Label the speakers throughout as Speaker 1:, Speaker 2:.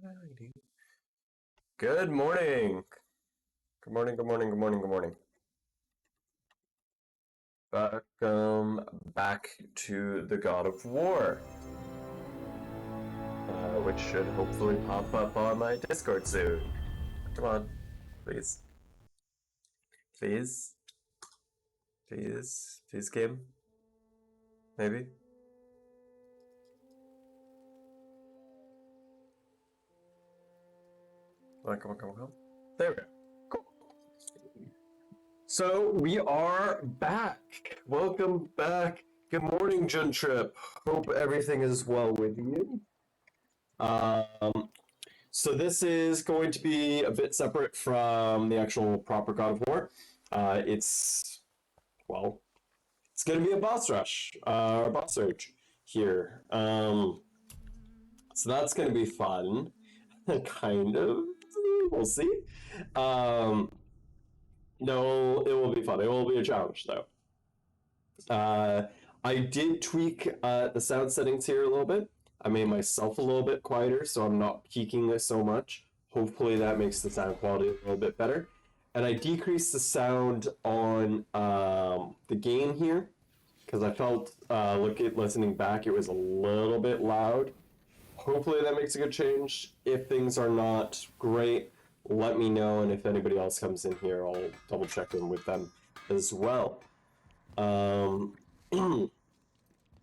Speaker 1: Alrighty. Good morning. Good morning, good morning, good morning, good morning. Welcome back to the God of War, which should hopefully pop up on my Discord soon. Come on, please. Please. Please. Please, game. Maybe. Come on. There we go. Cool. So we are back. Welcome back. Good morning, Jun Trip. Hope everything is well with you. Um, So this is going to be a bit separate from the actual proper God of War. It's, well, it's going to be a boss rush, or boss surge here. So that's going to be fun, kind of. We'll see. Um, no, it will be fun. It will be a challenge, though. I did tweak the sound settings here a little bit. I made myself a little bit quieter, so I'm not peaking this so much. Hopefully that makes the sound quality a little bit better. And I decreased the sound on the gain here, because I felt, listening back, it was a little bit loud. Hopefully that makes a good change. If things are not great, let me know, and if anybody else comes in here, I'll double check in with them as well. Um,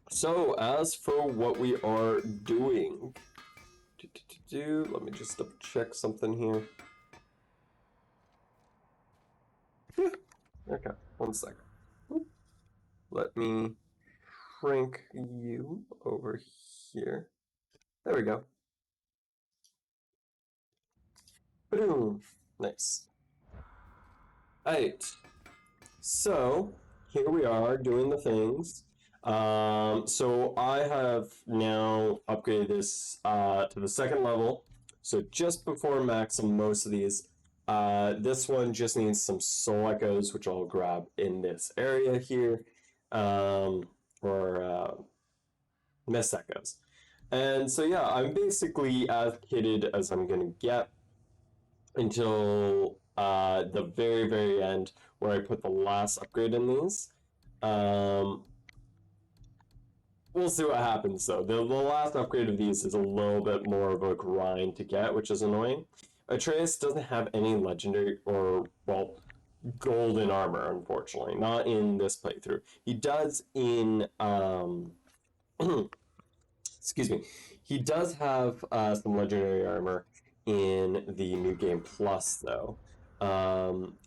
Speaker 1: So, as for what we are doing, let me just double check something here. Okay, 1 second. Let me shrink you over here. There we go. Boom. Nice. Alright. So, here we are doing the things. So I have now upgraded this to the second level. So just before max on most of these, this one just needs some soul echoes, which I'll grab in this area here, or mist echoes. And so yeah, I'm basically as kitted as I'm gonna get until the very, very end where I put the last upgrade in these. We'll see what happens though. The last upgrade of these is a little bit more of a grind to get, which is annoying. Atreus doesn't have any legendary or, well, golden armor, unfortunately. Not in this playthrough. He does in, excuse me. He does have some legendary armor in the New Game Plus, though.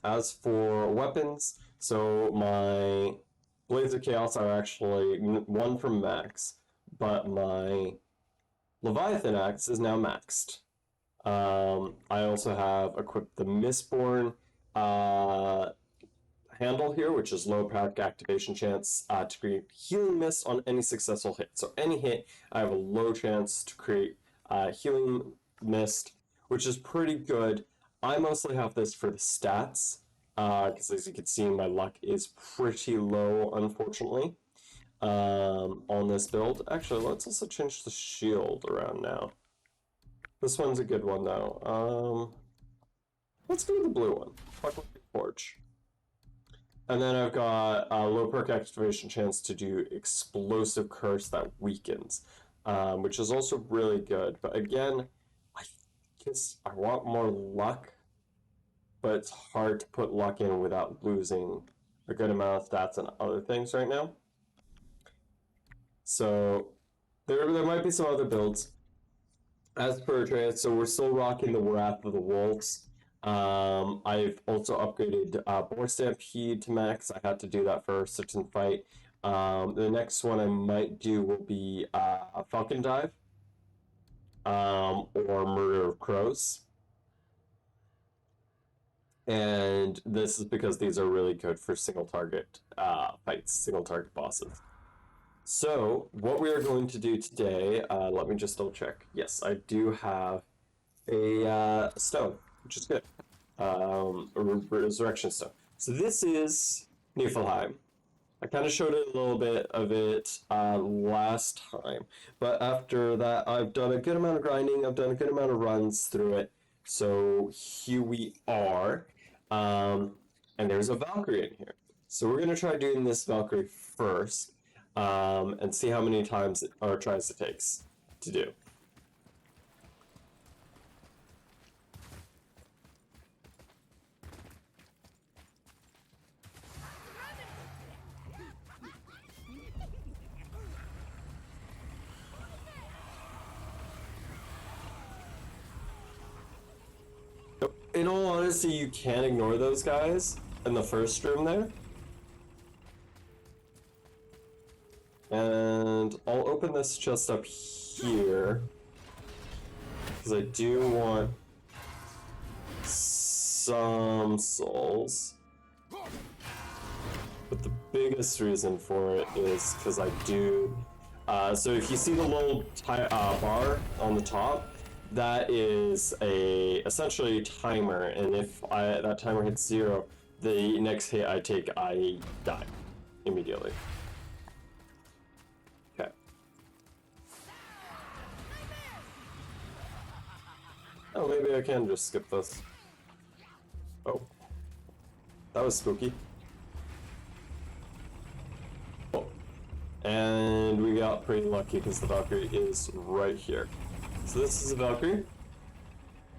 Speaker 1: As for weapons, so my Blades of Chaos are actually one from max, but my Leviathan axe is now maxed. I also have equipped the Mistborn handle here, which is low pack activation chance to create healing mist on any successful hit. So any hit, I have a low chance to create healing mist, which is pretty good. I mostly have this for the stats, because as you can see, my luck is pretty low, unfortunately, on this build. Actually, let's also change the shield around now. This one's a good one, though. Let's go with the blue one. Buckwheat Forge. And then I've got a low perk activation chance to do Explosive Curse that weakens, which is also really good. But again, I guess I want more luck, but it's hard to put luck in without losing a good amount of stats and other things right now. So there might be some other builds. As per Atreus, so we're still rocking the Wrath of the Wolves. I've also upgraded Boar Stampede to max. I had to do that for a certain fight. The next one I might do will be Falcon Dive, or Murder of Crows. And this is because these are really good for single target fights, single target bosses. So, what we are going to do today, let me just double check. Yes, I do have a stone, which is good. A resurrection stone. So this is Niflheim. I kind of showed it a little bit of it last time, but after that, I've done a good amount of grinding. I've done a good amount of runs through it. So here we are, and there's a Valkyrie in here. So we're gonna try doing this Valkyrie first, and see how many times or tries it takes to do. In all honesty, you can ignore those guys in the first room there. And I'll open this chest up here, because I do want some souls. But the biggest reason for it is because I do... so if you see the little bar on the top, that is essentially a timer, and if that timer hits 0, the next hit I take, I die immediately. Okay. Oh, maybe I can just skip this. Oh. That was spooky. Oh. And we got pretty lucky because the Valkyrie is right here. So this is a Valkyrie.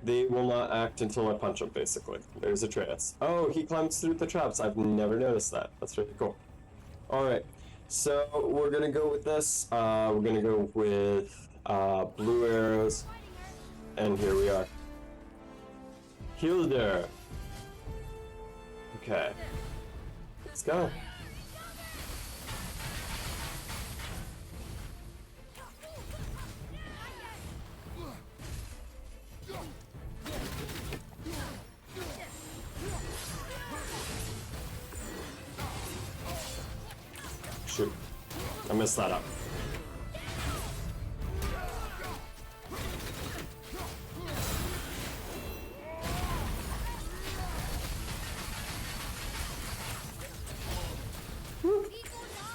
Speaker 1: They will not act until I punch them, basically. There's Atreus. Oh, he climbs through the traps. I've never noticed that. That's really cool. Alright, so we're gonna go with this. We're gonna go with blue arrows. And here we are. Hilder. Okay. Let's go. Shoot. I messed that up.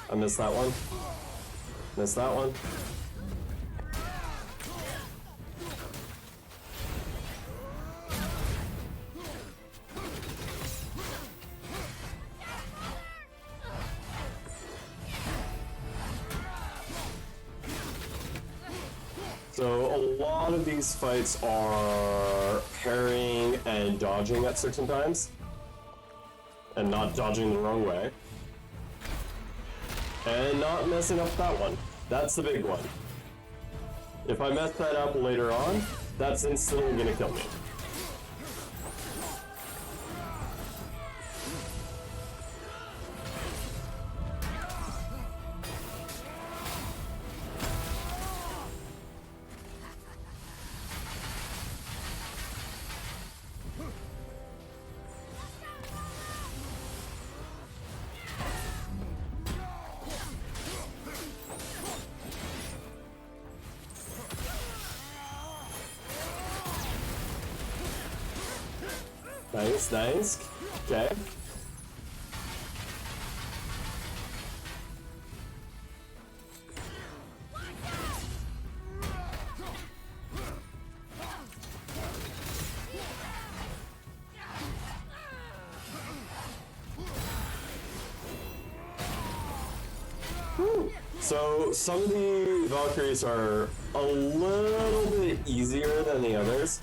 Speaker 1: I missed that one. Missed that one. So a lot of these fights are parrying and dodging at certain times, and not dodging the wrong way, and not messing up that one. That's the big one. If I mess that up later on, that's instantly gonna kill me. Nice, nice. Okay. So some of the Valkyries are a little bit easier than the others.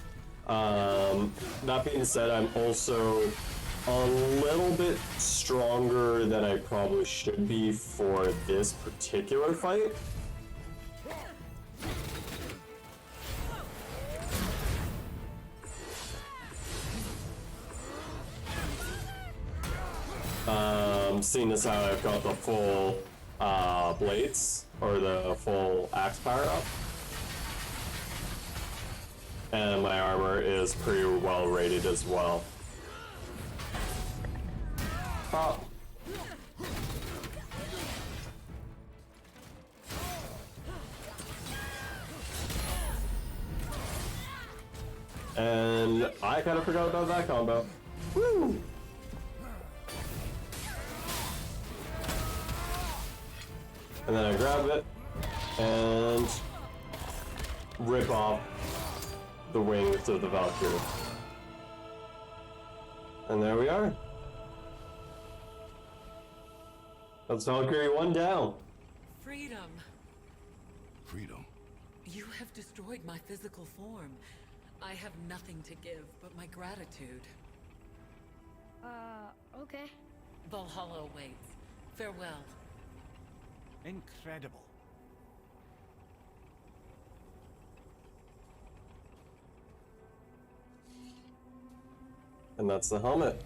Speaker 1: That being said, I'm also a little bit stronger than I probably should be for this particular fight. Seeing as how I've got the full blades, or the full axe power up. And my armor is pretty well rated as well. Pop. And I kind of forgot about that combo. Woo! And then I grab it and rip off the wings of the Valkyrie. And there we are. That's Valkyrie 1 down.
Speaker 2: Freedom.
Speaker 3: Freedom?
Speaker 2: You have destroyed my physical form. I have nothing to give but my gratitude.
Speaker 4: Okay.
Speaker 2: Valhalla awaits. Farewell.
Speaker 3: Incredible.
Speaker 1: And that's the helmet.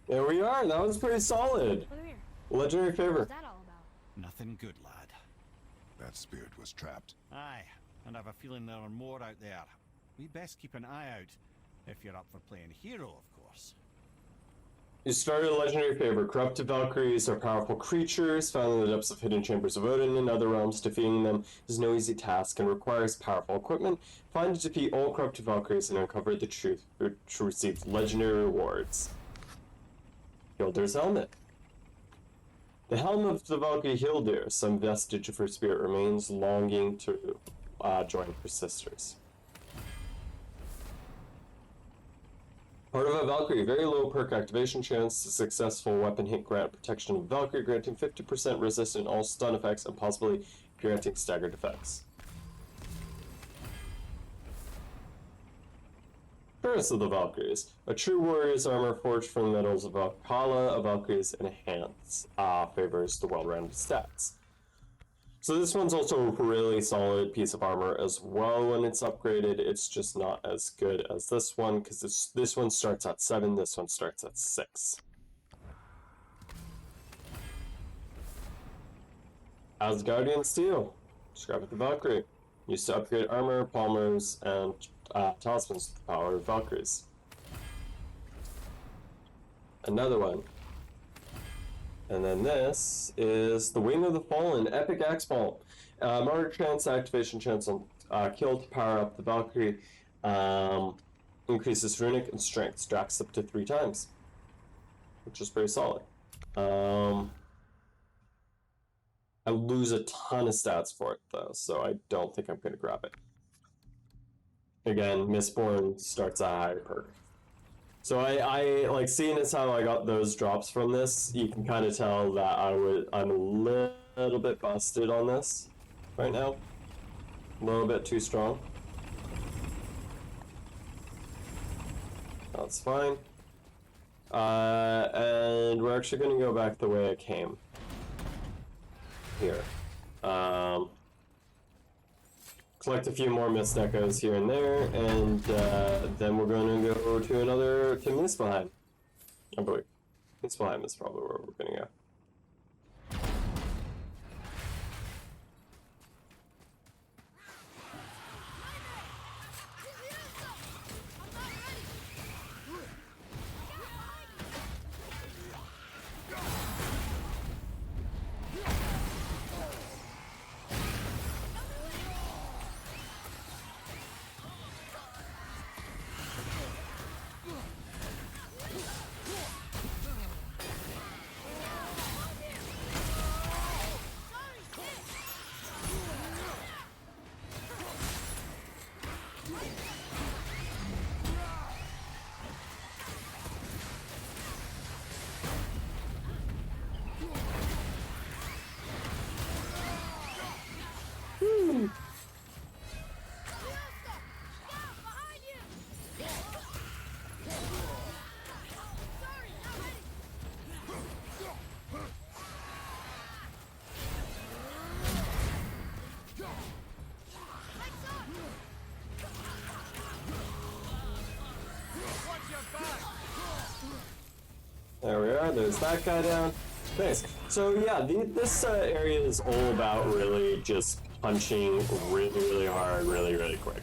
Speaker 1: There we are. That was pretty solid.
Speaker 4: Look here.
Speaker 1: Legendary favor.
Speaker 4: What's that all about?
Speaker 3: Nothing good, lad.
Speaker 5: That spirit was trapped.
Speaker 3: Aye, and I've a feeling there are more out there. We best keep an eye out, if you're up for playing hero, of course.
Speaker 1: You started a legendary favor. Corrupted Valkyries are powerful creatures found in the depths of hidden chambers of Odin and other realms. Defeating them is no easy task and requires powerful equipment. Find and defeat all corrupted Valkyries and uncover the truth to receive legendary rewards. Hildir's helmet. The helm of the Valkyrie Hildir, some vestige of her spirit remains, longing to join her sisters. Part of a Valkyrie, very low perk activation chance, a successful weapon hit grant protection of Valkyrie, granting 50% resistant all stun effects and possibly granting staggered effects. Appearance of the Valkyries. A true warrior's armor forged from metals of Valhalla, a Valkyrie's enhance favors the well-rounded stats. So this one's also a really solid piece of armor as well when it's upgraded. It's just not as good as this one because this one starts at 7, this one starts at 6. Asgardian Steel. Describe it the Valkyrie. Used to upgrade armor, palmers, and talismans with the power of Valkyries. Another one. And then this is the Wing of the Fallen, Epic Axe Ball. Martyr chance, activation chance on kill to power up the Valkyrie. Increases runic and strength, stacks up to 3 times. Which is pretty solid. I lose a ton of stats for it though, so I don't think I'm going to grab it. Again, Mistborn starts at a higher perk. So I like seeing as how I got those drops from this, you can kind of tell that I'm a little bit busted on this right now. A little bit too strong. That's fine. And we're actually going to go back the way I came. Here. Collect a few more mist echoes here and there, and then we're going to go to Muspelheim, I believe. Muspelheim is probably where we're going to go. There we are, there's that guy down. Nice. So yeah, this area is all about really just punching really hard, really quick.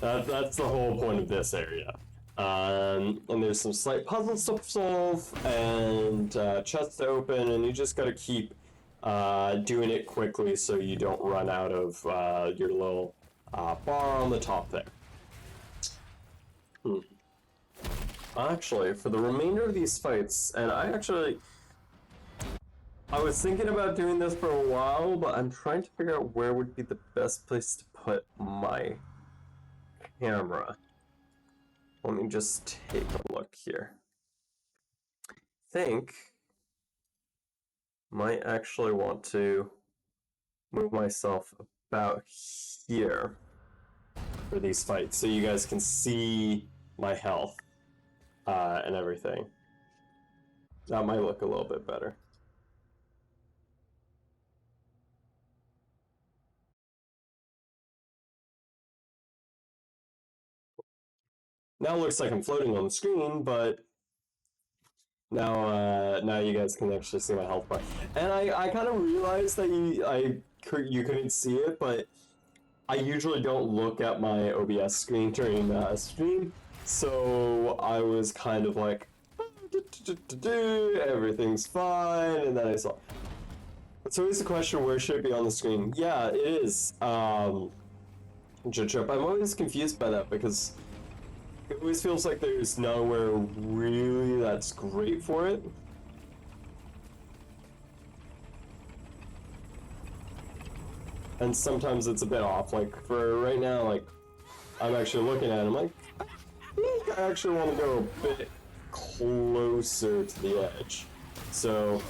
Speaker 1: That's the whole point of this area. And there's some slight puzzles to solve, and chests to open, and you just gotta keep doing it quickly so you don't run out of your little bar on the top there. actually, for the remainder of these fights, and I was thinking about doing this for a while, but I'm trying to figure out where would be the best place to put my camera. Let me just take a look here. I think might actually want to move myself about here for these fights so you guys can see my health and everything. That might look a little bit better. Now it looks like I'm floating on the screen, but now you guys can actually see my health bar. And I kind of realized that you couldn't see it, but I usually don't look at my OBS screen during stream, so I was kind of like, everything's fine, and then I saw. It's always the question, where should it be on the screen? Yeah, it is. Judge up. I'm always confused by that because it always feels like there's nowhere really that's great for it. And sometimes it's a bit off. Like for right now, like I'm actually looking at it, I'm like, I think I actually want to go a bit closer to the edge. So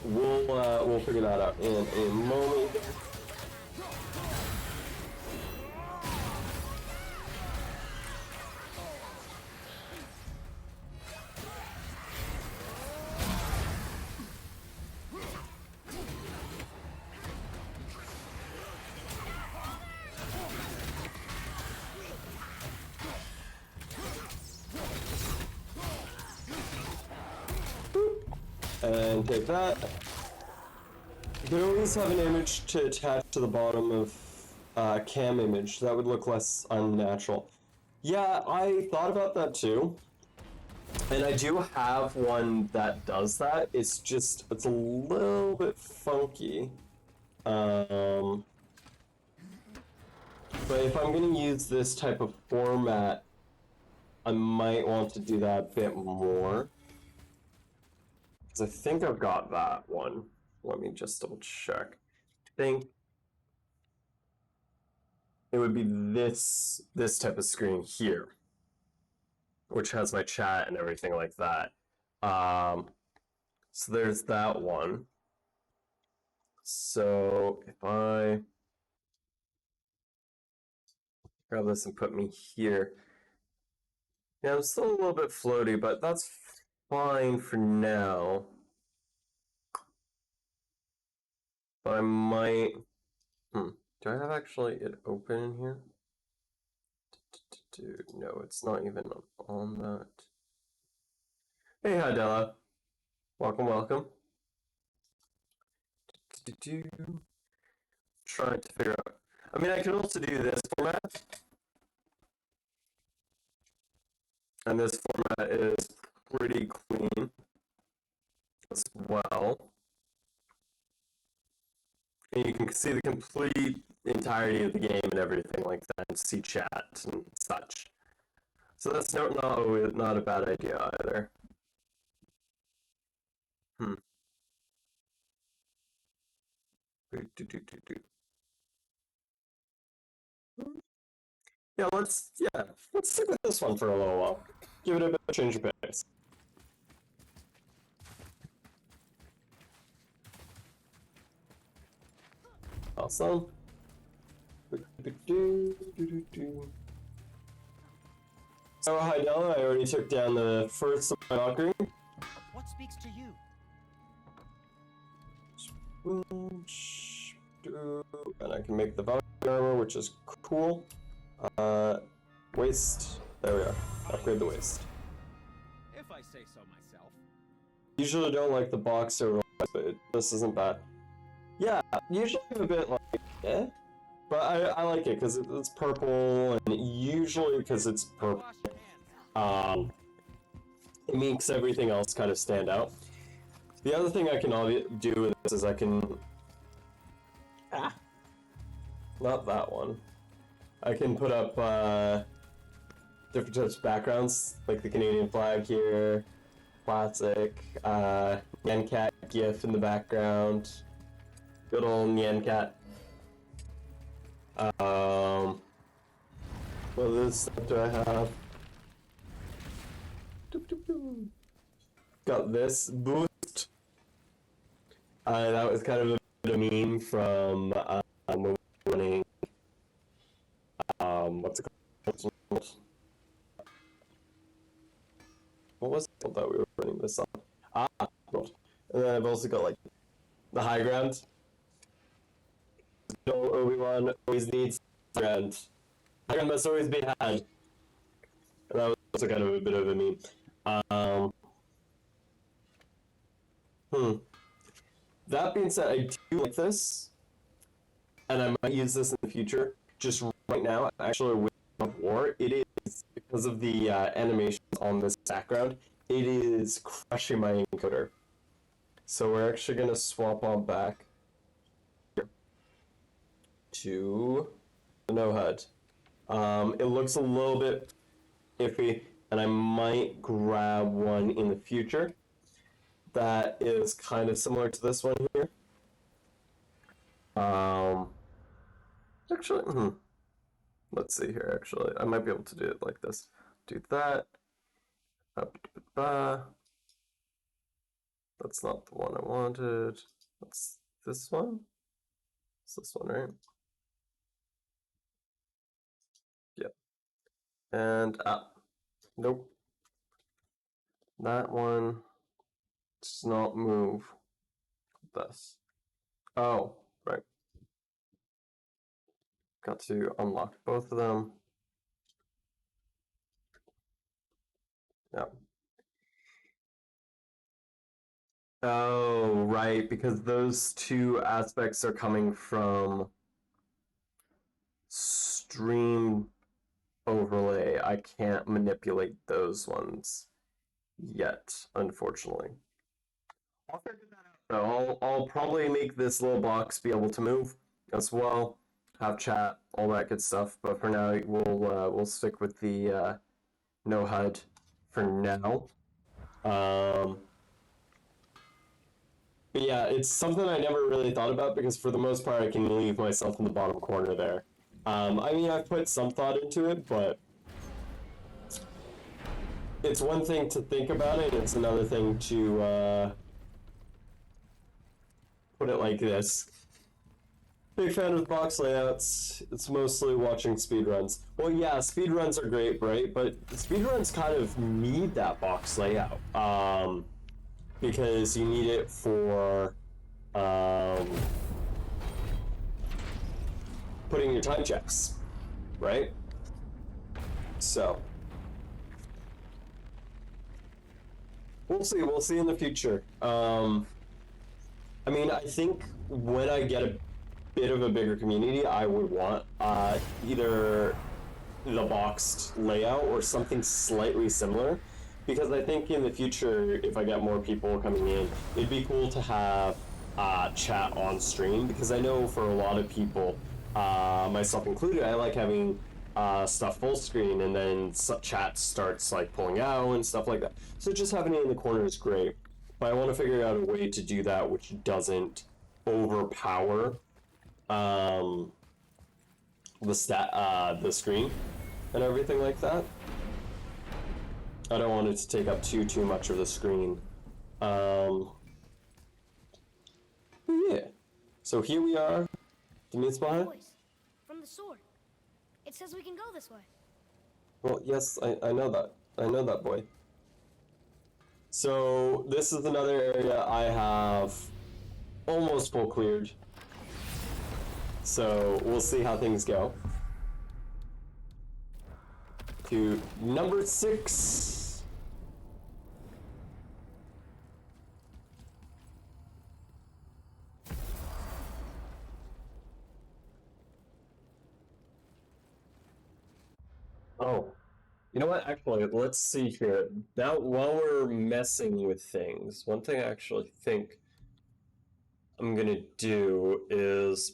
Speaker 1: we'll figure that out in a moment. And take that. You can always have an image to attach to the bottom of cam image. That would look less unnatural. Yeah, I thought about that too. And I do have one that does that. It's a little bit funky. But if I'm gonna use this type of format, I might want to do that a bit more. Because I think I've got that one. Let me just double check. I think it would be this type of screen here, which has my chat and everything like that. So there's that one. So if I grab this and put me here, yeah, I'm still a little bit floaty, but that's fine for now. But I might. Do I have actually it open in here? No, it's not even on that. Hey, hi, Della. Welcome, welcome. Trying to figure out. I mean, I could also do this format. And this format is pretty clean as well. And you can see the complete entirety of the game and everything like that, and see chat and such. So that's not a bad idea either. Yeah, let's stick with this one for a little while. Give it a bit of change of pace. Awesome. So, hi Della, I already took down the first of my Valkyrie.
Speaker 4: What speaks to you?
Speaker 1: And I can make the Valkyrie armor, which is cool. Waist. There we are. Upgrade the waist.
Speaker 4: If I say so myself.
Speaker 1: Usually don't like the box over, but this isn't bad. Yeah, usually I'm a bit like, eh? But I like it because it's purple, and usually because it's purple, it makes everything else kind of stand out. The other thing I can do with this is I can... not that one. I can put up, different types of backgrounds, like the Canadian flag here, classic, Nyan Cat GIF in the background, good old Nyan Cat. What other stuff do I have? Doop, doop, doop. Got this boost. That was kind of a bit of a meme from when we were running. What's it called? What was it called that we were running this on? And then I've also got like the high ground. No, Obi-Wan always needs high ground. High ground must always be had. And that was also kind of a bit of a meme. That being said, I do like this, and I might use this in the future. Just right now, actually, with War, it is, because of the animations on this background, it is crushing my encoder. So we're actually going to swap on back to the no HUD. It looks a little bit iffy, and I might grab one in the future that is kind of similar to this one here. Actually, let's see here, actually. I might be able to do it like this. Do that. That's not the one I wanted. That's this one? It's this one, right? Yep. And, nope. That one does not move. This. Oh, right. Got to unlock both of them. Yeah. Oh, right, because those two aspects are coming from stream overlay. I can't manipulate those ones yet, unfortunately. I'll figure that out. So I'll probably make this little box be able to move as well, have chat, all that good stuff. But for now, we'll stick with the no HUD for now. But yeah, it's something I never really thought about because for the most part, I can leave myself in the bottom corner there. I mean, I've put some thought into it, but it's one thing to think about it, it's another thing to put it like this. Big fan of box layouts. It's mostly watching speedruns. Well, yeah, speedruns are great, right? But speedruns kind of need that box layout. Because you need it for putting your time checks, right? So we'll see in the future. I mean, I think when I get a bit of a bigger community, I would want either the boxed layout or something slightly similar, because I think in the future, if I get more people coming in, it'd be cool to have chat on stream, because I know for a lot of people, myself included, I like having stuff full screen and then chat starts like pulling out and stuff like that. So just having it in the corner is great, but I want to figure out a way to do that which doesn't overpower the screen and everything like that. I don't want it to take up too much of the screen. Yeah. So here we are. The main spot.
Speaker 6: Boys, from the sword. It says we can go this way.
Speaker 1: Well, yes, I know that. I know that, boy. So this is another area I have almost full cleared. So we'll see how things go. To number 6. Oh, you know what? Actually, let's see here. Now, while we're messing with things, one thing I actually think I'm gonna do is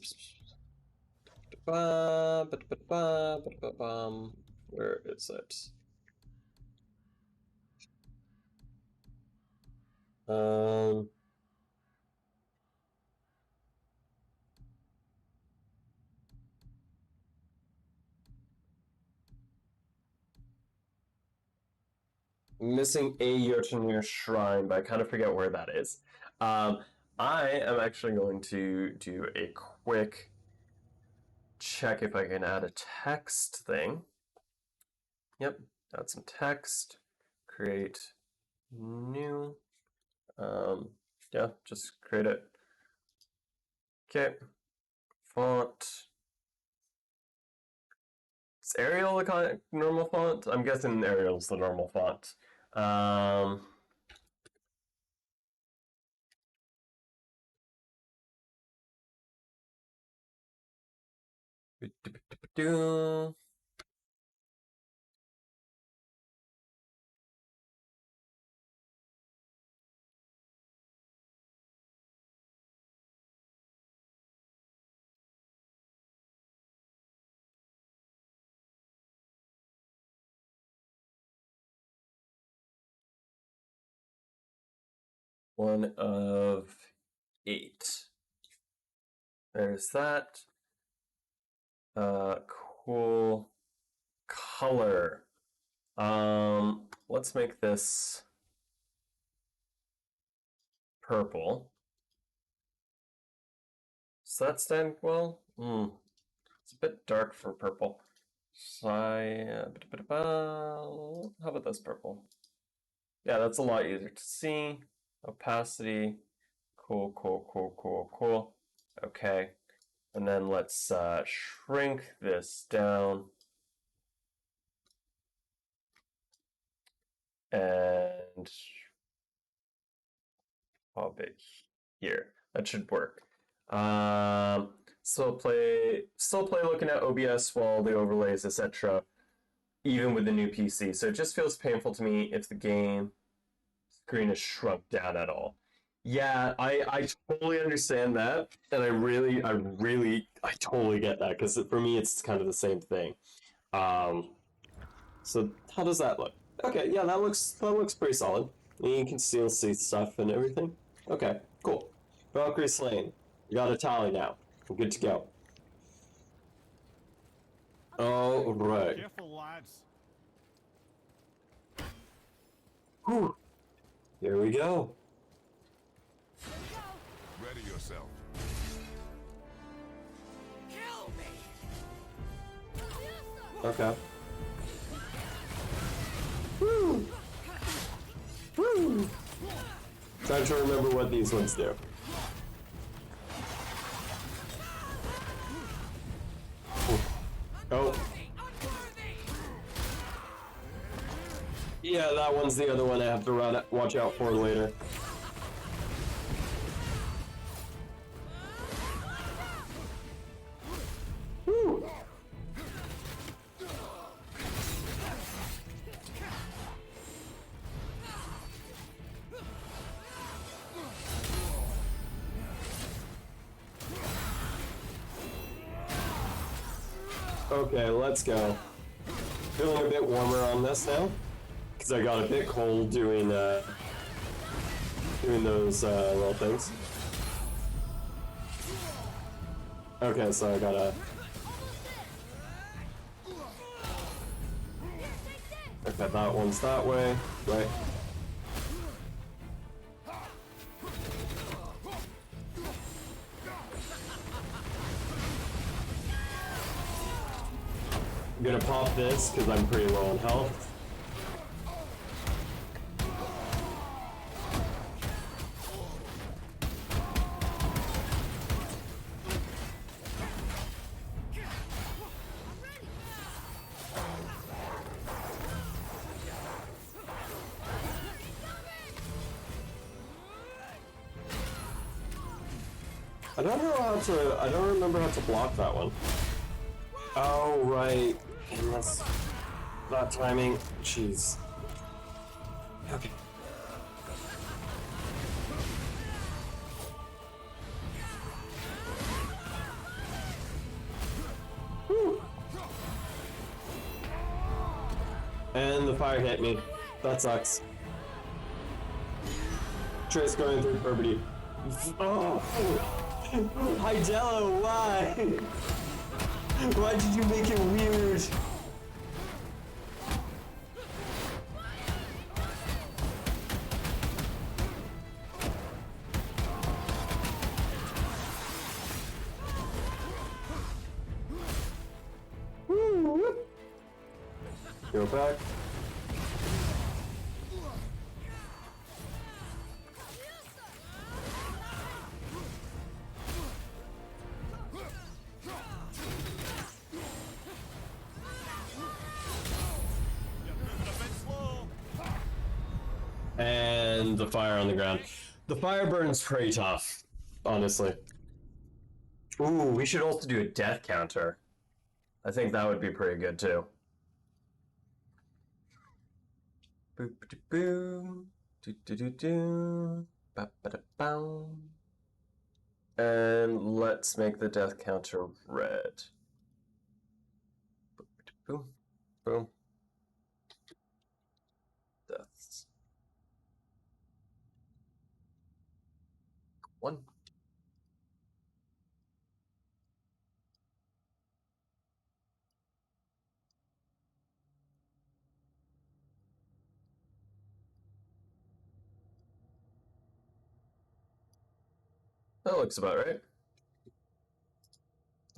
Speaker 1: where is it? Um, missing a Yotunir shrine, but I kind of forget where that is. Um, I am actually going to do a quick check if I can add a text thing. Yep, add some text, create new. Yeah, just create it. Okay, font. Is Arial the normal font? I'm guessing Arial's the normal font. Um, one of 8. There's that. Cool color. Let's make this purple. Does that stand well? It's a bit dark for purple. So how about this purple? Yeah, that's a lot easier to see. Opacity. Cool, cool, cool, cool, cool. Okay. And then let's shrink this down. And pop it here. That should work. Still play looking at OBS while the overlays, etc. Even with the new PC. So it just feels painful to me if the game screen is shrunk down at all. Yeah, I totally understand that, and I totally get that because for me it's kind of the same thing. So how does that look? Okay, yeah, that looks pretty solid. And you can still see stuff and everything. Okay, cool. Valkyrie slain. We got a tally now. We're good to go. All right.
Speaker 3: Careful, lads.
Speaker 1: Whew. Here we go.
Speaker 5: Ready yourself.
Speaker 2: Kill me!
Speaker 1: Okay. Woo! Woo! Trying to remember what these ones do. Oh. Yeah, that one's the other one I have to watch out for later. Woo! Okay, let's go. Feeling a bit warmer on this now, because I got a bit cold doing those little things. Okay, so I gotta. Okay, that one's that way, right? I'm gonna pop this because I'm pretty low on health. I don't remember how to block that one. Oh, right. And that's that timing. Jeez. Okay. Whew. And the fire hit me. That sucks. Trace going through puberty. Oh! Hydello, why? Why did you make it weird? Go back. And the fire on the ground. The fire burns pretty tough, honestly. Ooh, we should also do a death counter. I think that would be pretty good too. Boop da boom, do do do do, ba ba da boom. And let's make the death counter red. Boop da boom, boom. Deaths. 1. That looks about right,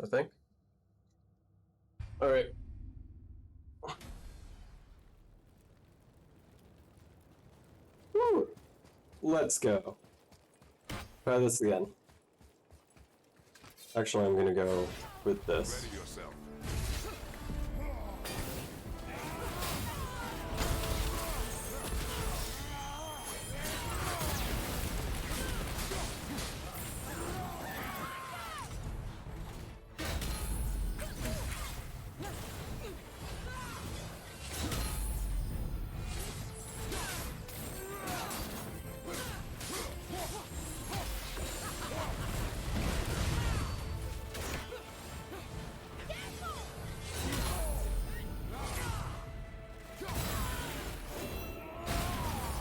Speaker 1: I think. All right. Woo! Let's go. Try this again. Actually, I'm gonna go with this.
Speaker 5: Ready yourself.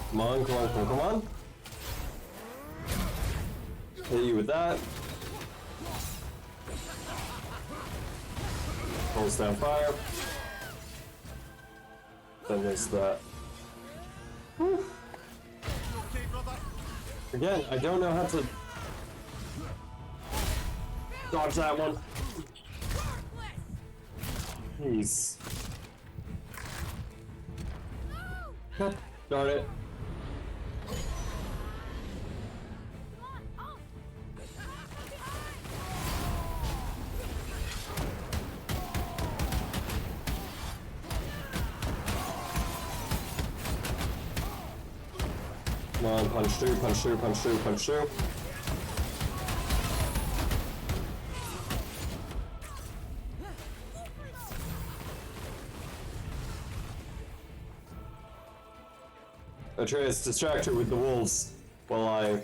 Speaker 1: Come on, come on, come on, come on. Hit you with that. Pulls down fire. Then there's that. Whew. Again, I don't know how to dodge that one. Jeez. Darn it. Come on, punch through, punch through, punch through, punch through. Atreus, distract her with the wolves while I...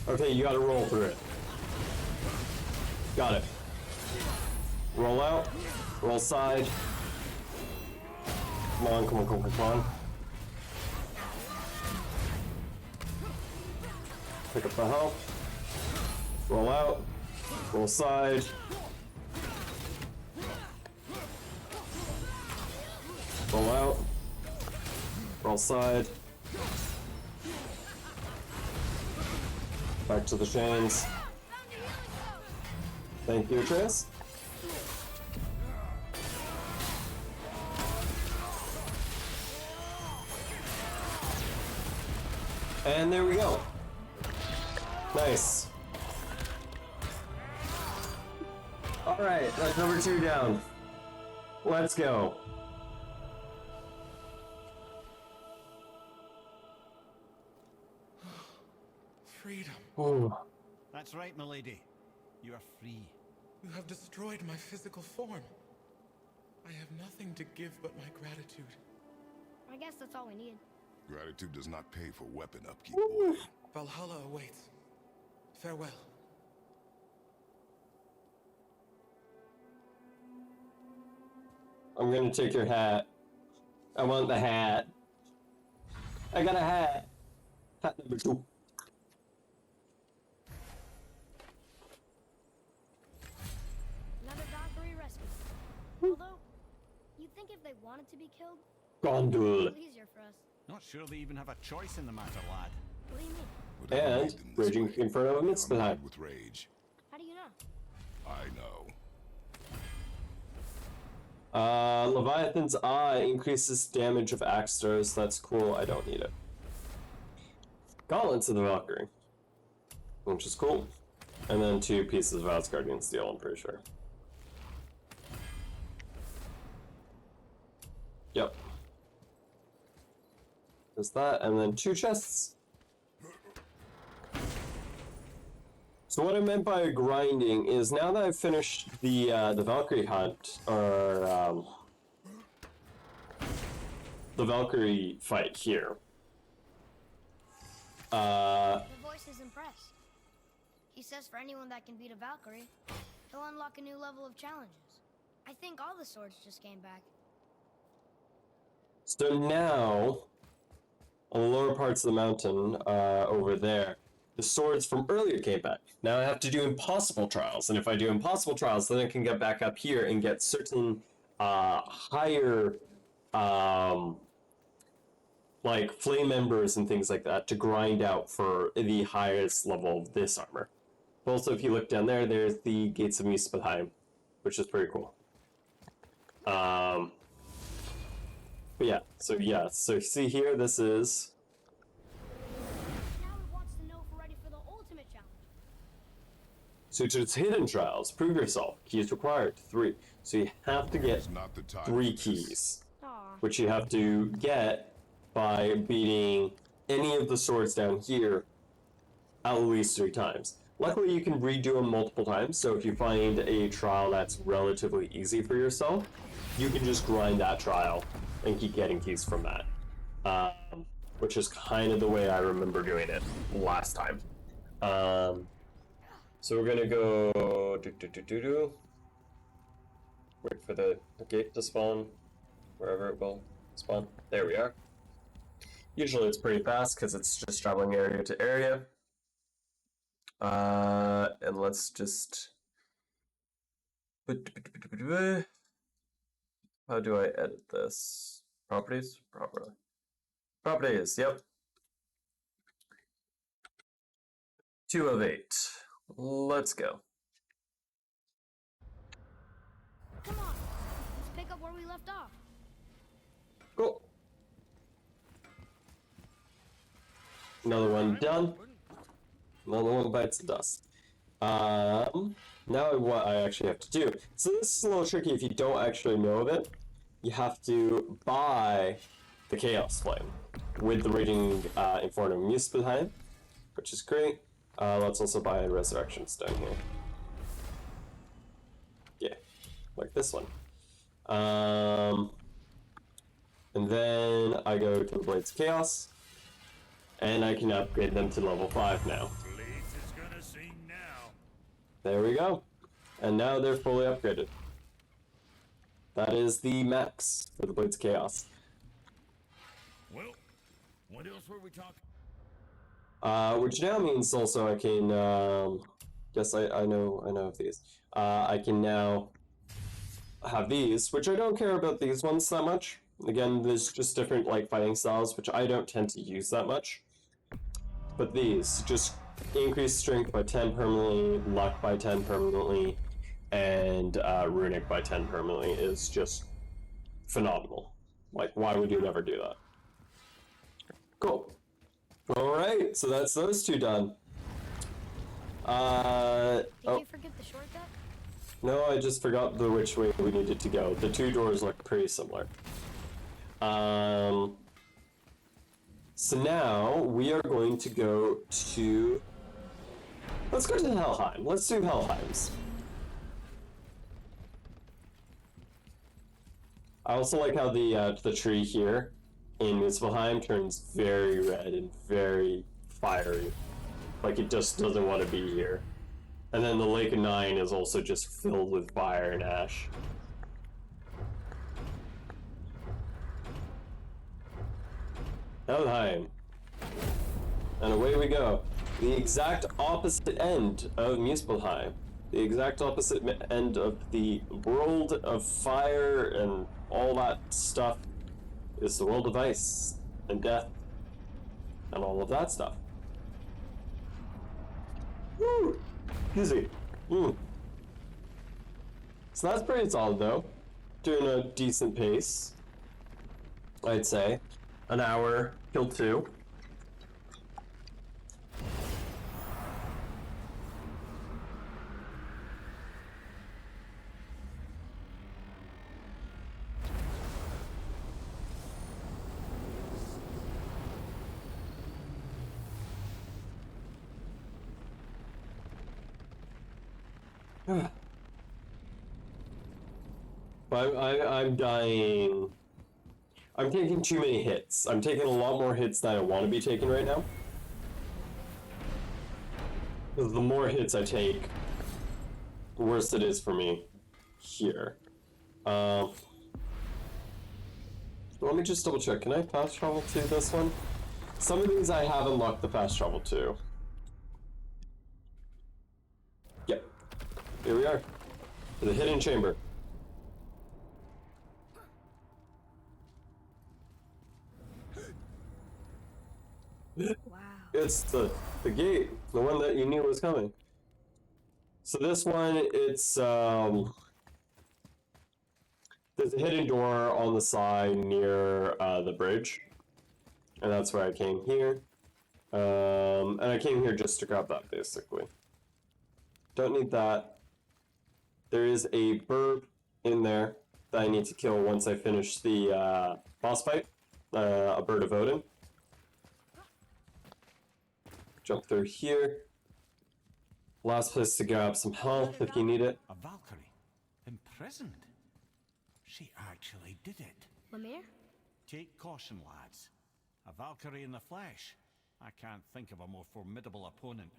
Speaker 1: Okay, you gotta roll through it. Got it. Roll out. Roll side. Come on, come on, come on, come on. Pick up the health. Roll out. Roll side. Roll out. Roll side. Back to the chains. Thank you, Atreus. And there we go. Nice. Alright, that's number 2 down. Let's go.
Speaker 3: Freedom.
Speaker 1: Ooh.
Speaker 3: That's right, milady. You are free.
Speaker 7: You have destroyed my physical form. I have nothing to give but my gratitude.
Speaker 6: I guess that's all we need.
Speaker 5: Gratitude does not pay for weapon upkeep, boy.
Speaker 7: Valhalla awaits. Farewell.
Speaker 1: I'm gonna take your hat. I want the hat. I got a hat. Hat number 2.
Speaker 6: Another Valkyrie rescue. Although, you'd think if they wanted to be killed, it'd
Speaker 1: Gondul.
Speaker 6: be easier for us.
Speaker 3: Not sure they even have a choice in the matter, lad.
Speaker 6: What do you mean?
Speaker 5: Whatever
Speaker 1: And
Speaker 5: made them this
Speaker 1: Raging
Speaker 5: way,
Speaker 1: Inferno of
Speaker 5: I'm
Speaker 1: Mitzvah.
Speaker 5: mad with rage.
Speaker 6: How do you know?
Speaker 5: I know.
Speaker 1: Leviathan's Eye increases damage of axe throws. That's cool. I don't need it. Gauntlets of the Valkyrie, which is cool. And then 2 pieces of Asgardian Steel, I'm pretty sure. Yep. There's that, and then 2 chests. So what I meant by grinding is now that I've finished the Valkyrie hunt, or the Valkyrie fight here.
Speaker 6: The voice is impressed. He says for anyone that can beat a Valkyrie, he'll unlock a new level of challenges. I think all the swords just came back.
Speaker 1: So now, on the lower parts of the mountain, over there, the swords from earlier came back. Now I have to do impossible trials, and if I do impossible trials, then I can get back up here and get certain higher, like flame embers and things like that to grind out for the highest level of this armor. Also, if you look down there, there's the Gates of Muspelheim, which is pretty cool. But yeah, so see here, this is...
Speaker 6: Now it wants to know if we're ready for the ultimate challenge.
Speaker 1: So it's hidden trials, prove yourself, keys required, 3. So you have to get
Speaker 5: It's not the time
Speaker 1: 3
Speaker 5: for this.
Speaker 1: keys,
Speaker 6: Aw.
Speaker 1: which you have to get by beating any of the swords down here at least 3 times. Luckily, you can redo them multiple times, so if you find a trial that's relatively easy for yourself, you can just grind that trial and keep getting keys from that. Which is kind of the way I remember doing it last time. So we're gonna go wait for the gate to spawn, wherever it will spawn. There we are. Usually it's pretty fast because it's just traveling area to area. And let's just... How do I edit this? Properties? Properties, yep. 2 of 8. Let's go.
Speaker 6: Come on, let's pick up where we left off.
Speaker 1: Cool. Another one done. Another one bites the dust. Now what I actually have to do. So this is a little tricky if you don't actually know of it. You have to buy the Chaos Flame with the Raging Inferno Muspelheim, which is great. Let's also buy a Resurrection Stone here. Yeah, like this one. And then I go to the Blades of Chaos, and I can upgrade them to level 5 now.
Speaker 3: Blades is gonna sing now.
Speaker 1: There we go. And now they're fully upgraded. That is the max for the Blades of Chaos.
Speaker 3: Well, what else were we talking?
Speaker 1: Which now means also I can, yes, I know of these. I can now have these, which I don't care about these ones that much. Again, there's just different, like, fighting styles, which I don't tend to use that much. But these, just increase strength by 10 permanently, luck by 10 permanently, and runic by 10 permanently is just phenomenal. Like, why would you never do that? Cool. Alright, so that's those 2 done.
Speaker 6: Did you forget the shortcut?
Speaker 1: No, I just forgot which way we needed to go. The 2 doors look pretty similar. So now we are going to go to... Let's go to Helheim. Let's do Helheims. I also like how the tree here in Muspelheim turns very red and very fiery. Like it just doesn't want to be here. And then the Lake of Nine is also just filled with fire and ash. Helheim. And away we go. The exact opposite end of Muspelheim. The exact opposite end of the world of fire and all that stuff is the world of ice and death and all of that stuff. Woo! Easy. So that's pretty solid though. Doing a decent pace, I'd say. An hour, killed 2. I'm dying. I'm taking too many hits. I'm taking a lot more hits than I want to be taking right now. Because the more hits I take, the worse it is for me here. Let me just double check. Can I fast travel to this one? Some of these I have unlocked the fast travel to. Yep. Here we are. The hidden chamber.
Speaker 6: Wow.
Speaker 1: It's the gate, the one that you knew was coming. So this one, it's there's a hidden door on the side near the bridge, and that's where I came here. And I came here just to grab that, basically. Don't need that. There is a bird in there that I need to kill once I finish the boss fight, a bird of Odin. Jump through here. Last place to grab some health if you need it.
Speaker 3: A Valkyrie? Imprisoned? She actually did it.
Speaker 6: Lemire?
Speaker 3: Take caution, lads. A Valkyrie in the flesh. I can't think of a more formidable opponent.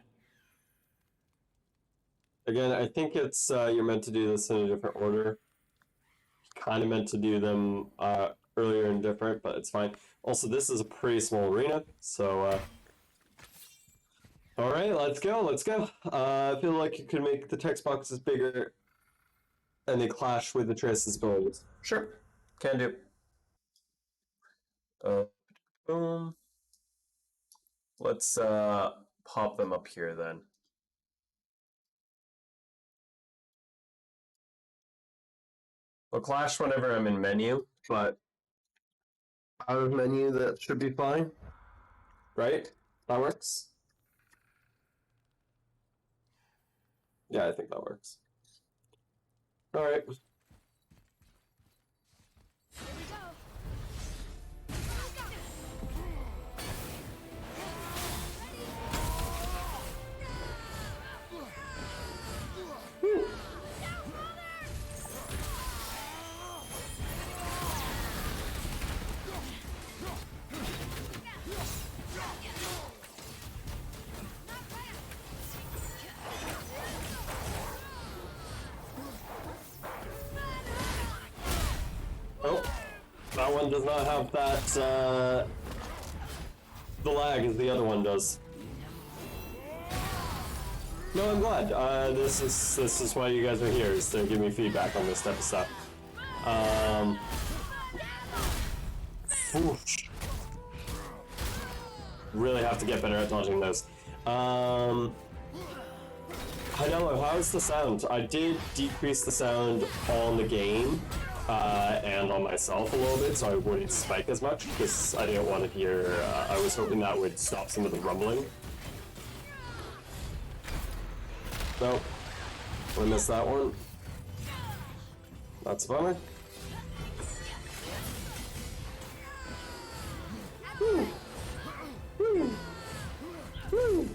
Speaker 1: Again, I think it's you're meant to do this in a different order. Kind of meant to do them earlier and different, but it's fine. Also, this is a pretty small arena, so all right, let's go, let's go. I feel like you could make the text boxes bigger and they clash with the Trace's abilities. Sure, can do. Boom. Let's pop them up here then. They'll clash whenever I'm in menu, but out of menu that should be fine. Right? That works? Yeah, I think that works. All right.
Speaker 6: Here we go.
Speaker 1: Oh, that one does not have that, the lag as the other one does. No, I'm glad. This is why you guys are here, is to give me feedback on this type of stuff. Whoosh. Really have to get better at dodging those. I know, how's the sound? I did decrease the sound on the game, and on myself a little bit, so I wouldn't spike as much, because I didn't want to hear, I was hoping that would stop some of the rumbling. Nope. I missed that one. That's a bummer. Woo. Woo. Woo.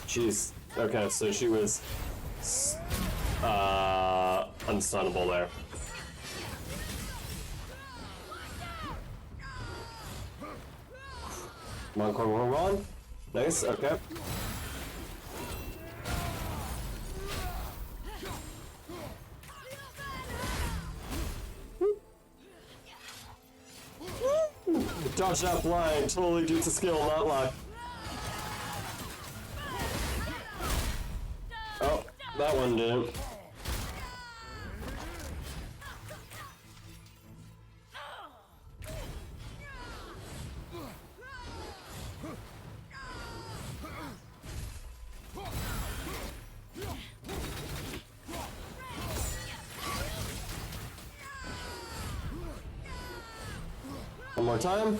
Speaker 1: Jeez. Okay, so she was unstunnable there. Come on. Nice, okay. Dodge that blind, totally due to skill, not luck. Oh, that one didn't. One more time.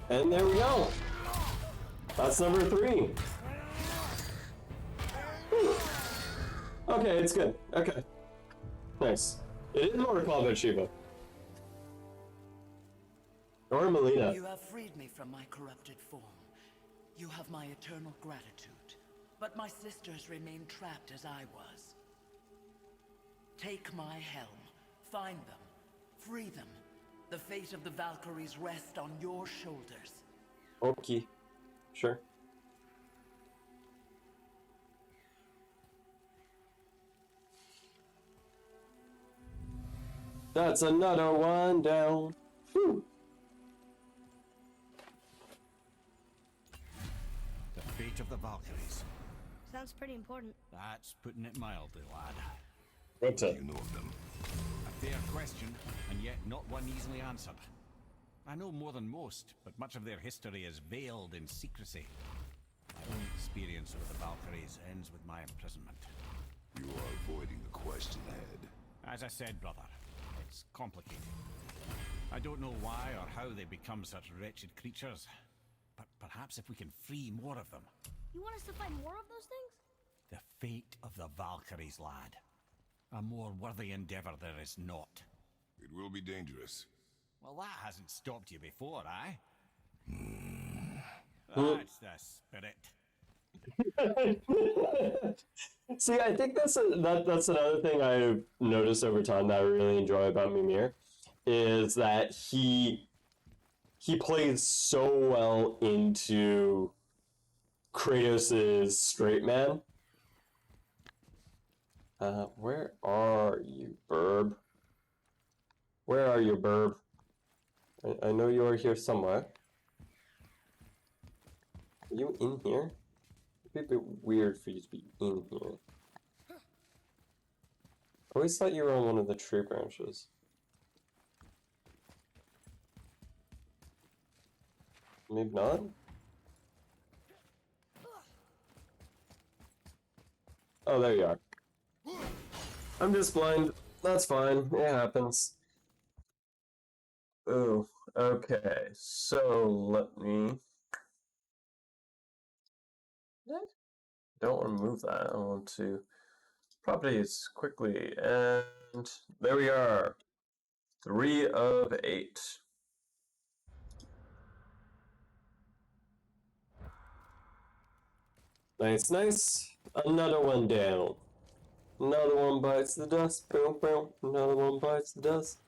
Speaker 1: And there we go. That's number 3. Okay, it's good. Okay. Nice. It is Mortal Kombat Shiva. Or Melina.
Speaker 2: You have freed me from my corrupted form. You have my eternal gratitude. But my sisters remain trapped as I was. Take my helm. Find them. Free them. The fate of the Valkyries rests on your shoulders.
Speaker 1: Okay. Sure. That's another one down. Whew.
Speaker 3: The fate of the Valkyries.
Speaker 6: Sounds pretty important.
Speaker 3: That's putting it mildly, lad.
Speaker 1: What's
Speaker 5: Do
Speaker 1: it?
Speaker 5: you know of them?
Speaker 3: A fair question, and yet not one easily answered. I know more than most, but much of their history is veiled in secrecy. My own experience with the Valkyries ends with my imprisonment.
Speaker 5: You are avoiding the question ahead.
Speaker 3: As I said, brother, it's complicated. I don't know why or how they become such wretched creatures, but perhaps if we can free more of them.
Speaker 6: You want us to fight more of those things?
Speaker 3: The fate of the Valkyries, lad. A more worthy endeavor there is not.
Speaker 5: It will be dangerous.
Speaker 3: Well, that hasn't stopped you before, eh? That's the spirit.
Speaker 1: See, I think that's another thing I've noticed over time that I really enjoy about Mimir, is that he plays so well into Kratos' straight man. Where are you, Burb? Where are you, Burb? I know you are here somewhere. Are you in here? It'd be a bit weird for you to be in here. I always thought you were on one of the tree branches. Maybe not? Oh, there you are. I'm just blind. That's fine. It happens. Oh, okay. So let me. Don't want to move that. I want to properties quickly, and there we are. 3 of 8. Nice, nice. Another one down. Another one bites the dust. Boom, boom. Another one bites the dust.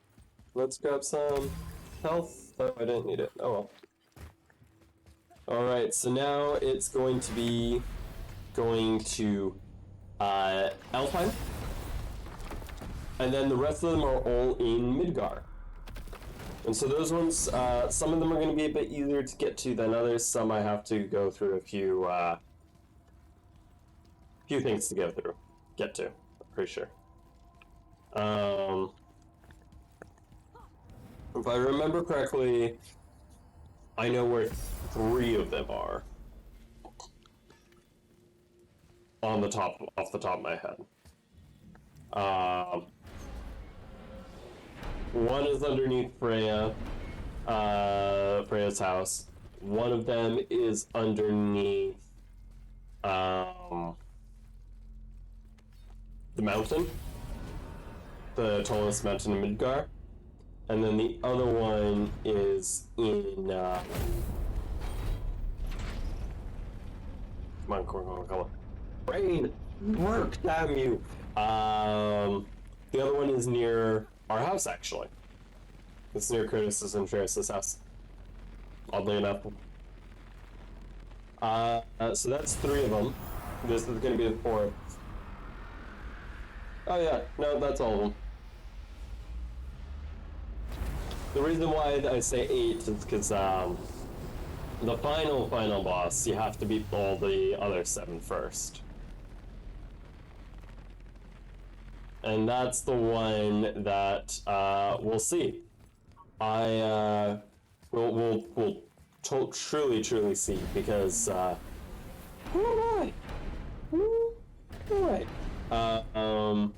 Speaker 1: Let's grab some health. Oh, I didn't need it. Oh well. Alright, so now it's going to be going to Alpine. And then the rest of them are all in Midgar. And so those ones, some of them are going to be a bit easier to get to than others. Some I have to go through a few things to get to, I'm pretty sure. If I remember correctly, I know where 3 of them are. Off the top of my head. One is underneath Freya's house. One of them is underneath the mountain, the tallest mountain in Midgar. And then the other one is in, come on, come on, come on. Brain, work, damn you. The other one is near our house, actually. It's near Curtis's and Ferris's house. Oddly enough. So that's 3 of them. This is going to be the 4th. Oh yeah, no, that's all of them. The reason why I say 8 is because the final boss, you have to beat all the other 7 first. And that's the one that we'll see. We'll truly see, because who am I? Who am I?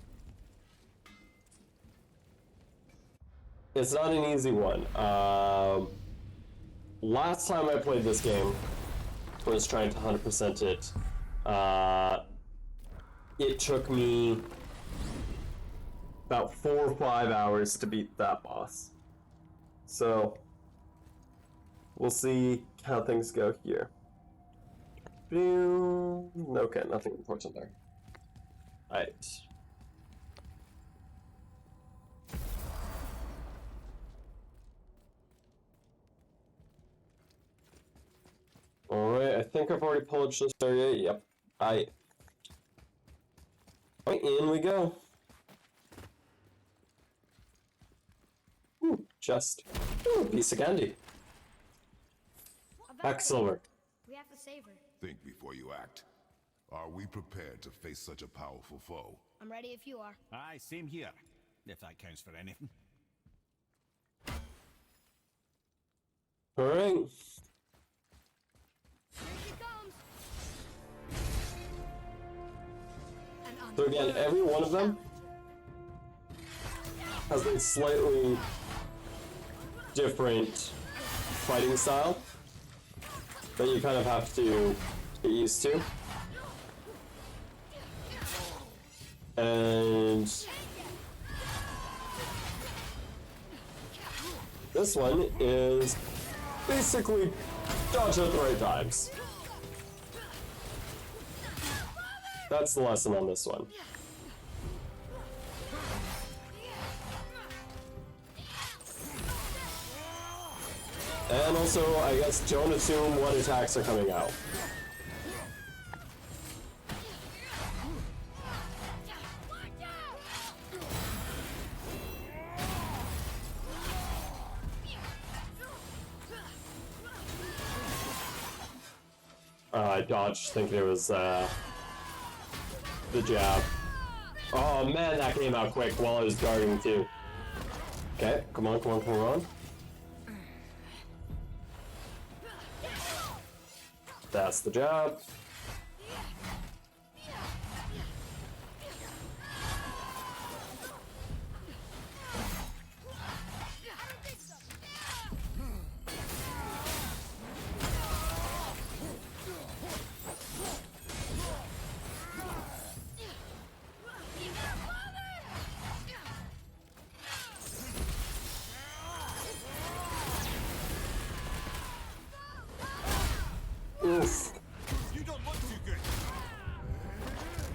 Speaker 1: It's not an easy one. Last time I played this game, I was trying to 100% it. It took me about 4 or 5 hours to beat that boss. So we'll see how things go here. Okay, nothing important there. Alright. Alright, I think I've already pillaged this area. Yep. Alright, in we go. Ooh, chest. Ooh, piece of candy. Silver.
Speaker 6: We have to save her.
Speaker 5: Think before you act. Are we prepared to face such a powerful foe?
Speaker 6: I'm ready if you are.
Speaker 3: Aye, same here, if that counts for anything.
Speaker 1: Alright.
Speaker 6: Here she comes.
Speaker 1: So again, every one of them has a slightly different fighting style that you kind of have to get used to. And this one is basically dodge at the right times. That's the lesson on this one. And also, I guess don't assume what attacks are coming out. I dodged thinking it was the jab. Oh man, that came out quick while I was guarding too. Okay, come on, come on, come on. That's the jab. Oof.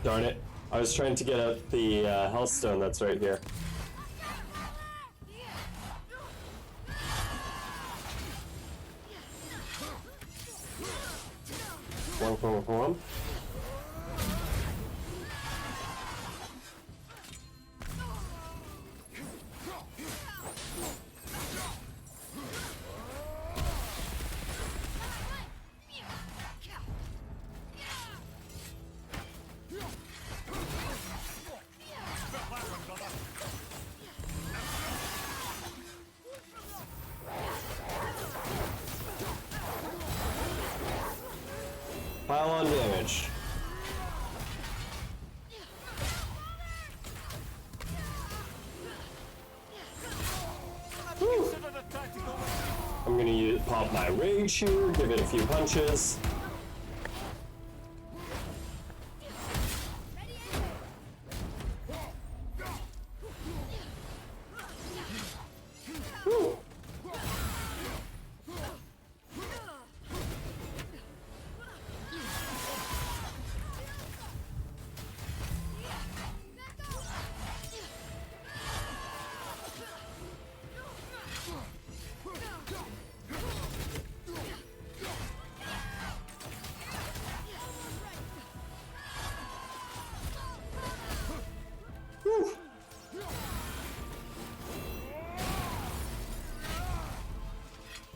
Speaker 1: Darn it. I was trying to get at the Hellstone that's right here. One. Pile on damage. Whew. I'm gonna pop my rage here, give it a few punches.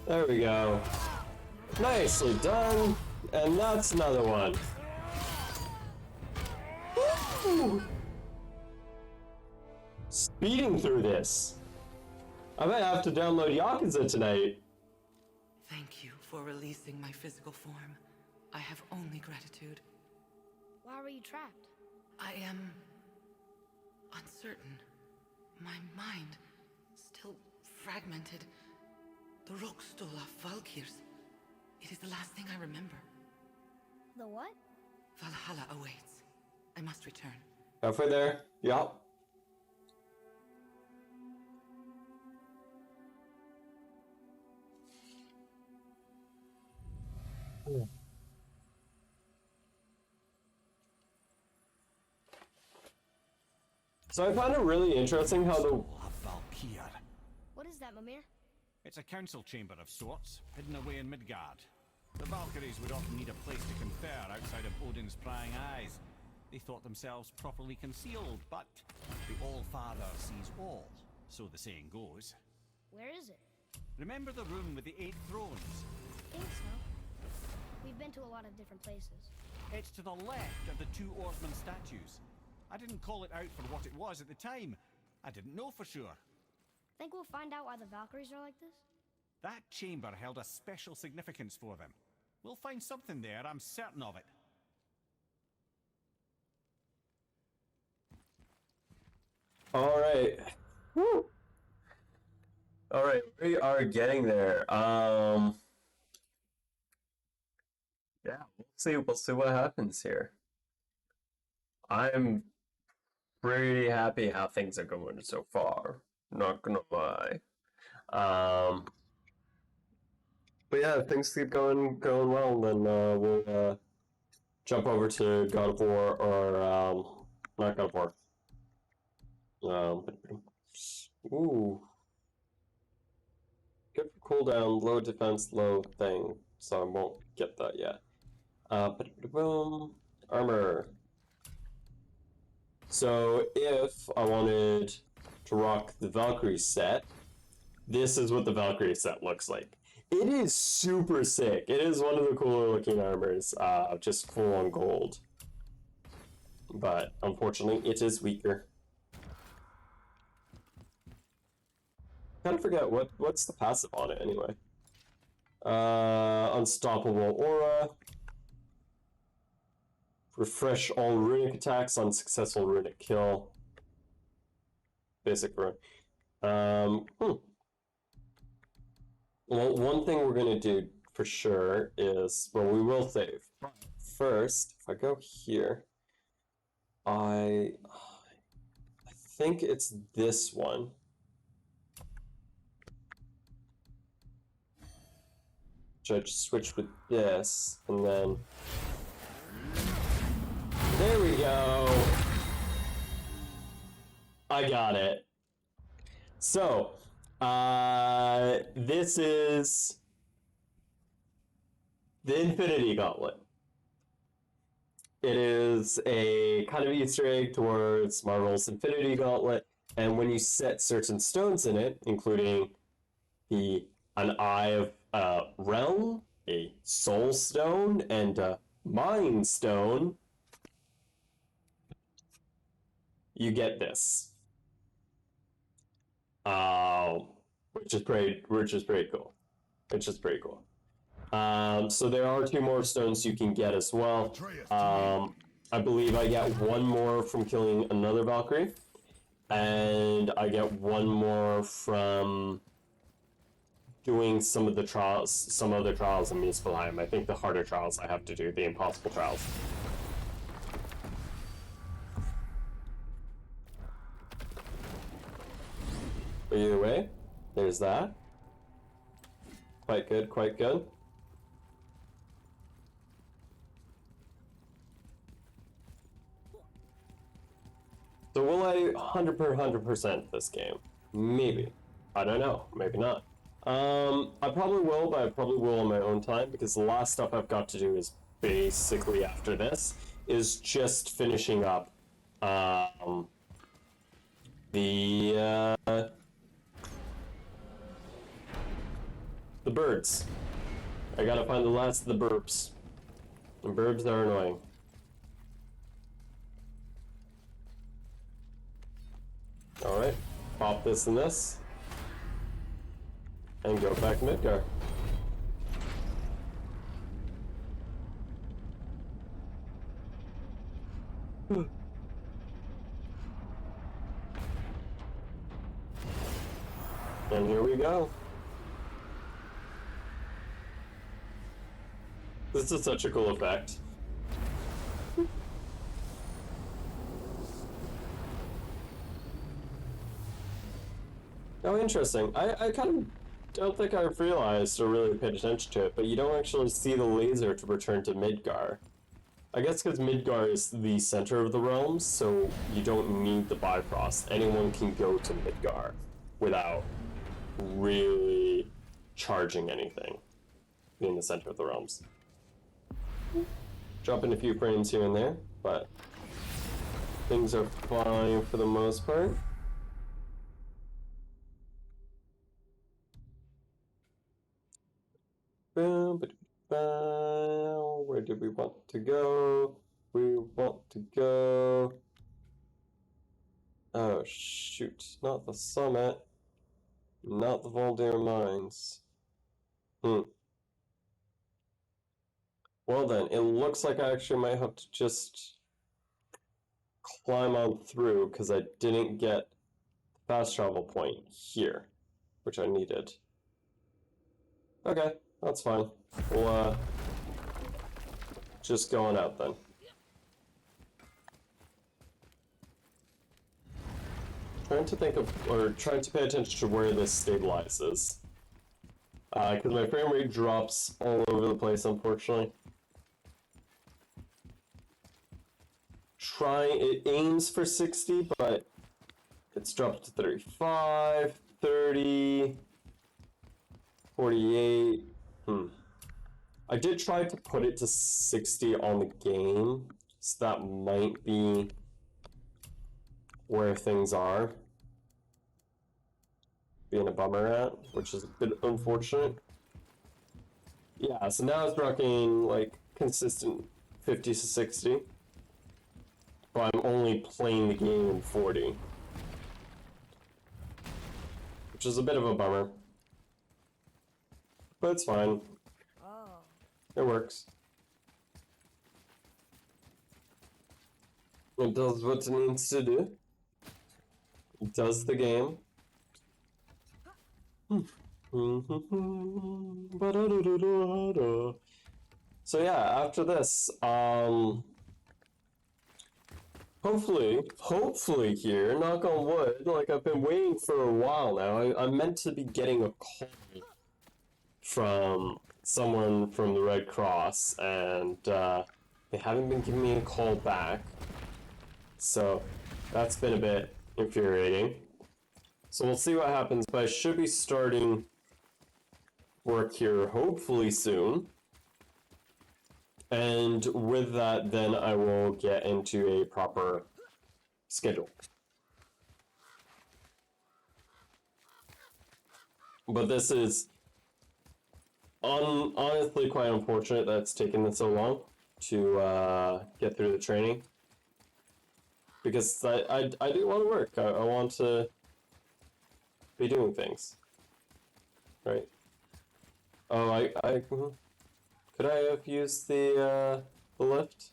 Speaker 1: There we go. Nicely done. And that's another one. Woo! Speeding through this. I might have to download Yakuza tonight.
Speaker 2: Thank you for releasing my physical form. I have only gratitude.
Speaker 6: Why were you trapped?
Speaker 2: I am uncertain. My mind still fragmented. The Rockstol of Valkyries. It is the last thing I remember.
Speaker 6: The what?
Speaker 2: Valhalla awaits. I must return.
Speaker 1: Halfway there. Yup. So I find it really interesting how the...
Speaker 3: A Valkyr.
Speaker 6: What is that, Mimir?
Speaker 3: It's a council chamber of sorts, hidden away in Midgard. The Valkyries would often need a place to confer outside of Odin's prying eyes. They thought themselves properly concealed, but the All-Father sees all, so the saying goes.
Speaker 6: Where is it?
Speaker 3: Remember the room with the 8 thrones?
Speaker 6: I think so. We've been to a lot of different places.
Speaker 3: It's to the left of the 2 oarsman statues. I didn't call it out for what it was at the time. I didn't know for sure.
Speaker 6: Think we'll find out why the Valkyries are like this?
Speaker 3: That chamber held a special significance for them. We'll find something there, I'm certain of it.
Speaker 1: Alright. Woo! Alright, we are getting there. Yeah, we'll see what happens here. I'm pretty happy how things are going so far. Not gonna lie. But yeah, if things keep going well, then we'll jump over to God of War or not God of War. Ooh. Good for cooldown, low defense, low thing. So I won't get that yet. Boom. Armor. So if I wanted to rock the Valkyrie set, this is what the Valkyrie set looks like. It is super sick. It is one of the cooler looking armors, just full on gold. But unfortunately, it is weaker. Kind of forget what's the passive on it anyway. Unstoppable aura. Refresh all runic attacks on successful runic kill. Basic rune. Well, one thing we're gonna do for sure is, well, we will save. First, if I go here, I think it's this one. Should I just switch with this, and then... There we go! I got it. So, this is the Infinity Gauntlet. It is a kind of Easter egg towards Marvel's Infinity Gauntlet, and when you set certain stones in it, including an Eye of Realm, a Soul Stone, and a Mind Stone, you get this. Which is pretty cool. Which is pretty cool. So there are 2 more stones you can get as well. I believe I get 1 more from killing another Valkyrie, and I get 1 more from doing some of the trials, some other trials in Muspelheim. I think the harder trials I have to do, the impossible trials. But either way, there's that. Quite good, quite good. So will I 100% this game? Maybe. I don't know. Maybe not. I probably will, but I probably will on my own time, because the last stuff I've got to do is basically after this, is just finishing up the birds. I gotta find the last of the burbs. And burbs are annoying. Alright, pop this and this. And go back to Midgar. And here we go. This is such a cool effect. Oh, interesting. I kind of don't think I've realized or really paid attention to it, but you don't actually see the laser to return to Midgar. I guess because Midgar is the center of the realms, so you don't need the Bifrost. Anyone can go to Midgar without really charging anything in the center of the realms. Dropping a few frames here and there, but things are fine for the most part. Where did we want to go? We want to go... Oh shoot, not the summit. Not the Voldair Mines. Well then, it looks like I actually might have to just climb on through, because I didn't get the fast travel point here, which I needed. Okay, that's fine. We'll, just going out then. Trying to think of, or trying to pay attention to where this stabilizes. Because my frame rate drops all over the place, unfortunately. It aims for 60, but it's dropped to 35, 30, 48. I did try to put it to 60 on the game, so that might be where things are. Being a bummer at, which is a bit unfortunate. Yeah, so now it's rocking like consistent 50 to 60. But I'm only playing the game in 40. Which is a bit of a bummer. But it's fine.
Speaker 6: Oh.
Speaker 1: It works. It does what it needs to do. It does the game. So yeah, after this, hopefully here, knock on wood, like I've been waiting for a while now. I'm meant to be getting a call from someone from the Red Cross, and they haven't been giving me a call back. So that's been a bit infuriating. So we'll see what happens, but I should be starting work here hopefully soon. And with that, then I will get into a proper schedule. But this is honestly quite unfortunate that it's taken this so long to get through the training. Because I do want to work. I want to be doing things. Right? Oh, could I have used the lift?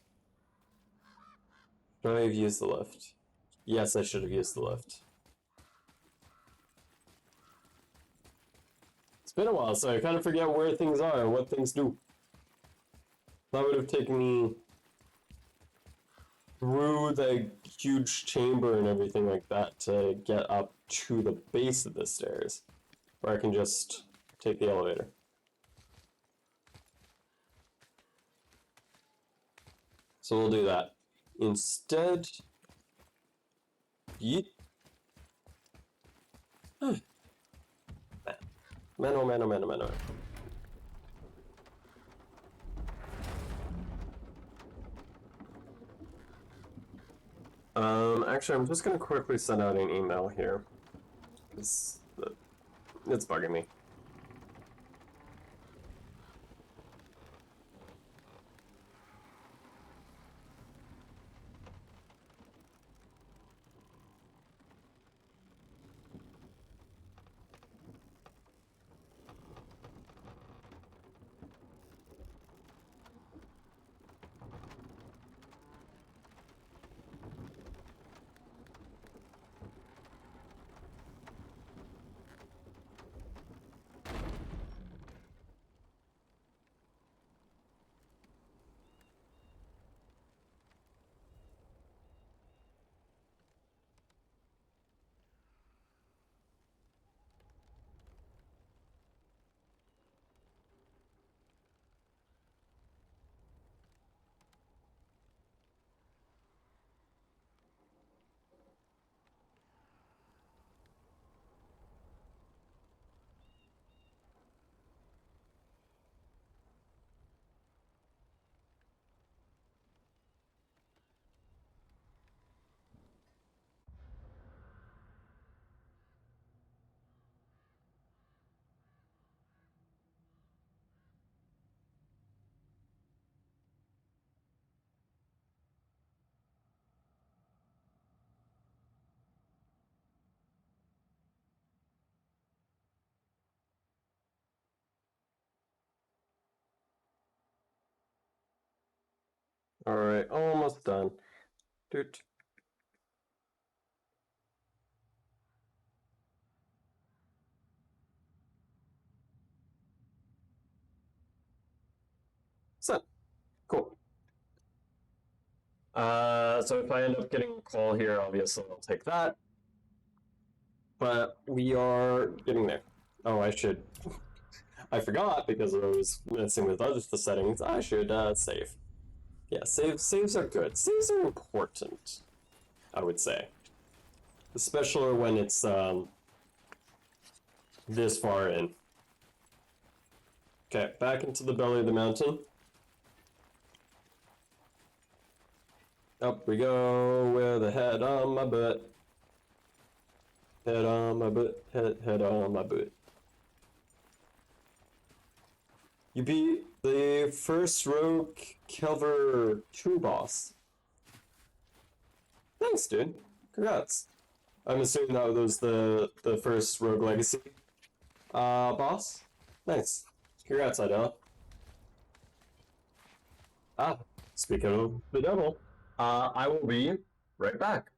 Speaker 1: Should I have used the lift? Yes, I should have used the lift. It's been a while, so I kind of forget where things are and what things do. That would have taken me through the huge chamber and everything like that to get up to the base of the stairs, where I can just take the elevator. So we'll do that. Instead, yeet. Man. Actually, I'm just gonna quickly send out an email here. It's bugging me. Alright, almost done. Doot. So, cool. So if I end up getting a call here, obviously I'll take that. But we are getting there. Oh, I forgot because I was messing with other settings. I should save. Yeah, saves are good. Saves are important, I would say. Especially when it's this far in. Okay, back into the belly of the mountain. Up we go with a head on my butt. Head on my butt, head on my butt. You beat the first Rogue Kelver 2 boss. Thanks, dude. Congrats. I'm assuming that was the first Rogue Legacy boss. Nice. Congrats, Idella. Ah, speaking of the devil, I will be right back.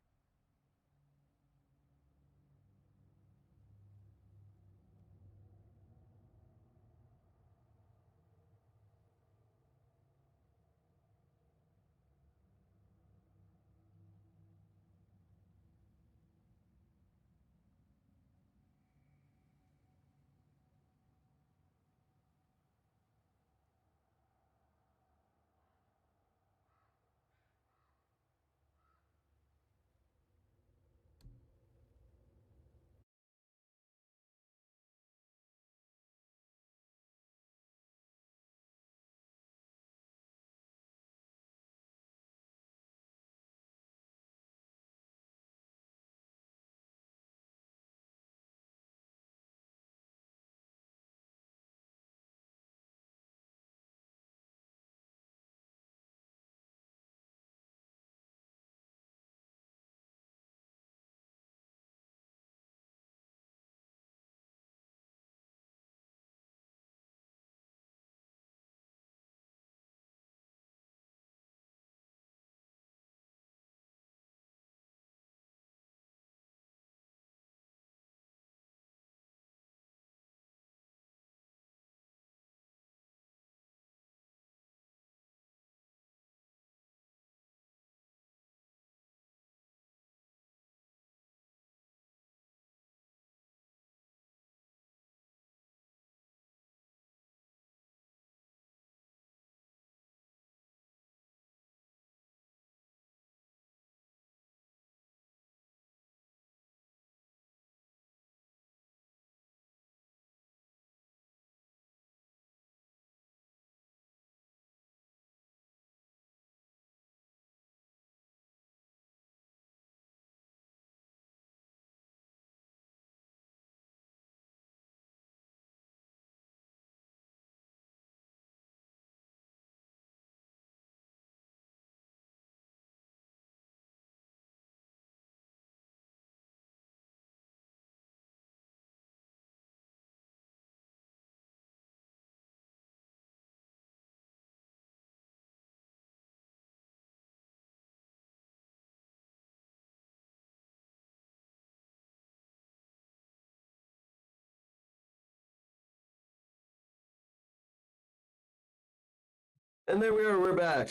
Speaker 1: And there we are. We're back.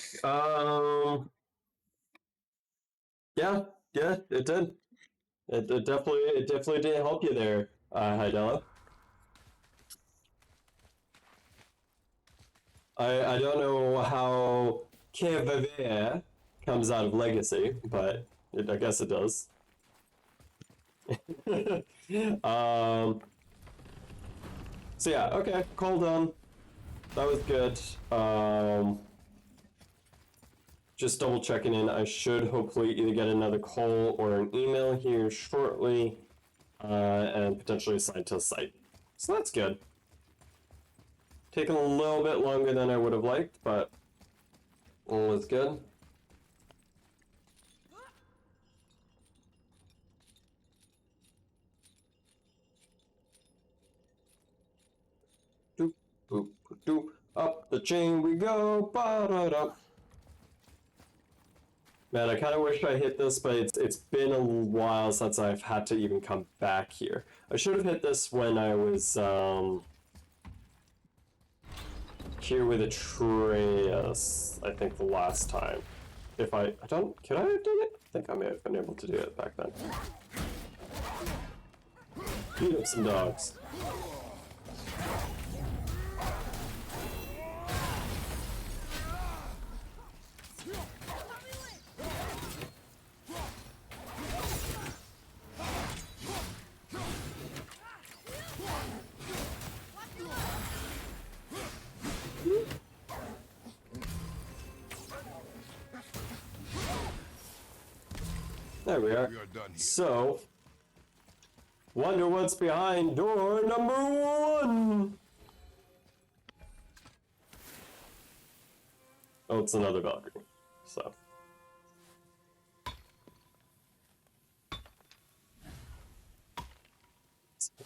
Speaker 1: Yeah, yeah, it did. It definitely did help you there, Hidella. I don't know how Kevavere comes out of Legacy, but I guess it does. um, so yeah, okay, call done. That was good. Just double checking in. I should hopefully either get another call or an email here shortly, and potentially assigned to a site. So that's good. Taking a little bit longer than I would have liked, but all is good. Doop, boop, doop. Up the chain we go. Ba-da-da. Man, I kind of wish I hit this, but it's been a while since I've had to even come back here. I should have hit this when I was here with Atreus, I think the last time. If I don't, could I have done it? I think I may have been able to do it back then. Beat up some dogs. There we are.
Speaker 5: We are done here.
Speaker 1: So, wonder what's behind door number 1. Oh, it's another Valkyrie. So.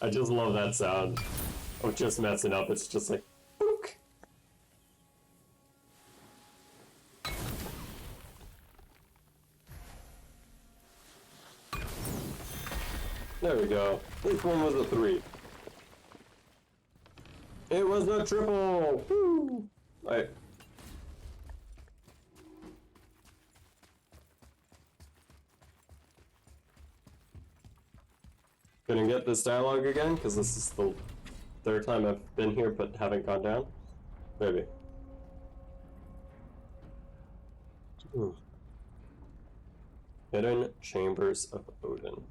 Speaker 1: I just love that sound of just messing up. It's just like, book. There we go. This one was a 3. It was a triple! Woo! Alright. Gonna get this dialogue again, because this is the 3rd time I've been here but haven't gone down. Maybe. Ooh. Hidden Chambers of Odin.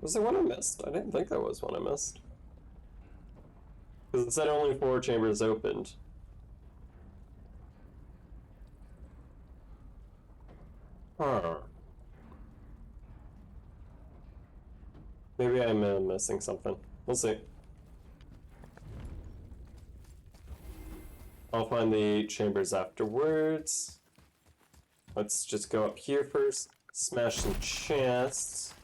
Speaker 1: Was there one I missed? I didn't think there was one I missed. Because it said only 4 chambers opened. Huh. Maybe I'm missing something. We'll see. I'll find the chambers afterwards. Let's just go up here first, smash some chests.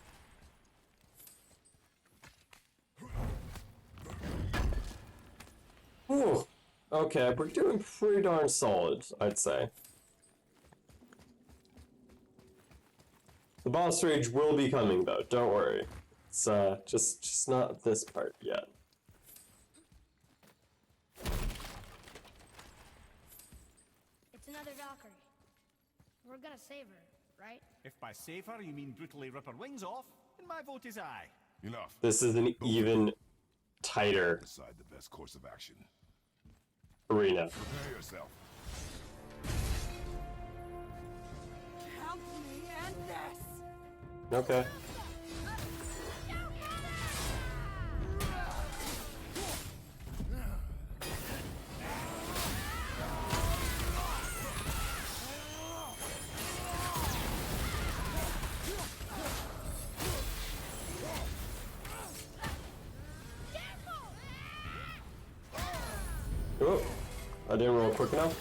Speaker 1: Ooh, okay, we're doing pretty darn solid, I'd say. The boss rage will be coming though, don't worry. It's just not this part yet.
Speaker 6: It's another Valkyrie. We're gonna save her, right?
Speaker 3: If by save her you mean brutally rip her wings off, then my vote is aye.
Speaker 5: Enough.
Speaker 1: This is an even tighter
Speaker 5: Decide the best course of action.
Speaker 1: arena.
Speaker 5: Prepare yourself.
Speaker 2: Count me and this!
Speaker 1: Okay. Oh, I didn't roll quick enough.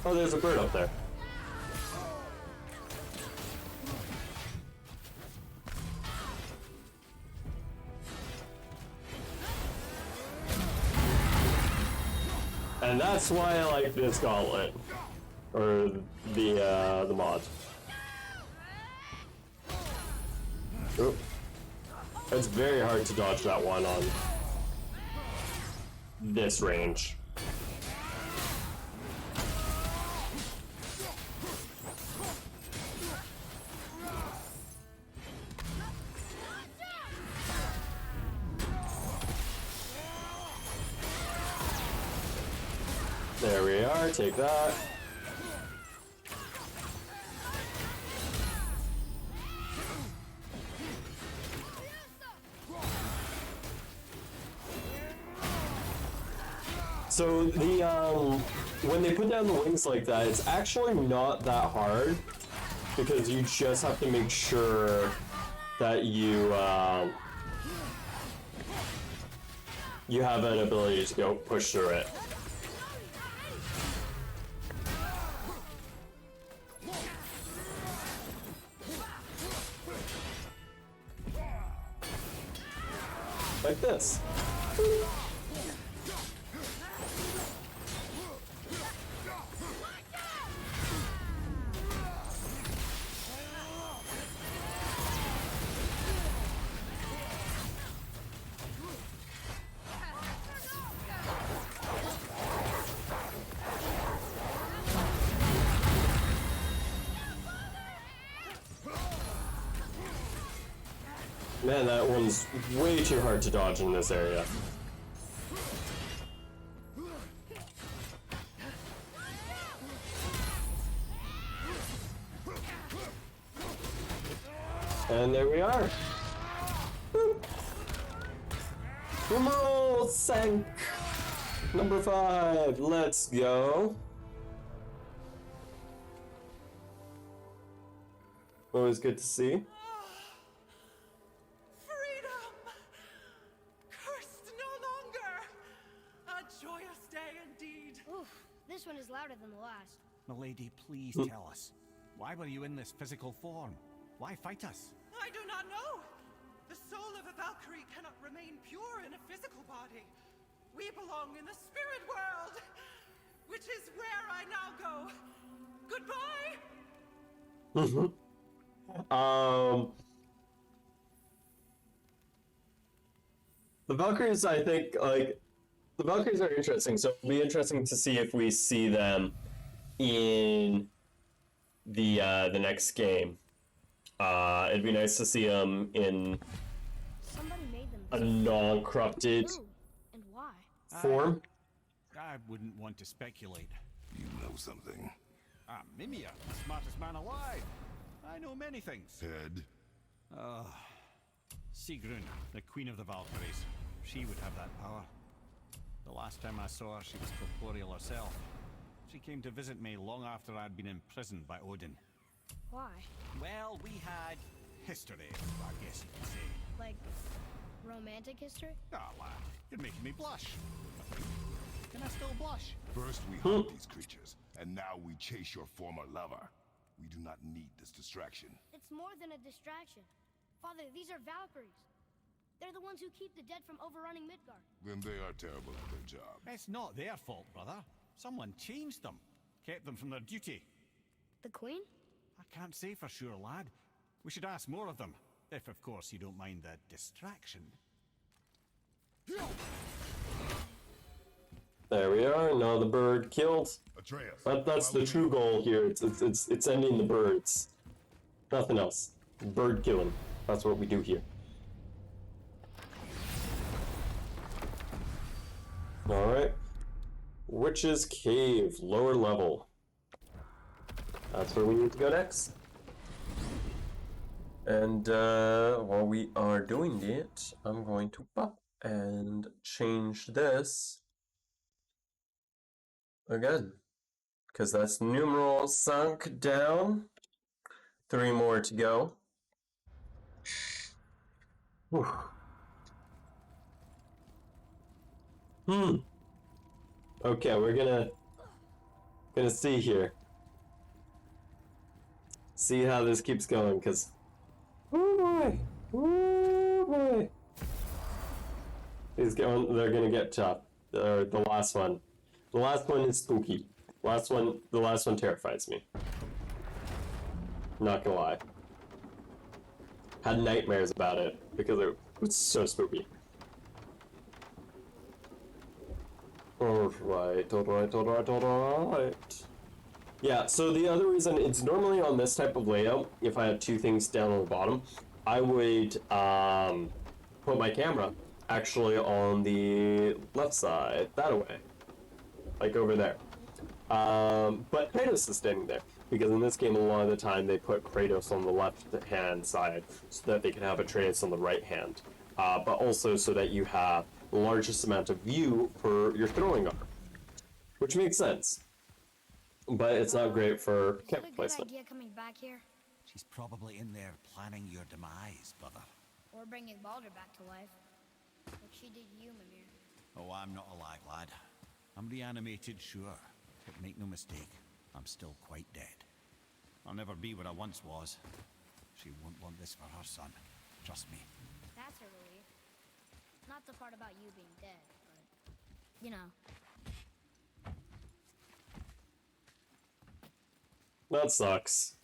Speaker 1: Oh, there's a bird up there. And that's why I like this gauntlet. Or the mod. Oop. It's very hard to dodge that one on this range. There we are, take that. So the when they put down the wings like that, it's actually not that hard because you just have to make sure that you have an ability to go push through it. like this. Man, that one's way too hard to dodge in this area. And there we are. Emerald sank. Number 5. Let's go. Always good to see.
Speaker 2: Freedom! Cursed no longer! A joyous day indeed.
Speaker 6: Oof, this one is louder than the last.
Speaker 3: Milady, please tell us. Why were you in this physical form? Why fight us?
Speaker 2: I do not know. The soul of a Valkyrie cannot remain pure in a physical body. We belong in the spirit world, which is where I now go. Goodbye!
Speaker 1: The Valkyries, I think, like, the Valkyries are interesting, so it'll be interesting to see if we see them in the next game. It'd be nice to see them in
Speaker 6: Somebody made them
Speaker 1: a
Speaker 6: this
Speaker 1: non-corrupted
Speaker 6: Who and why?
Speaker 1: form.
Speaker 3: I wouldn't want to speculate.
Speaker 5: You know something.
Speaker 3: I'm Mimir, the smartest man alive. I know many things.
Speaker 5: Head.
Speaker 3: Sigrun, the queen of the Valkyries. She would have that power. The last time I saw her, she was corporeal herself. She came to visit me long after I'd been imprisoned by Odin.
Speaker 6: Why?
Speaker 3: Well, we had history, I guess you could say.
Speaker 6: Like, romantic history?
Speaker 3: Ah, lad, you're making me blush. Can I still blush?
Speaker 5: First we hunt these creatures, and now we chase your former lover. We do not need this distraction.
Speaker 6: It's more than a distraction. Father, these are Valkyries. They're the ones who keep the dead from overrunning Midgard.
Speaker 5: Then they are terrible at their job.
Speaker 3: It's not their fault, brother. Someone changed them. Kept them from their duty.
Speaker 6: The Queen?
Speaker 3: I can't say for sure, lad. We should ask more of them. If, of course, you don't mind the distraction.
Speaker 1: There we are. Now the bird killed.
Speaker 5: Atreus.
Speaker 1: That's the true goal here. It's ending the birds. Nothing else. Bird killing. That's what we do here. Alright. Witch's Cave, lower level. That's where we need to go next. And while we are doing it, I'm going to pop and change this again. Because that's numeral sunk down. 3 more to go. Whew. Okay, we're gonna see here. See how this keeps going, because oh boy. They're gonna get tough. The last one. The last one is spooky. The last one terrifies me. Not gonna lie. Had nightmares about it because it was so spooky. Alright. Yeah, so the other reason, it's normally on this type of layout, if I had 2 things down on the bottom, I would put my camera actually on the left side, that way. Like over there. But Kratos is standing there, because in this game a lot of the time they put Kratos on the left-hand side so that they can have Atreus on the right hand. But also so that you have the largest amount of view for your throwing arm. Which makes sense. But it's not great for
Speaker 6: Is it
Speaker 1: camera
Speaker 6: a good
Speaker 1: placement.
Speaker 6: idea coming back here?
Speaker 3: She's probably in there planning your demise, brother.
Speaker 6: Or bringing Baldur back to life? Like she did you, Mimir.
Speaker 3: Oh, I'm not alive, lad. I'm reanimated, sure. But make no mistake, I'm still quite dead. I'll never be what I once was. She won't want this for her son. Trust me.
Speaker 6: That's a relief. Not Not the part about you being dead, but you know.
Speaker 1: That sucks.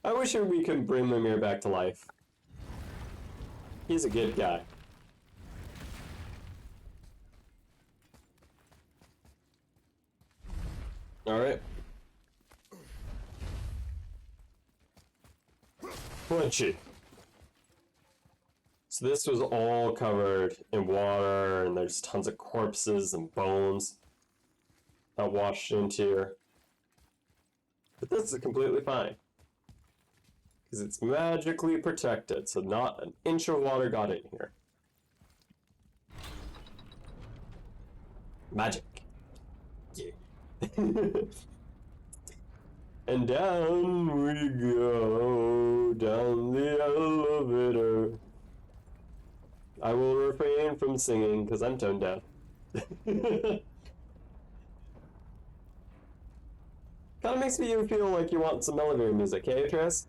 Speaker 1: I wish we could bring Mimir back to life. He's a good guy. Alright. Punchy. So this was all covered in water, and there's tons of corpses and bones that washed into here. But this is completely fine. Because it's magically protected, so not an inch of water got in here. Magic. Yeah. And down we go, down the elevator. I will refrain from singing because I'm toned down. Kind of makes you feel like you want some elevator music, hey, Tris?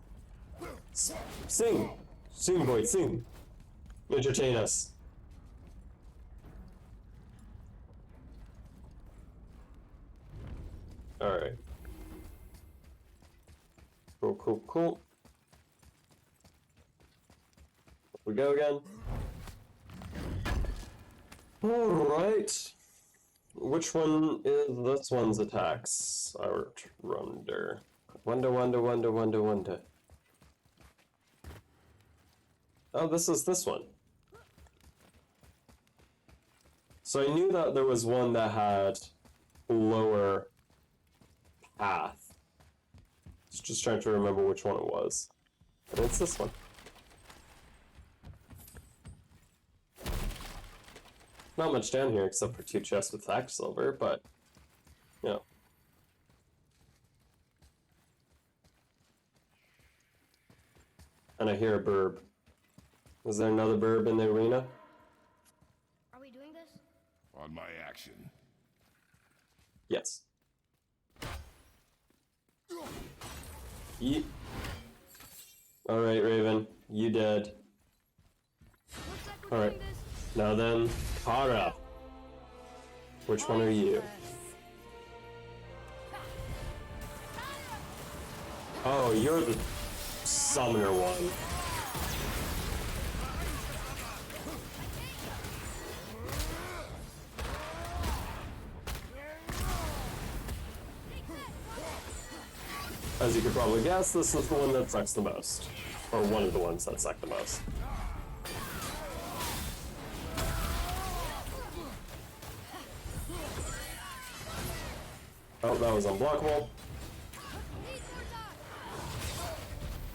Speaker 1: Sing! Sing, boy, sing! Entertain us. Alright. Cool, cool, cool. Up we go again. Alright. Which one is this one's attacks? I wonder. Wonder. Oh, this is this one. So I knew that there was one that had lower path. Just trying to remember which one it was. And it's this one. Not much down here except for 2 chests with thatch silver, but you know. And I hear a burb. Is there another burb in the arena?
Speaker 6: Are we doing this?
Speaker 5: On my action.
Speaker 1: Yes. Yeet. Alright, Raven. You dead.
Speaker 6: Looks like we're
Speaker 1: Alright.
Speaker 6: doing this.
Speaker 1: Now then, Kara. Which one are you? Oh, you're the summoner one. As you could probably guess, this is the one that sucks the most. Or one of the ones that suck the most. Oh, that was unblockable.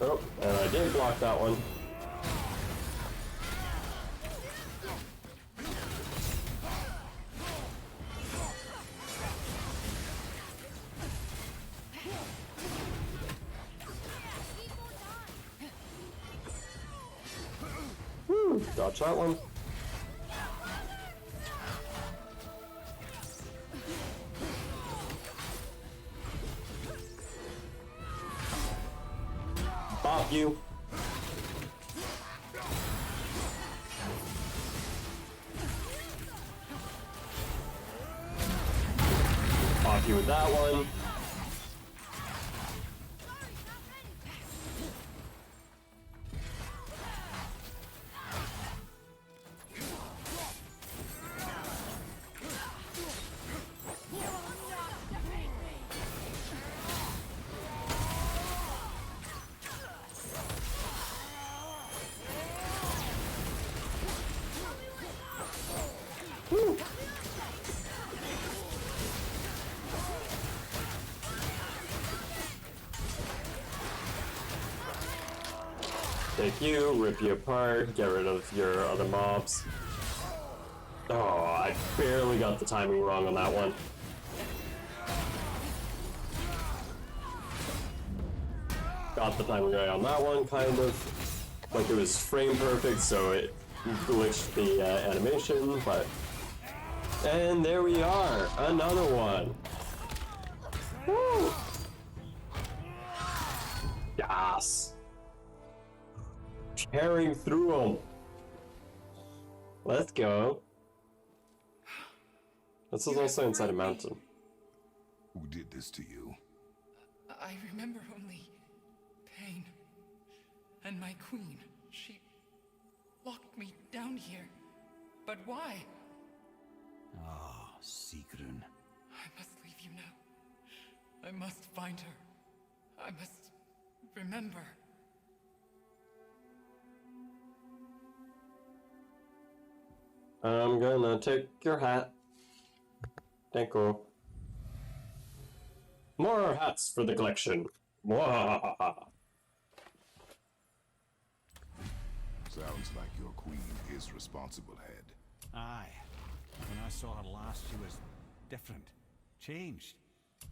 Speaker 1: Oh, and I did block that one. Woo, dodge that one. Bop you. Bop you with that one. Take you, rip you apart, get rid of your other mobs. Oh, I barely got the timing wrong on that one. Got the timing right on that one, kind of. Like it was frame perfect, so it glitched the animation, but... And there we are, another one. Woo! Yes! Tearing through them. Let's go. This is
Speaker 7: You
Speaker 1: also
Speaker 7: have
Speaker 1: inside a
Speaker 7: freed me.
Speaker 1: mountain.
Speaker 5: Who did this to you?
Speaker 7: I remember only pain. And my queen, she locked me down here. But why?
Speaker 3: Ah, Sigrun.
Speaker 7: I must leave you now. I must find her. I must remember.
Speaker 1: I'm gonna take your hat. Thank you. More hats for the collection. Mwahahaha.
Speaker 5: Sounds like your queen is responsible, head.
Speaker 3: Aye. When I saw her last, she was different. Changed.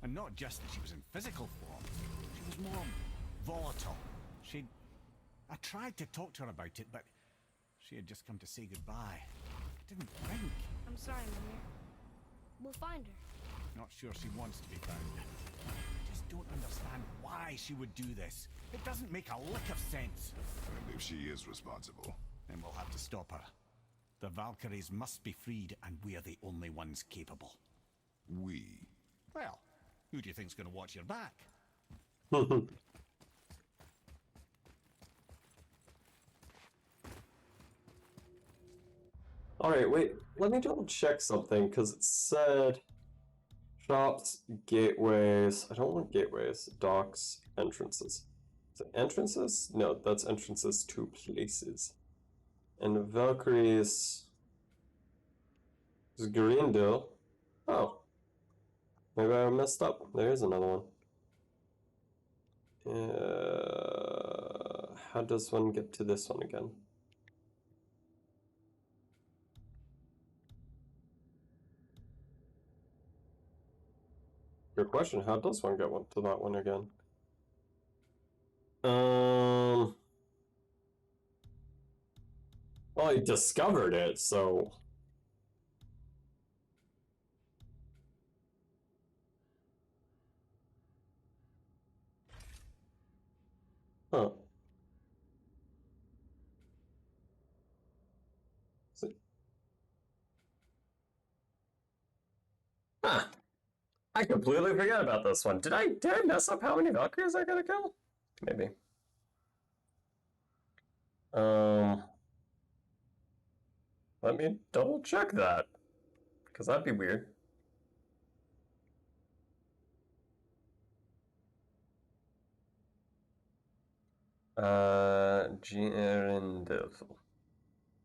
Speaker 3: And not just that she was in physical form. She was more volatile. I tried to talk to her about it, but she had just come to say goodbye. I didn't think.
Speaker 6: I'm sorry, Mimir. We'll find her.
Speaker 3: Not sure she wants to be found. I just don't understand why she would do this. It doesn't make a lick of sense.
Speaker 5: And if she is responsible,
Speaker 3: Then we'll have to stop her. The Valkyries must be freed, and we're the only ones capable.
Speaker 5: we.
Speaker 3: Well, who do you think's going to watch your back?
Speaker 1: Alright, wait. Let me double check something, because it said shops, gateways. I don't want gateways. Docks, entrances. Is it entrances? No, that's entrances to places. And Valkyries is Grindel. Oh. Maybe I messed up. There's another one. How does one get to this one again? Good question. How does one get one to that one again? Well, I discovered it, so. Huh. Huh. I completely forgot about this one. Did I mess up how many Valkyries I gotta kill? Maybe. Let me double check that. Because that'd be weird. Gerendel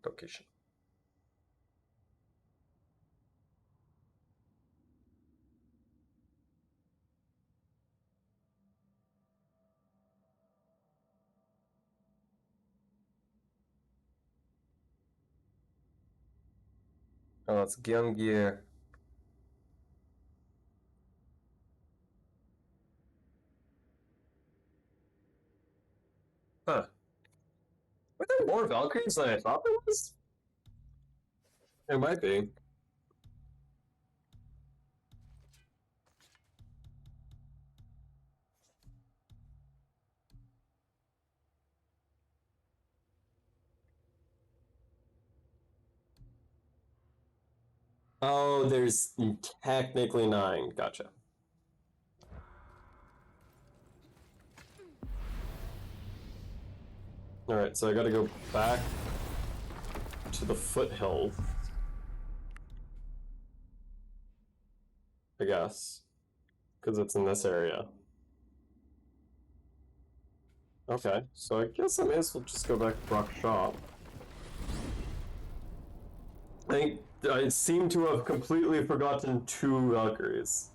Speaker 1: location. Oh, it's Gyongir. Huh. Were there more Valkyries than I thought there was? There might be. Oh, there's technically 9. Gotcha. Alright, so I gotta go back to the foothill. I guess. Because it's in this area. Okay, so I guess I may as well just go back to Brock's shop. I seem to have completely forgotten 2 Valkyries.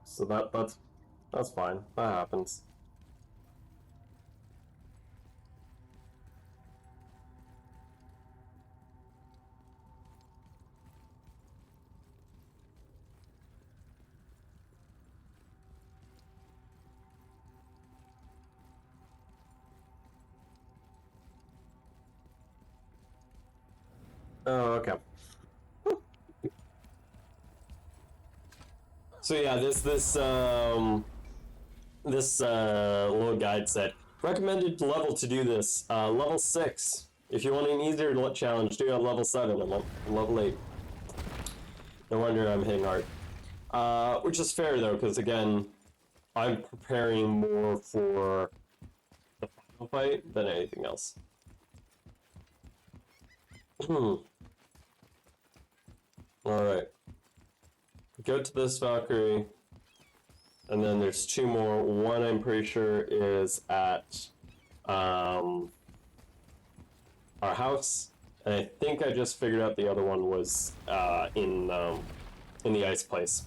Speaker 1: So that's fine. That happens. Oh, okay. So yeah, this little guide said recommended level to do this. Level 6 If you want an easier challenge, do it on level 7. I'm on level 8. No wonder I'm hitting hard. Which is fair though, because again, I'm preparing more for the final fight than anything else. Alright. Go to this Valkyrie, and then there's 2 more. One I'm pretty sure is at our house, and I think I just figured out the other one was in the ice place.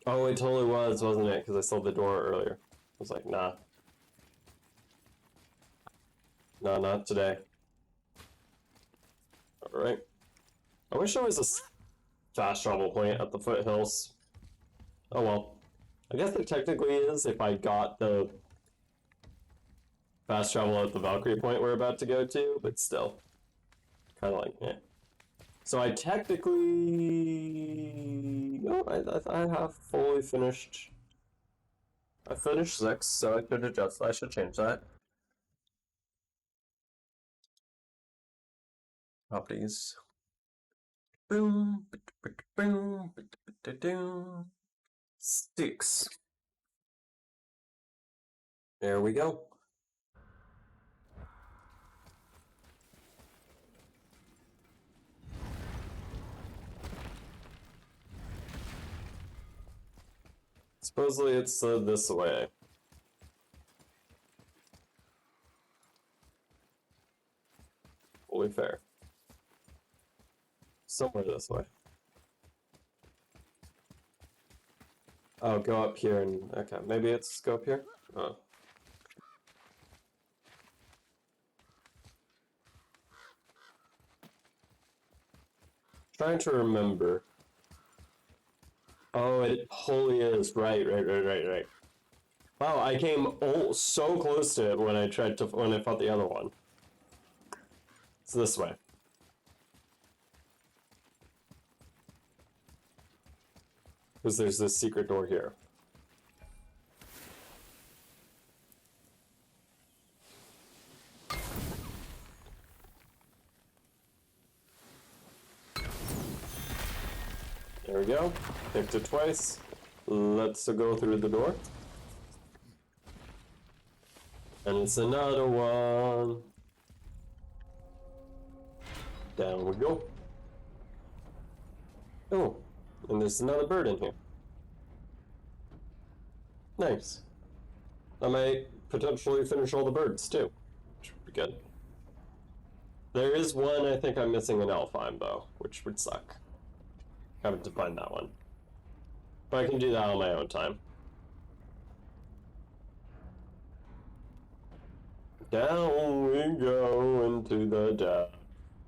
Speaker 1: Oh, it totally was, wasn't it? Because I saw the door earlier. I was like, nah. No, not today. Alright. I wish there was a fast travel point at the foothills. Oh well. I guess there technically is if I got the fast travel at the Valkyrie point we're about to go to, but still. Kind of like, eh. So I technically... No, I have fully finished... I finished 6, so I could adjust. I should change that. Properties. Boom, boom, boom, 6. There we go. Supposedly it's this way. Fully fair. Somewhere this way. Oh, go up here and... Okay, maybe it's go up here? Oh. Trying to remember. Oh, it wholly is. Right. Wow, I came so close to it when I fought the other one. It's this way. Because there's this secret door here. There we go. Picked it twice. Let's go through the door. And it's another one. Down we go. Oh, and there's another bird in here. Nice. I might potentially finish all the birds too, which would be good. There is one I think I'm missing an Alfheim though, which would suck. Having to find that one. But I can do that on my own time. Down we go into the dark.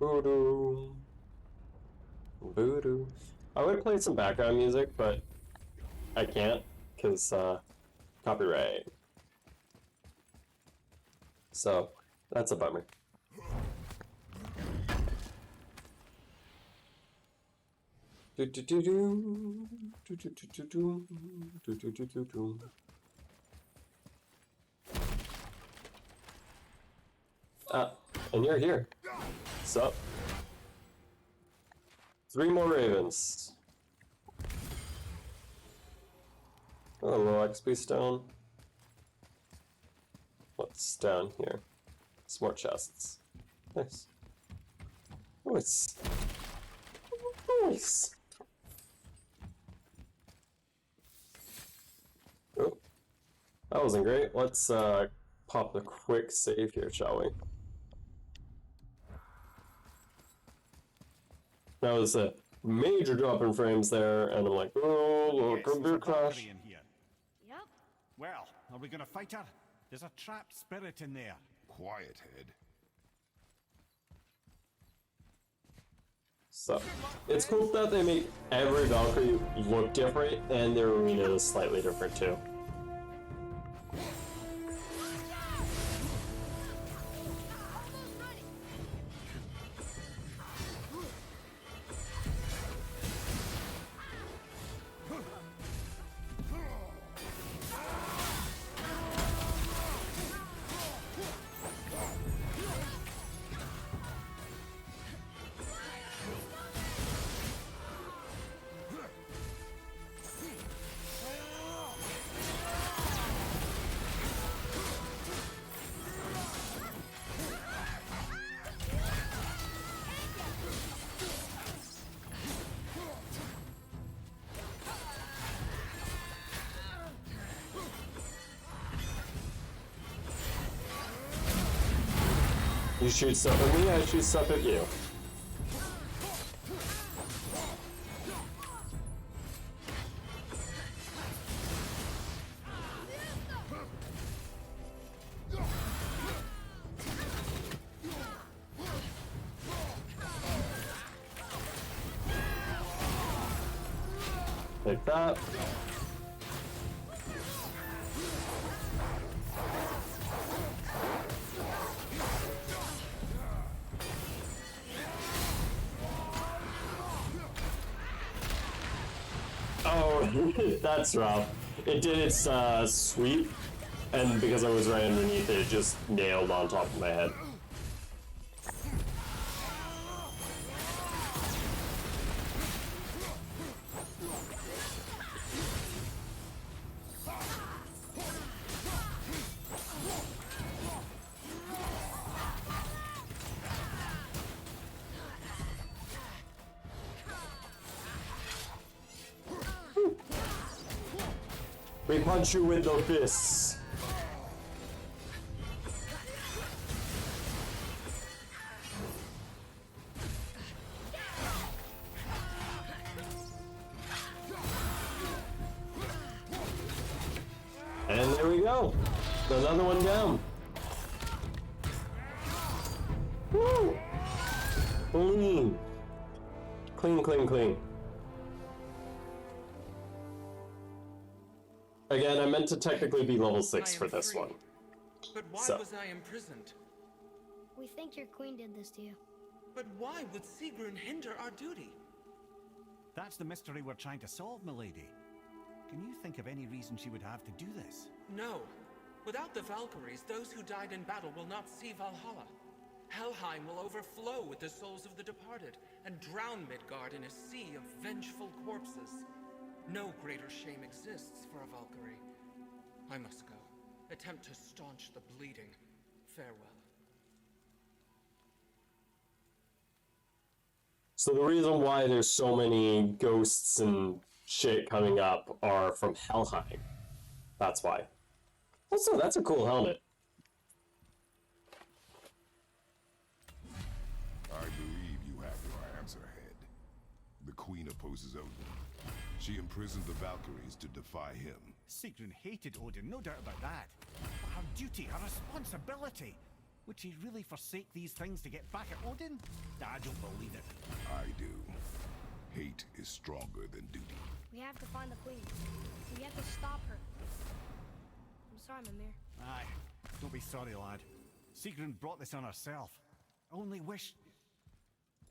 Speaker 1: Voodoo. Voodoo. I would play some background music, but I can't, because copyright. So, that's a bummer. And you're here. Sup? 3 more ravens. Oh, a little XP stone. What's down here? Some more chests. Nice. Nice. Nice. Oh, that wasn't great. Let's pop the quick save here, shall we? That was a major drop in frames there, and I'm like, oh, computer crash.
Speaker 6: Yep.
Speaker 3: Well, are we gonna fight her? There's a trapped spirit in there.
Speaker 5: Quiet, head.
Speaker 1: So, it's cool that they make every Valkyrie look different, and their arena is slightly different too. You shoot stuff at me, I shoot stuff at you. Like that. Oh, that's rough. It did its sweep, and because I was right underneath it, it just nailed on top of my head. We punch you with the fists. And there we go. Another one down. Woo! Clean. Clean, clean, clean. Again, I meant to technically be level 6 for this one.
Speaker 7: But why
Speaker 1: So.
Speaker 7: was I imprisoned?
Speaker 6: We think your queen did this to you.
Speaker 7: But why would Sigrun hinder our duty?
Speaker 3: That's the mystery we're trying to solve, milady. Can you think of any reason she would have to do this?
Speaker 7: No. Without the Valkyries, those who died in battle will not see Valhalla. Helheim will overflow with the souls of the departed, and drown Midgard in a sea of vengeful corpses. No greater shame exists for a Valkyrie. I must go. Attempt to staunch the bleeding. Farewell.
Speaker 1: So the reason why there's so many ghosts and shit coming up are from Helheim. That's why. Also, that's a cool helmet.
Speaker 5: I believe you have your answer, Head. The Queen opposes Odin. She imprisoned the Valkyries to defy him.
Speaker 3: Sigrun hated Odin, no doubt about that. But her duty, her responsibility. Would she really forsake these things to get back at Odin? I don't believe it.
Speaker 5: I do. Hate is stronger than duty.
Speaker 6: We have to find the queen. We have to stop her. I'm sorry, Mimir.
Speaker 3: Aye, don't be sorry, lad. Sigrun brought this on herself. Only wish...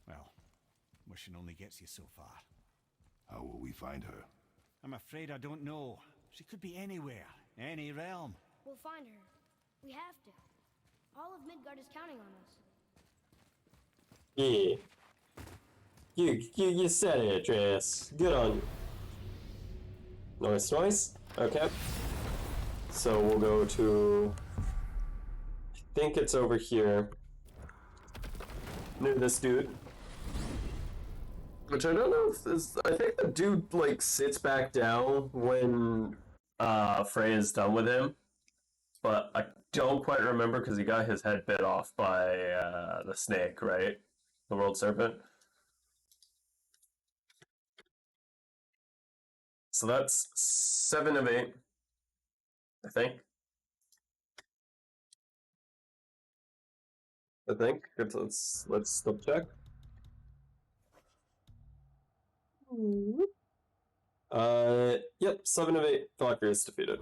Speaker 3: Well, wishing only gets you so far.
Speaker 5: How will we find her?
Speaker 3: I'm afraid I don't know. She could be anywhere, any realm.
Speaker 6: We'll find her. We have to. All of Midgard is counting on us.
Speaker 1: Yeah. You said it, Atreus. Good on you. Nice, nice. Okay. So we'll go to... I think it's over here. Near this dude. Which I don't know if this... I think the dude, like, sits back down when Frey is done with him. But I don't quite remember because he got his head bit off by the snake, right? The world serpent. So that's 7 of 8, I think. Let's double check. Yep, 7 of 8. Valkyries defeated.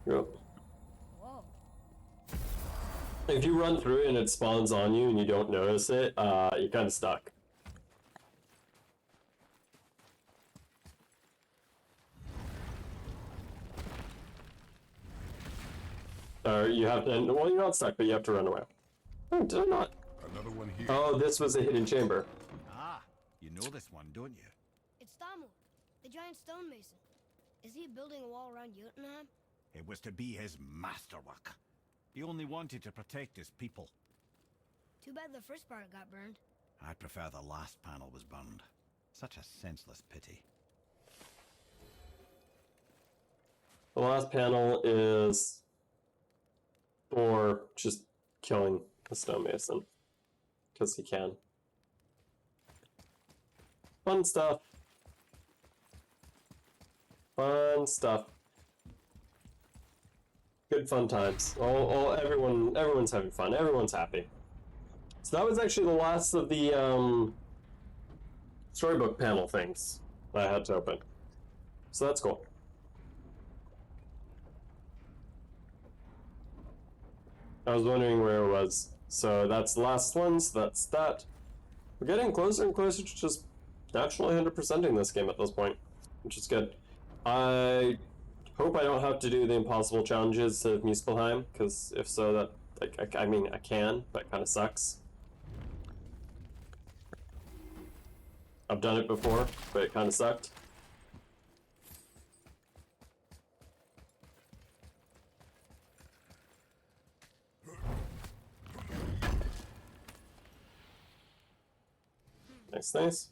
Speaker 1: Yep.
Speaker 6: Whoa.
Speaker 1: If you run through it and it spawns on you and you don't notice it, you're kind of stuck. Or you have to, well, you're not stuck, but you have to run away. Oh, did I not?
Speaker 5: Another one here.
Speaker 1: Oh, this was a hidden chamber.
Speaker 3: Ah, you know this one, don't you?
Speaker 6: It's Thamur, the giant stonemason. Is he building a wall around Jotunheim?
Speaker 3: It was to be his masterwork. He only wanted to protect his people.
Speaker 6: Too bad the first part got burned.
Speaker 3: I prefer the last panel was burned. Such a senseless pity.
Speaker 1: The last panel is or just killing the stonemason because he can. Fun stuff. Fun stuff. Good fun times. Everyone's having fun. Everyone's happy. So that was actually the last of the storybook panel things that I had to open. So that's cool. I was wondering where it was. So that's the last one, so that's that. We're getting closer and closer to just naturally 100%ing this game at this point, which is good. I hope I don't have to do the impossible challenges of Muspelheim, because if so, that, like, I mean, I can, but it kind of sucks. I've done it before, but it kind of sucked. Nice, nice.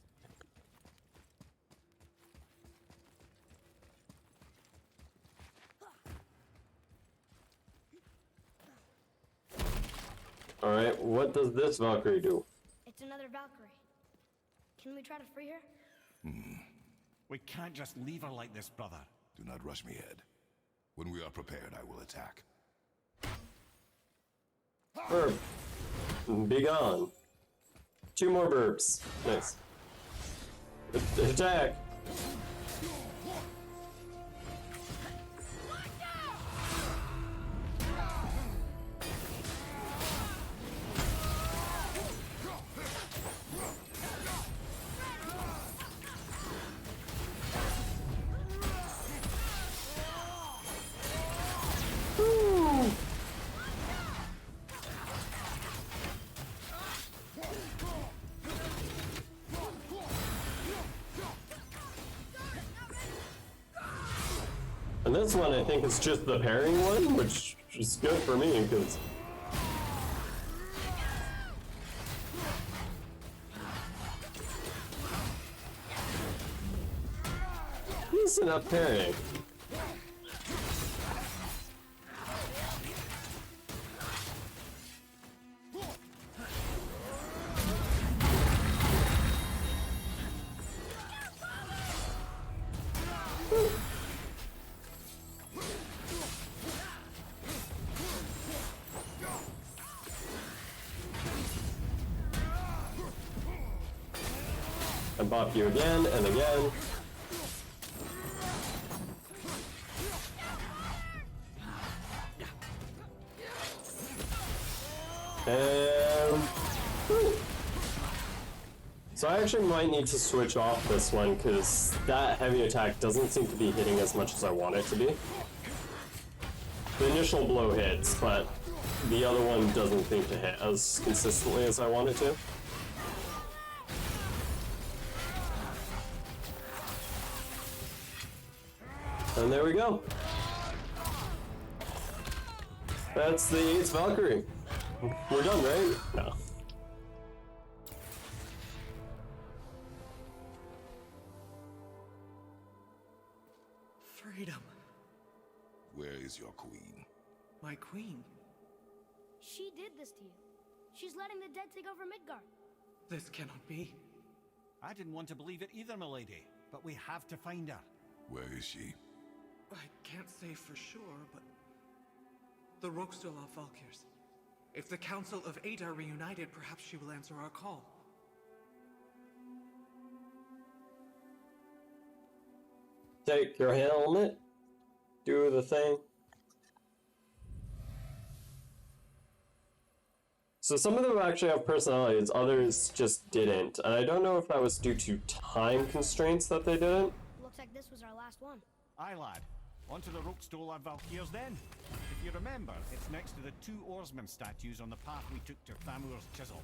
Speaker 1: Alright, what does this Valkyrie do?
Speaker 6: It's another Valkyrie. Can we try to free her?
Speaker 3: We can't just leave her like this, brother.
Speaker 5: Do not rush me, Ed. When we are prepared, I will attack.
Speaker 1: Burp. Be gone. 2 more burps. Nice. Attack! And this one, I think, is just the pairing one, which is good for me, because... Decent up pairing. And bop you again and again. And... So I actually might need to switch off this one, because that heavy attack doesn't seem to be hitting as much as I want it to be. The initial blow hits, but the other one doesn't seem to hit as consistently as I want it to. And there we go. That's the 8th Valkyrie. We're done, right? No.
Speaker 7: Freedom.
Speaker 5: Where is your queen?
Speaker 7: My queen.
Speaker 6: She did this to you. She's letting the dead take over Midgard.
Speaker 7: This cannot be.
Speaker 3: I didn't want to believe it either, milady, but we have to find her.
Speaker 5: Where is she?
Speaker 7: I can't say for sure, but... The Rokstol are Valkyrs. If the Council of Eight are reunited, perhaps she will answer our call.
Speaker 1: Take your helmet. Do the thing. So some of them actually have personalities, others just didn't. And I don't know if that was due to time constraints that they didn't.
Speaker 6: Looks like this was our last one.
Speaker 3: Aye, lad. On to the Rokstolar Valkyrs then. If you remember, it's next to the 2 oarsman statues on the path we took to Thamur's chisel.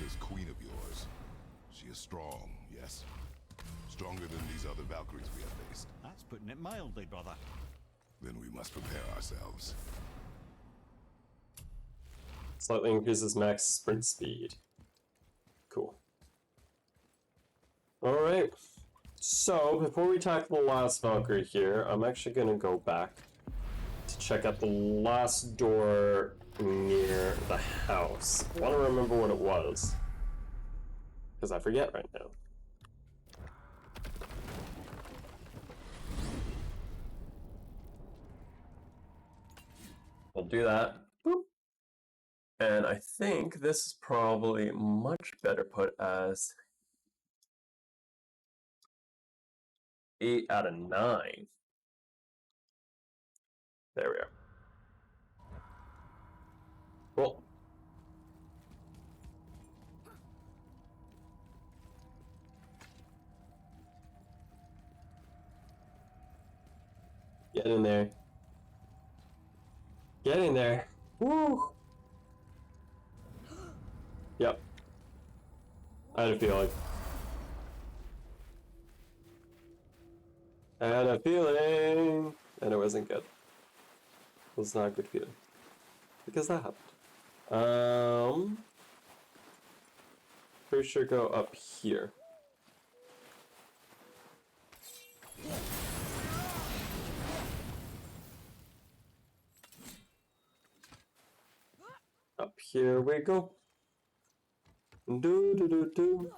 Speaker 5: This queen of yours. She is strong, yes? Stronger than these other Valkyries we have faced.
Speaker 3: That's putting it mildly, brother.
Speaker 5: Then we must prepare ourselves.
Speaker 1: Slightly increases max sprint speed. Cool. Alright. So, before we tackle the last Valkyrie here, I'm actually gonna go back to check out the last door near the house. I want to remember what it was, because I forget right now. I'll do that. Boop. And I think this is probably much better put as 8 out of 9. There we are. Cool. Get in there. Get in there. Woo! Yep. I had a feeling. I had a feeling, and it wasn't good. It was not a good feeling. Because that happened. Pretty sure go up here. Up here we go. Do do do do.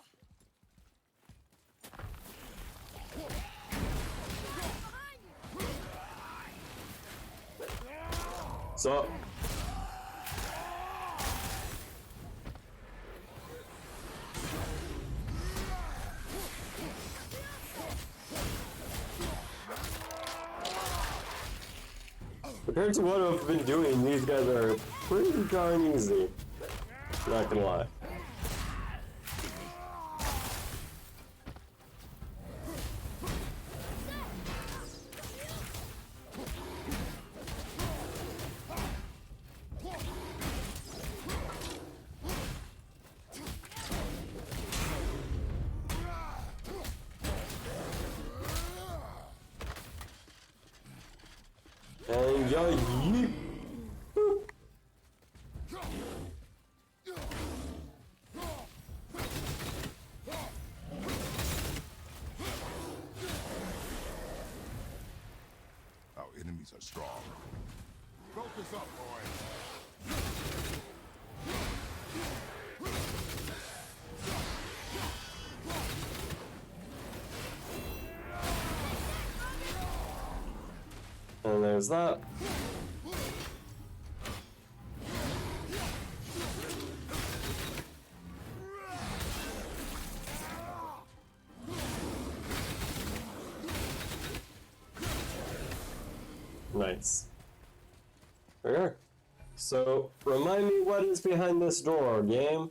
Speaker 1: So. Compared to what I've been doing, these guys are pretty darn easy. Not gonna lie. And yeah, yeet.
Speaker 5: Our enemies are strong. Focus up, boy.
Speaker 1: And there's that. Nice. Okay. So, remind me what is behind this door, game?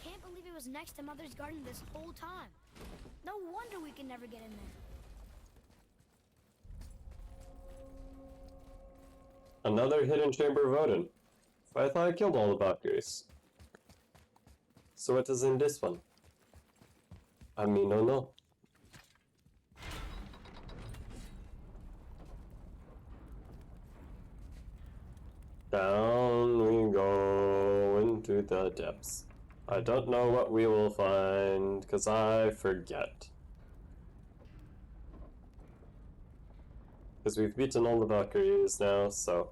Speaker 6: Can't believe it was next to Mother's garden this whole time. No wonder we can never get in there.
Speaker 1: Another hidden chamber of Odin. I thought I killed all the Valkyries. So what is in this one? I mean, no. Down we go into the depths. I don't know what we will find, because I forget. Because we've beaten all the Valkyries now, so...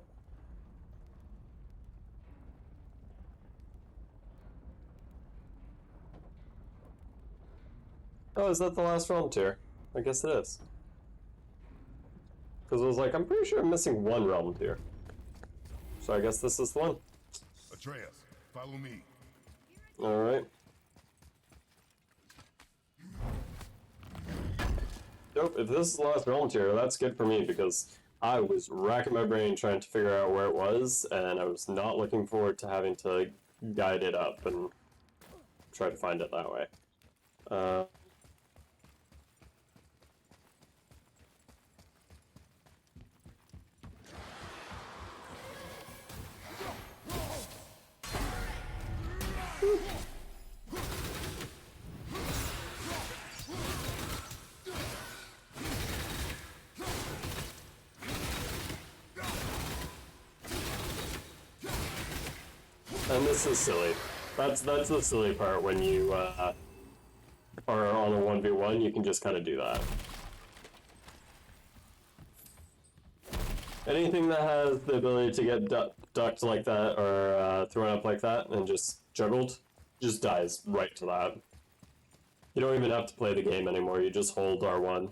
Speaker 1: Oh, is that the last realm tier? I guess it is. Because I was like, I'm pretty sure I'm missing one realm tier. So I guess this is the one.
Speaker 5: Atreus, follow me.
Speaker 1: Alright. Nope, if this is the last realm tier, that's good for me, because I was racking my brain trying to figure out where it was, and I was not looking forward to having to guide it up and try to find it that way. this is silly. That's the silly part when you are on a 1v1, you can just kind of do that. Anything that has the ability to get ducked like that or thrown up like that and just juggled, just dies right to that. You don't even have to play the game anymore, you just hold R1.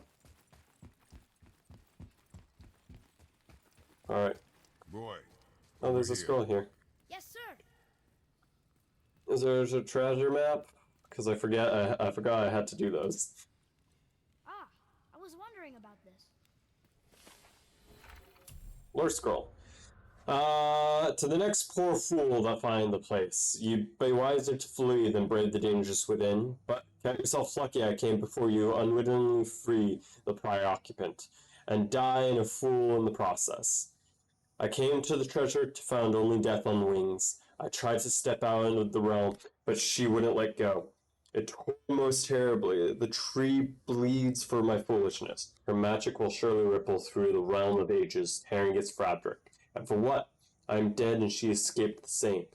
Speaker 1: Alright.
Speaker 5: Boy.
Speaker 1: Oh, there's a
Speaker 5: over here.
Speaker 1: scroll here.
Speaker 6: Yes, sir.
Speaker 1: Is there a treasure map? Because I forgot I had to do those.
Speaker 6: Ah, I was wondering about this.
Speaker 1: Lore scroll. To the next poor fool that find the place. You'd be wiser to flee than brave the dangers within, but count yourself lucky I came before you unwittingly free the prior occupant, and die in a fool in the process. I came to the treasure to find only death on wings. I tried to step out into the realm, but she wouldn't let go. It tore most terribly. The tree bleeds for my foolishness. Her magic will surely ripple through the realm of ages, tearing its fabric. And for what? I am dead and she escaped the same.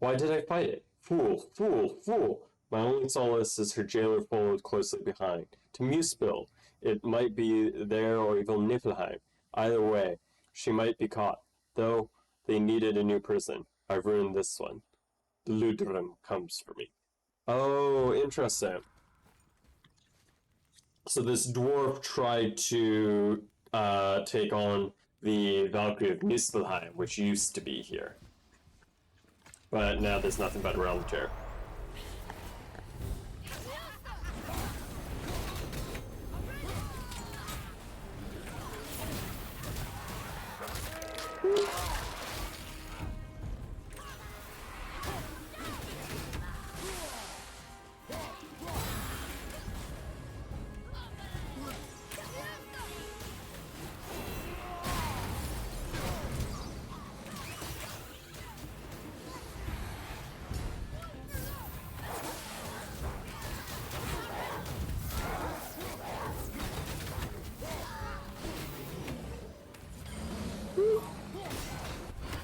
Speaker 1: Why did I fight it? Fool, fool, fool! My only solace is her jailer followed closely behind. To Muspel, it might be there or even Niflheim. Either way, she might be caught. Though they needed a new prison. I've ruined this one. Ludrum comes for me. Oh, interesting. So this dwarf tried to take on the Valkyrie of Niflheim, which used to be here. But now there's nothing but a realm chair.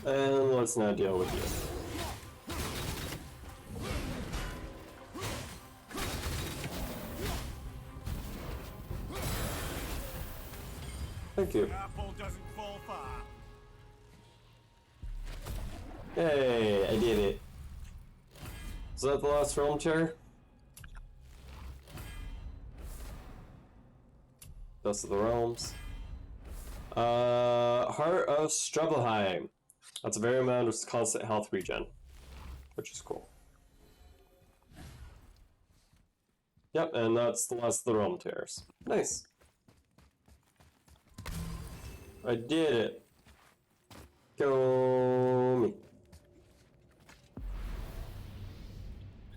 Speaker 1: And let's now deal with you. Thank you.
Speaker 3: Apple doesn't fall far.
Speaker 1: Hey, I did it. Is that the last realm chair? Dust of the Realms. Heart of Strubbelheim. That's a very amount of constant health regen, which is cool. Yep, and that's the last of the realm tears. Nice. I did it. Go me.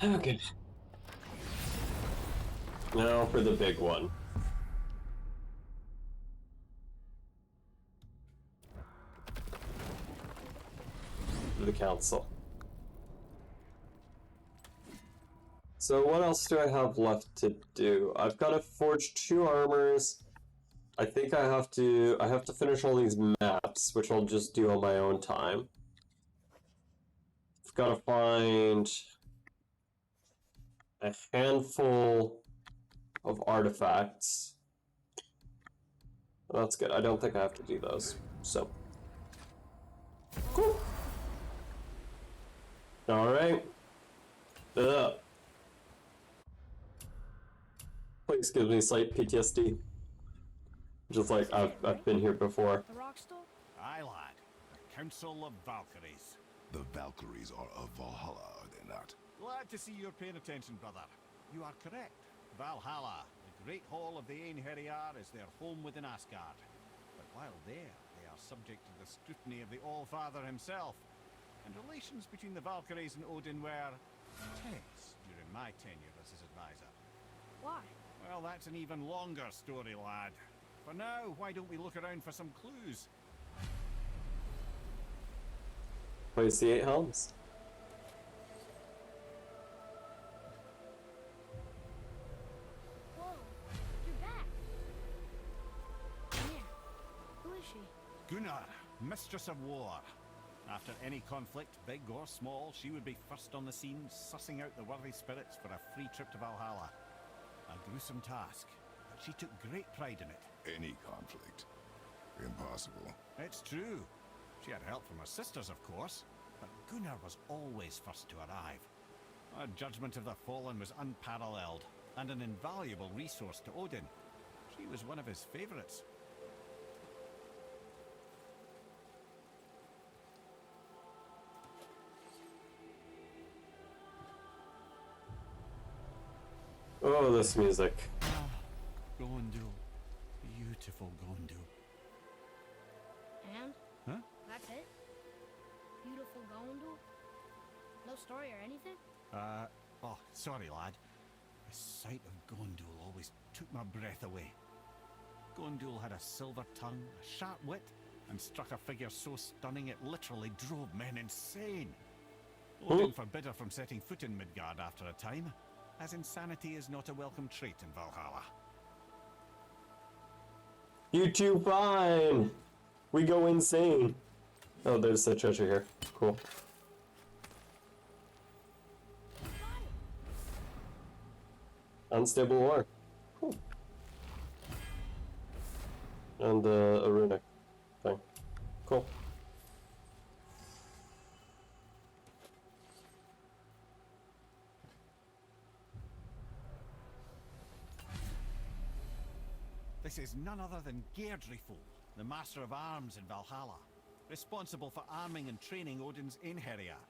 Speaker 1: Okay. Now for the big one. The council. So what else do I have left to do? I've got to forge 2 armors. I think I have to finish all these maps, which I'll just do on my own time. I've got to find a handful of artifacts. That's good. I don't think I have to do those. So cool. Alright. Place gives me slight PTSD. Just like I've been here before.
Speaker 6: The rock stole?
Speaker 3: Aye, lad. The Council of Valkyries.
Speaker 5: The Valkyries are of Valhalla, are they not?
Speaker 3: Glad to see you're paying attention, brother. You are correct. Valhalla, the great hall of the Einherjar, is their home within Asgard. But while there, they are subject to the scrutiny of the All-Father himself. And relations between the Valkyries and Odin were tense during my tenure as his advisor.
Speaker 6: Why?
Speaker 3: Well, that's an even longer story, lad. For now, why don't we look around for some clues?
Speaker 1: Place the 8 helms.
Speaker 6: Whoa, you're back. Come here. Who is she?
Speaker 3: Gunnar, Mistress of War. After any conflict, big or small, she would be first on the scene, sussing out the worthy spirits for a free trip to Valhalla. A gruesome task, but she took great pride in it.
Speaker 5: Any conflict. Impossible.
Speaker 3: It's true. She had help from her sisters, of course, but Gunnar was always first to arrive. Her judgment of the fallen was unparalleled, and an invaluable resource to Odin. She was one of his favorites.
Speaker 1: Oh, this music.
Speaker 3: Gondul. Beautiful Gondul.
Speaker 6: And?
Speaker 3: Huh?
Speaker 6: That's it? Beautiful Gondul? No story or anything?
Speaker 3: Oh, sorry, lad. The sight of Gondul always took my breath away. Gondul had a silver tongue, a sharp wit, and struck a figure so stunning it literally drove men insane. Odin forbid her from setting foot in Midgard after a time, as insanity is not a welcome trait in Valhalla.
Speaker 1: You two fine. We go insane. Oh, there's the treasure here. Cool. Unstable ore. Cool. And a runic thing. Cool.
Speaker 3: This is none other than Geirdriful, the Master of Arms in Valhalla, responsible for arming and training Odin's Einherjar.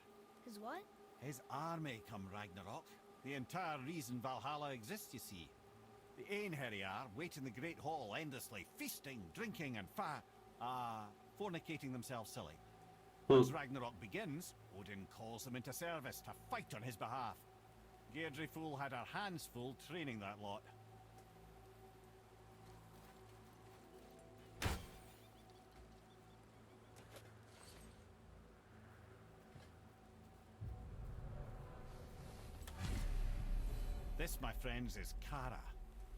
Speaker 6: His what?
Speaker 3: His army come Ragnarok. The entire reason Valhalla exists, you see. The Einherjar wait in the Great Hall endlessly, feasting, drinking, and fornicating themselves silly. Once Ragnarok begins, Odin calls them into service to fight on his behalf. Geirdriful had her hands full training that lot. This, my friends, is Kara.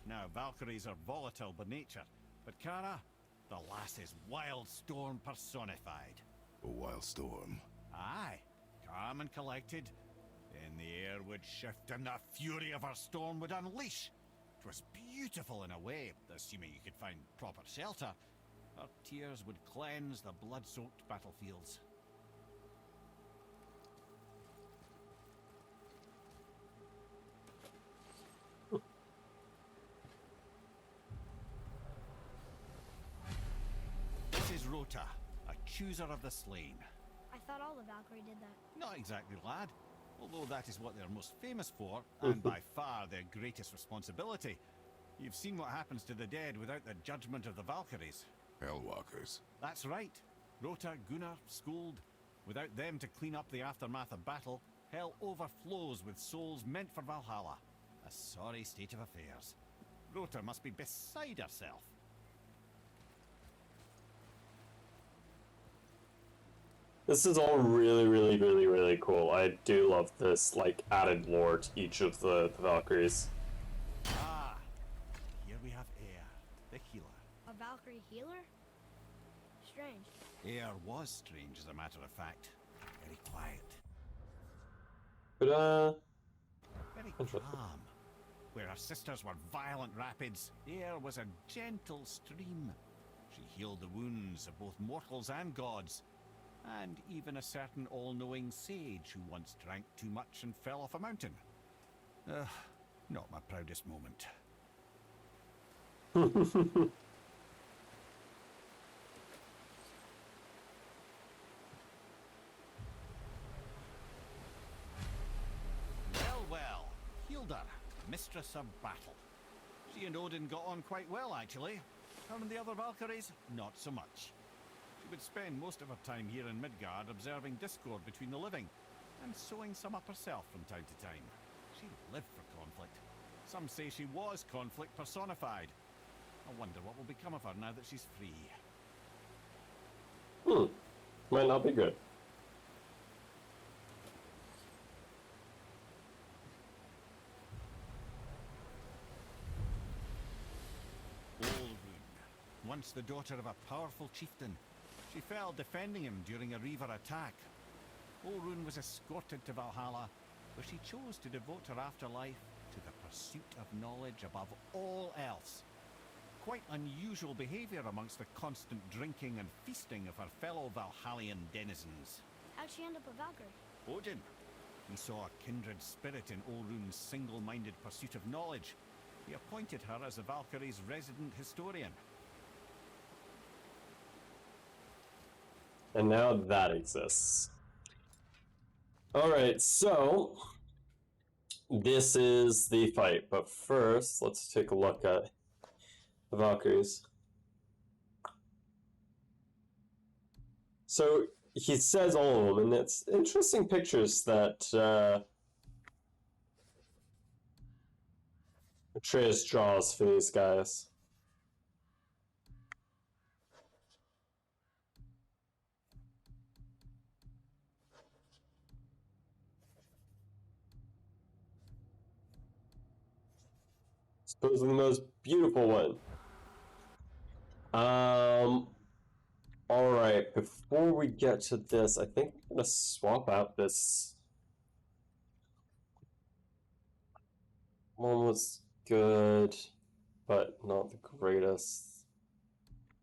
Speaker 3: Now, Valkyries are volatile by nature, but Kara, the lass is wild storm personified.
Speaker 5: A wild storm.
Speaker 3: Aye, calm and collected. Then the air would shift and the fury of her storm would unleash. 'Twas beautiful in a way, assuming you could find proper shelter. Her tears would cleanse the blood-soaked battlefields. This is Rota, a chooser of the slain.
Speaker 6: I thought all the Valkyrie did that.
Speaker 3: Not exactly, lad. Although that is what they're most famous for, and by far their greatest responsibility. You've seen what happens to the dead without the judgment of the Valkyries.
Speaker 5: Hellwalkers.
Speaker 3: That's right. Rota, Gunnar, Skuld. Without them to clean up the aftermath of battle, hell overflows with souls meant for Valhalla. A sorry state of affairs. Rota must be beside herself.
Speaker 1: This is all really, really, really, really cool. I do love this, like, added lore to each of the Valkyries.
Speaker 3: Ah, here we have Air, the healer.
Speaker 6: A Valkyrie healer? Strange.
Speaker 3: Air was strange, as a matter of fact. Very quiet.
Speaker 1: But,
Speaker 3: Very
Speaker 1: Interesting.
Speaker 3: calm. Where her sisters were violent rapids, Air was a gentle stream. She healed the wounds of both mortals and gods, and even a certain all-knowing sage who once drank too much and fell off a mountain. Not my proudest moment. Well, Hilda, mistress of battle. She and Odin got on quite well, actually. Her and the other Valkyries, not so much. She would spend most of her time here in Midgard observing discord between the living, and sewing some up herself from time to time. She lived for conflict. Some say she was conflict personified. I wonder what will become of her now that she's free.
Speaker 1: Might not be good.
Speaker 3: Olrun, once the daughter of a powerful chieftain, She fell defending him during a Reaver attack. Olrun was escorted to Valhalla, where she chose to devote her afterlife to the pursuit of knowledge above all else. Quite unusual behavior amongst the constant drinking and feasting of her fellow Valhallian denizens.
Speaker 6: How'd she end up a Valkyrie?
Speaker 3: Odin. He saw a kindred spirit in Olrun's single-minded pursuit of knowledge. He appointed her as the Valkyries' resident historian.
Speaker 1: And now that exists. Alright, so this is the fight, but first let's take a look at the Valkyries. So he says all of them, and it's interesting pictures that Atreus draws for these guys. Supposedly the most beautiful one. Alright, before we get to this, I think I'm gonna swap out this. One was good, but not the greatest.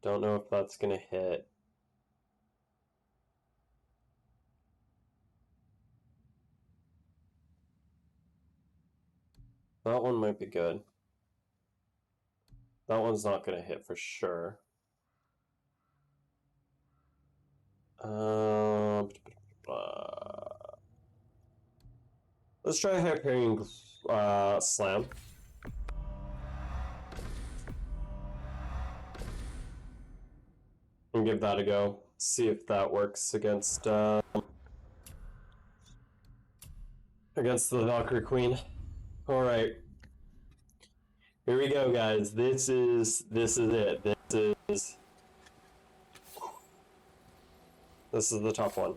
Speaker 1: Don't know if that's gonna hit. That one might be good. That one's not gonna hit for sure. Let's try a Hyperion Slam. And give that a go. See if that works against the Valkyrie Queen. Alright. Here we go, guys. This is it. This is the tough one.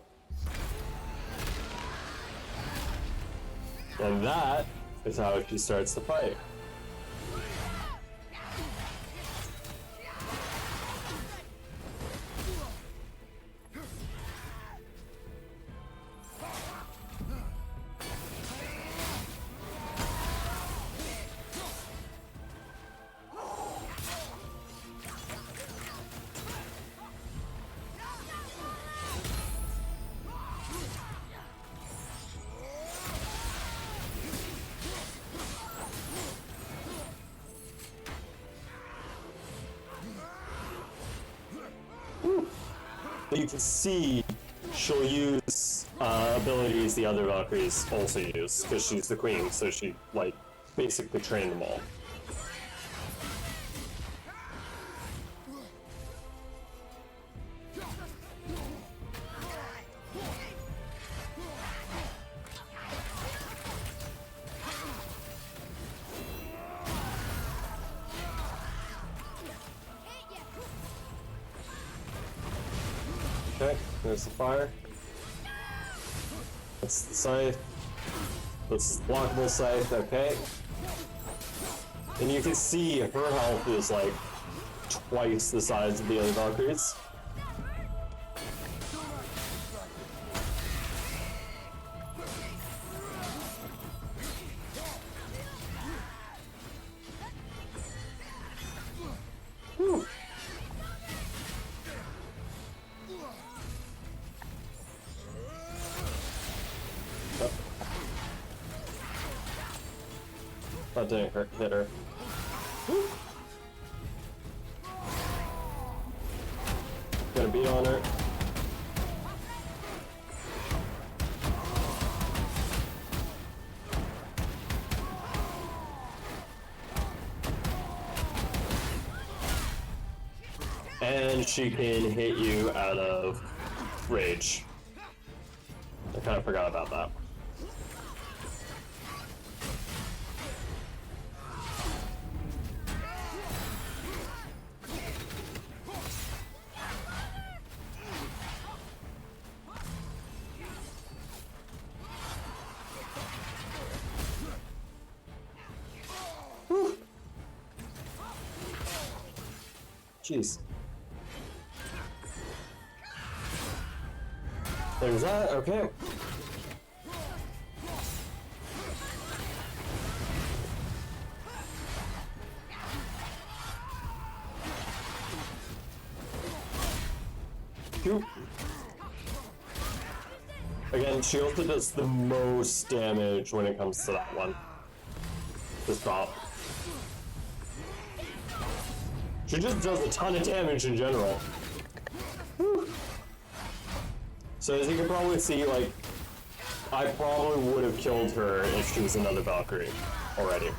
Speaker 1: And that is how she starts the fight. You can see she'll use abilities the other Valkyries also use, because she's the queen, so she, like, basically trained them all. Okay, there's the fire. That's the scythe. That's the blockable scythe, okay. And you can see her health is like twice the size of the other Valkyries. Whew. That didn't hit her. Woo. Gonna beat on her. And she can hit you out of rage. I kind of forgot about that. Jeez. There's that, okay. Shoot. Again, she also does the most damage when it comes to that one. This drop. She just does a ton of damage in general. Whew. So as you can probably see, like, I probably would have killed her if she was another Valkyrie already.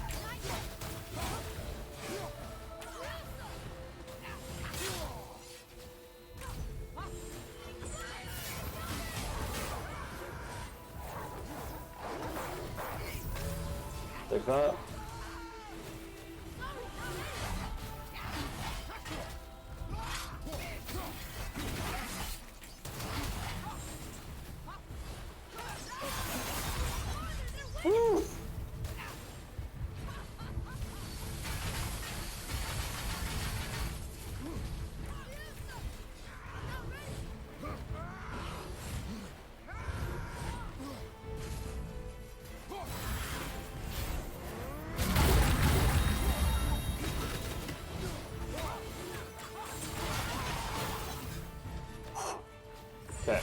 Speaker 1: Take that. Woo! Okay.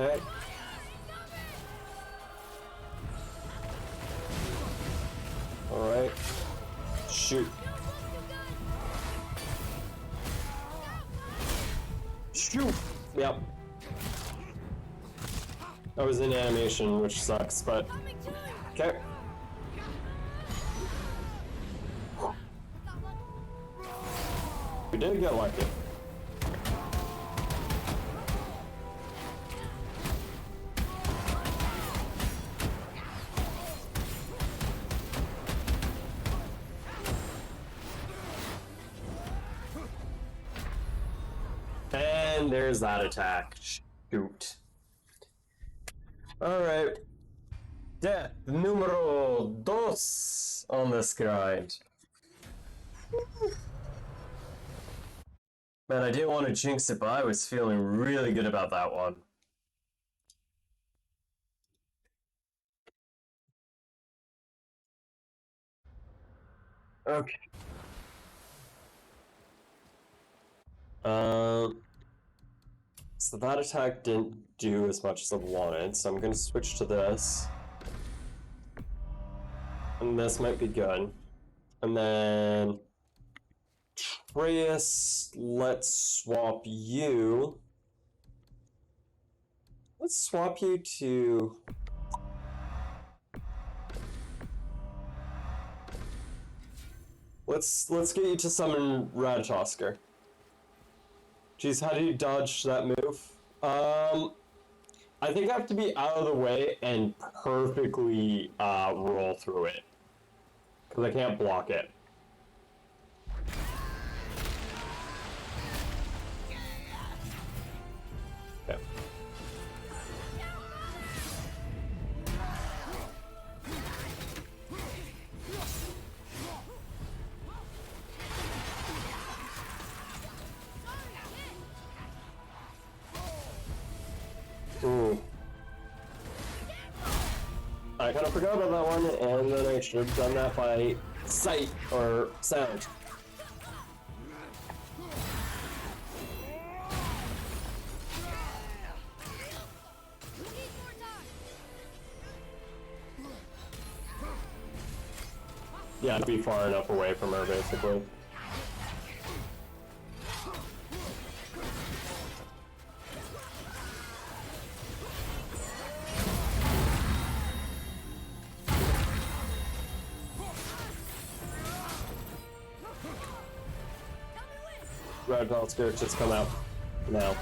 Speaker 1: Okay. All right. Shoot. Shoot. Yep. I was in animation, which sucks, but okay. We did get lucky. And there's that attack. Shoot. Alright. Death numero dos on this grind. Man, I didn't want to jinx it, but I was feeling really good about that one. Okay. So that attack didn't do as much as I wanted, so I'm gonna switch to this. And this might be good. And then Atreus, let's swap you. Let's swap you to... Let's get you to summon Ratatosker. Jeez, how do you dodge that move? I think I have to be out of the way and perfectly roll through it. Because I can't block it. Okay. Ooh. I kind of forgot about that one, and then I should have done that by sight or sound. Yeah, to be far enough away from her, basically. Red Belt Spirit just come out now.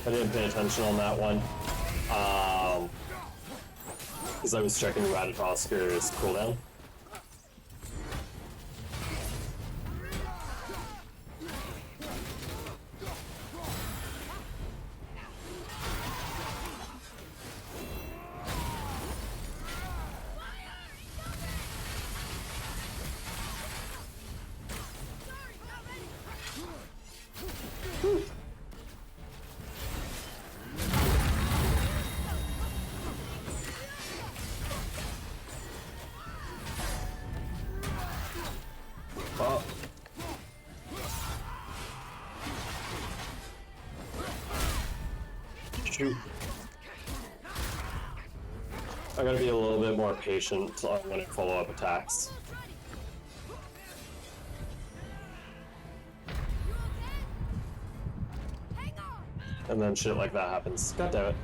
Speaker 1: I didn't pay attention on that one. Because I was checking Ratatosker's cooldown. Oh. Shoot. I gotta be a little bit more patient when I follow up attacks. And then shit like that happens. God damn it.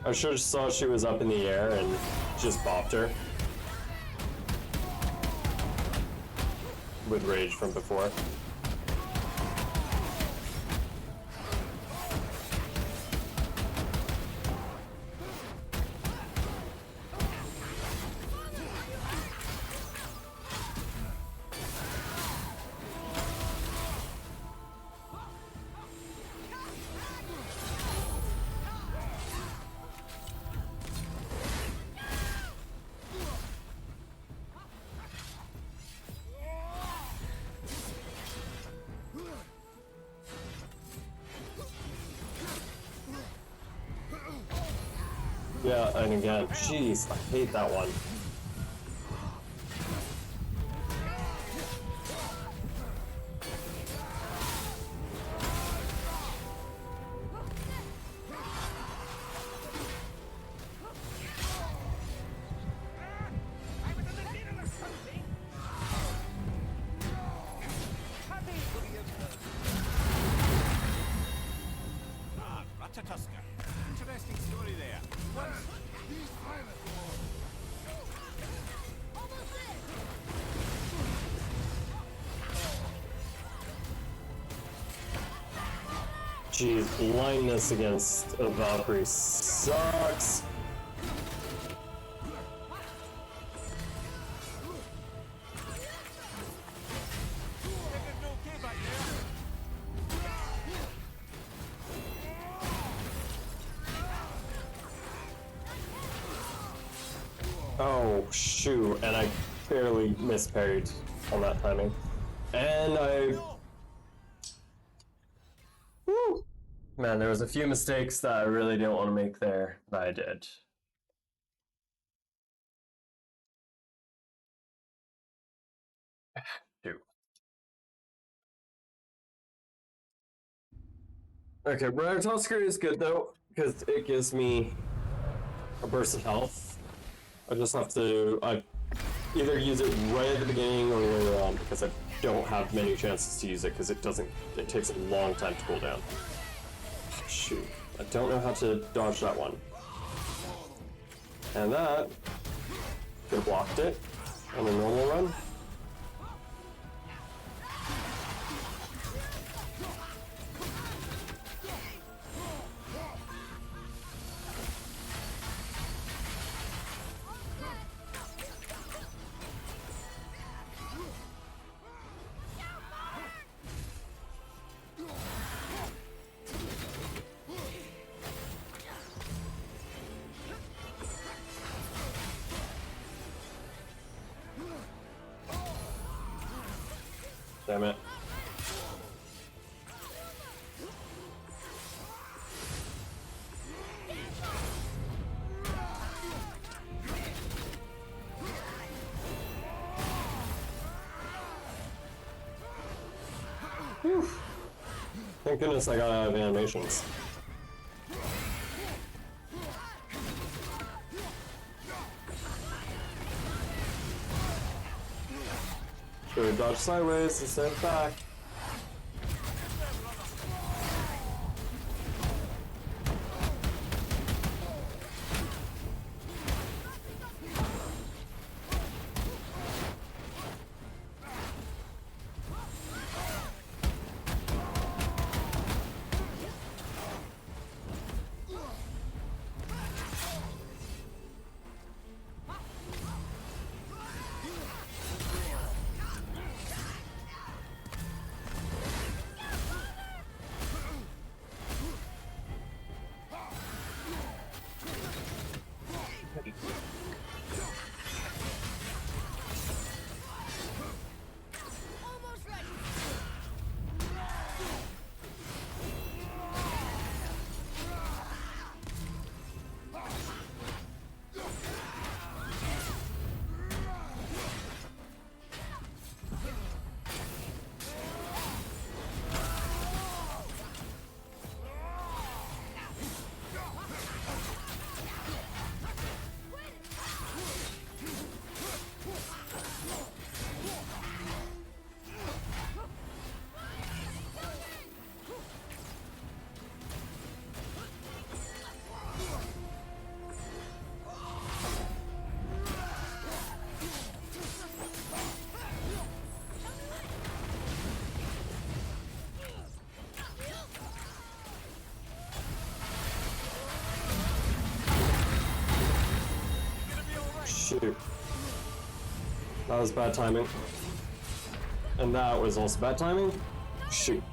Speaker 1: I should have saw she was up in the air and just bopped her. With rage from before. Yeah, and again, jeez, I hate that one.
Speaker 3: Ah, Ratatoska. Interesting story there.
Speaker 1: Jeez, blindness against a Valkyrie sucks. Oh, shoot, and I barely misparried on that timing. And I... Woo! Man, there was a few mistakes that I really didn't want to make there, that I did. Shoot. Okay, Brother is good though, because it gives me a burst of health. I just have to either use it right at the beginning or later on, because I don't have many chances to use it, because it takes a long time to cool down. Shoot, I don't know how to dodge that one. And that could have blocked it on a normal run. Damn it. Whew. Thank goodness I got out of animations. Should have dodged sideways instead of back. That was bad timing. And that was also bad timing. Shoot.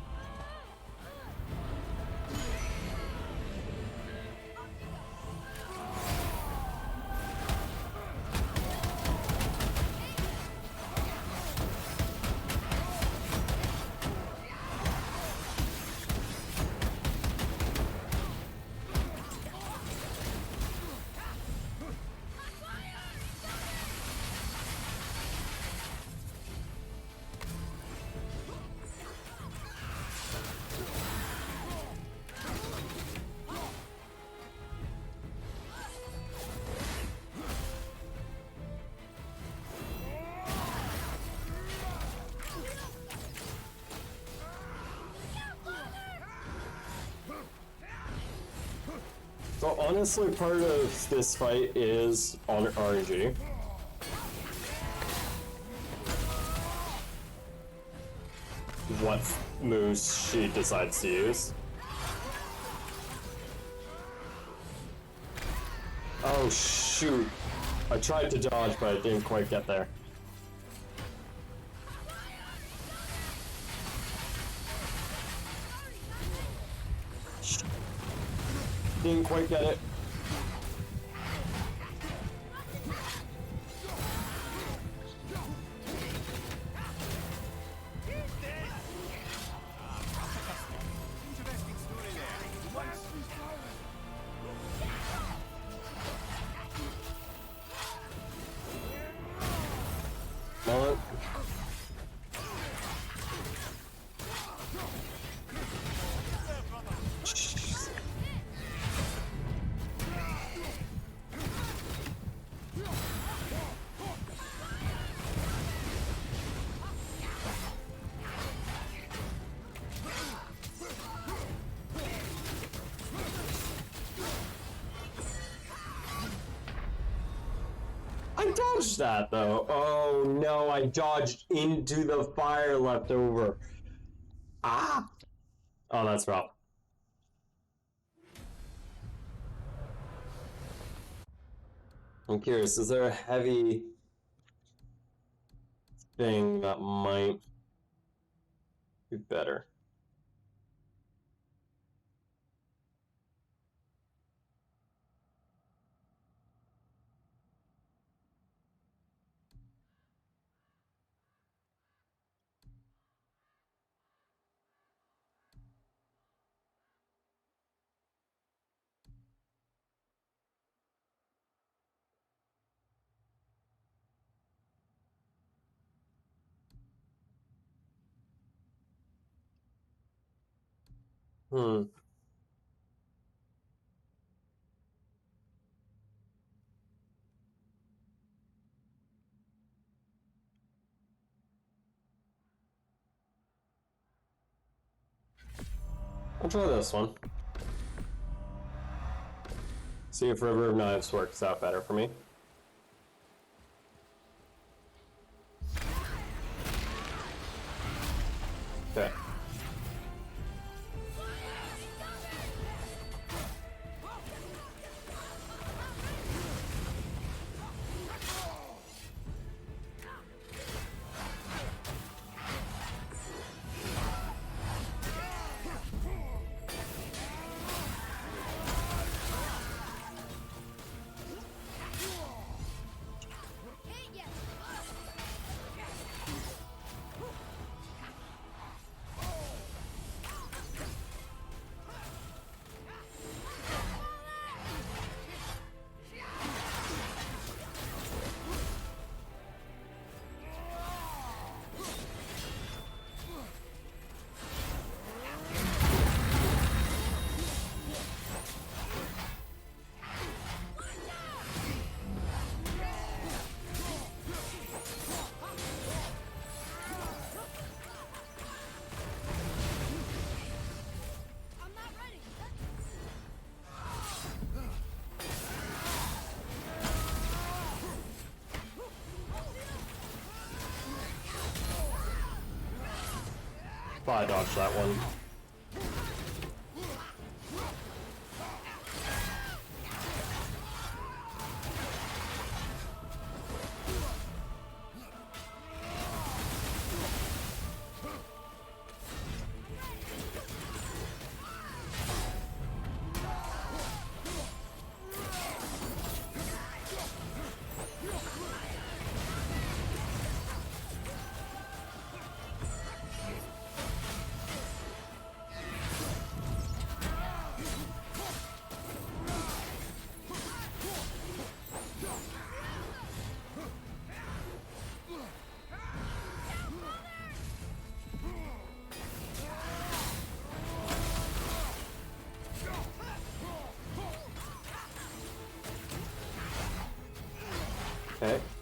Speaker 1: So honestly, part of this fight is on RNG. What moves she decides to use. Oh shoot. I tried to dodge, but I didn't quite get there. Didn't quite get it. Well, I dodged that though. Oh no, I dodged into the fire left over. Ah! Oh, that's rough. I'm curious, is there a heavy thing that might be better? Hmm. I'll try this one. See if River of Knives works out better for me. Okay. I dodged that one.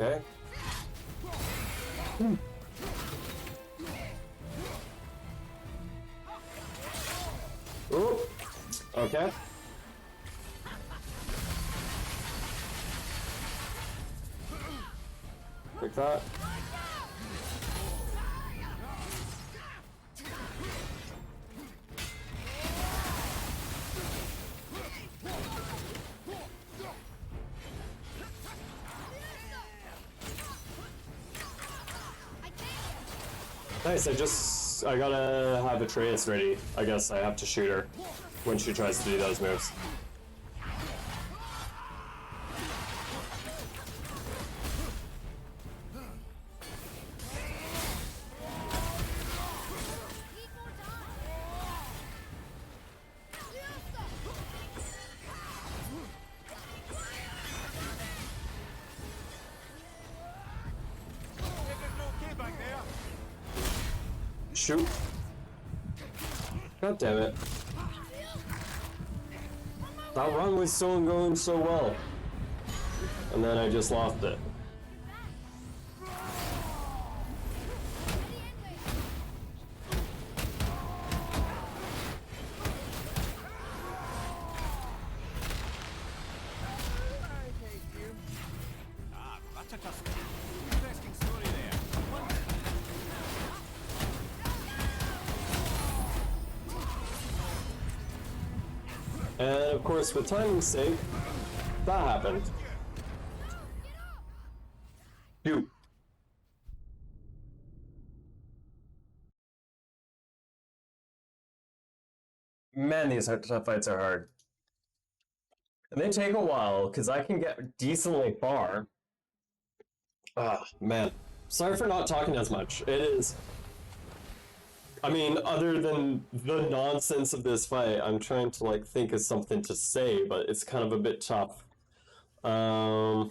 Speaker 1: Okay. Ooh. Okay. Take that. Nice, I gotta have Atreus ready. I guess I have to shoot her when she tries to do those moves. Shoot. God damn it. That run was going so well. And then I just lost it.
Speaker 3: Ah, that's a tough one. Interesting story there.
Speaker 1: And of course, for timing's sake, that happened. Shoot. Man, these tough fights are hard. And they take a while, because I can get decently far. Ah, man. Sorry for not talking as much. It is... I mean, other than the nonsense of this fight, I'm trying to, like, think of something to say, but it's kind of a bit tough. 85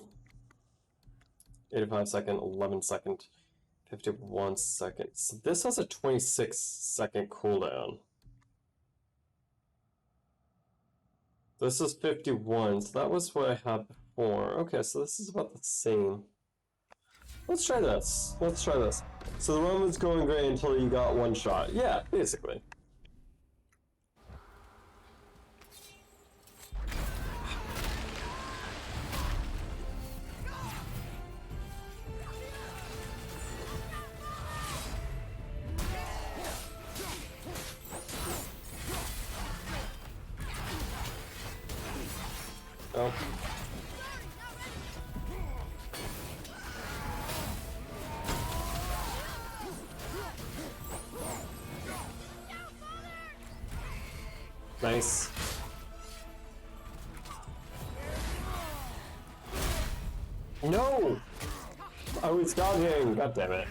Speaker 1: second, 11 second, 51 second. So this has a 26-second cooldown. This is 51, so that was what I had before. Okay, so this is about the same. Let's try this. Let's try this. So the run was going great until you got one shot. Yeah, basically. Oh. Nice. No! I was dodging! God damn it.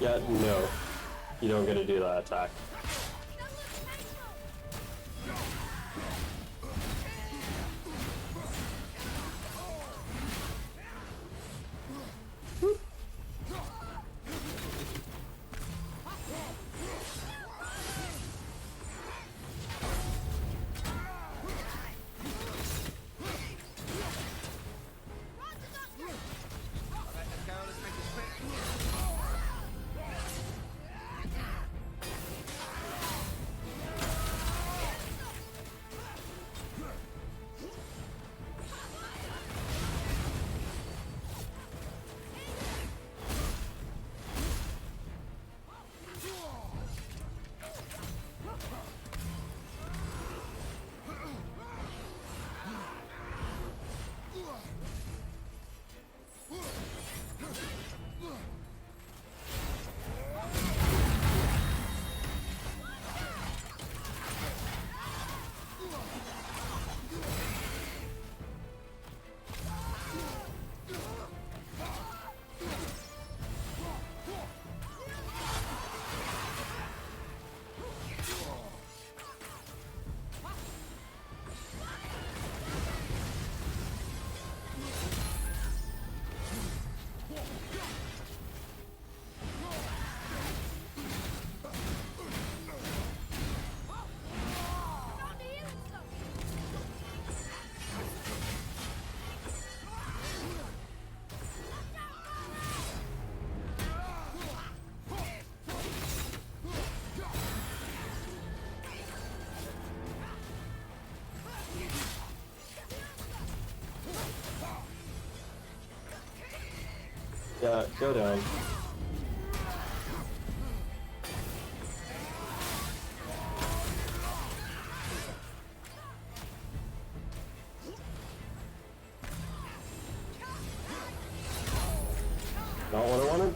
Speaker 1: Yeah, no. You don't get to do that attack. Yeah, go down. Not what I wanted.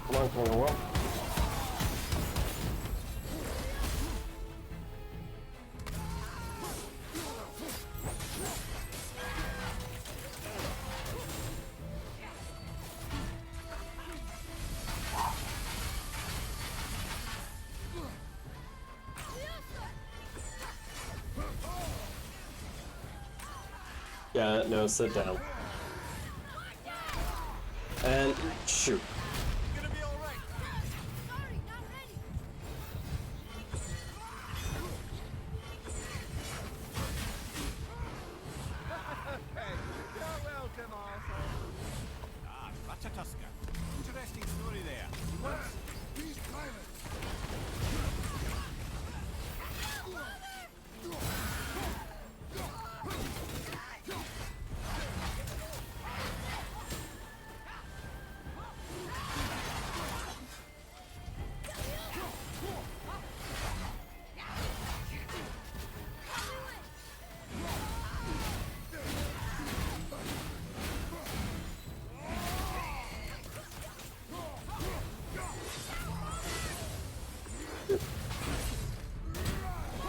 Speaker 1: Come on, come on, come on. Yeah, no, sit down. And shoot.
Speaker 8: Gonna be all right.
Speaker 6: Sorry, not ready.
Speaker 8: Hey, you're welcome, also.
Speaker 3: Ah, Ratatoska. Interesting story there. Once
Speaker 5: These pilots!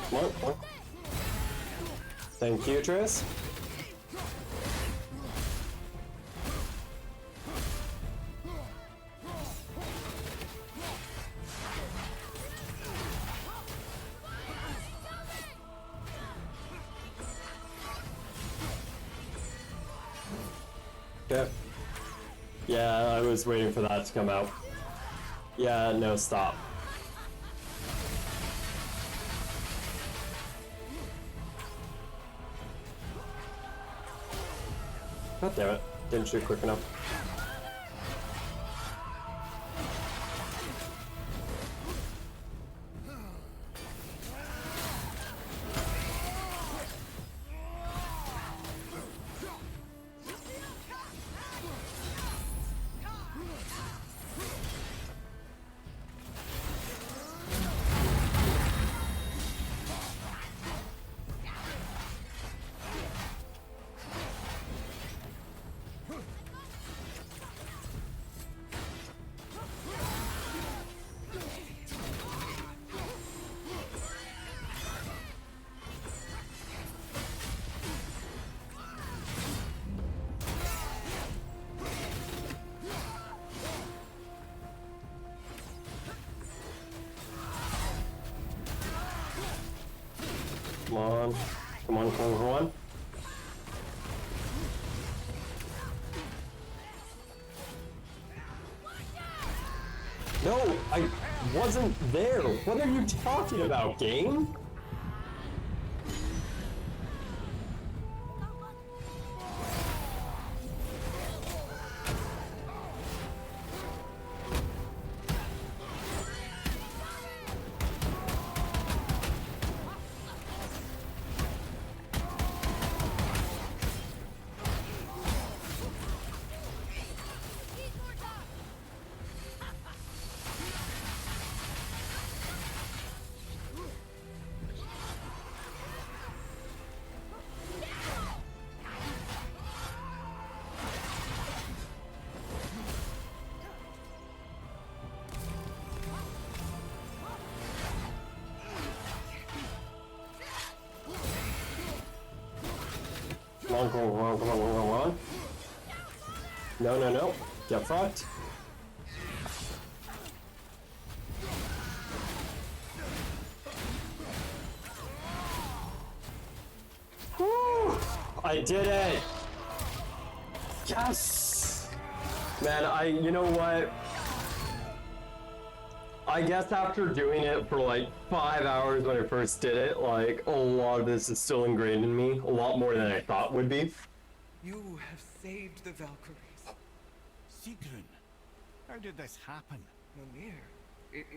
Speaker 1: Come on, come on. Thank you, Tris. Okay. Yeah, I was waiting for that to come out. Yeah, no, stop. God damn it. Didn't shoot quick enough. Come on. Come on, come on, come on. No, I wasn't there. What are you talking about, game? Come on, come on, come on, come on, come on. No, no, no. Get fucked. I did it! Yes! Man, you know what? I guess after doing it for like 5 hours when I first did it, like, a lot of this is still ingrained in me. A lot more than I thought would be.
Speaker 7: You have saved the Valkyries.
Speaker 3: Sigrun, how did this happen?
Speaker 7: Mimir,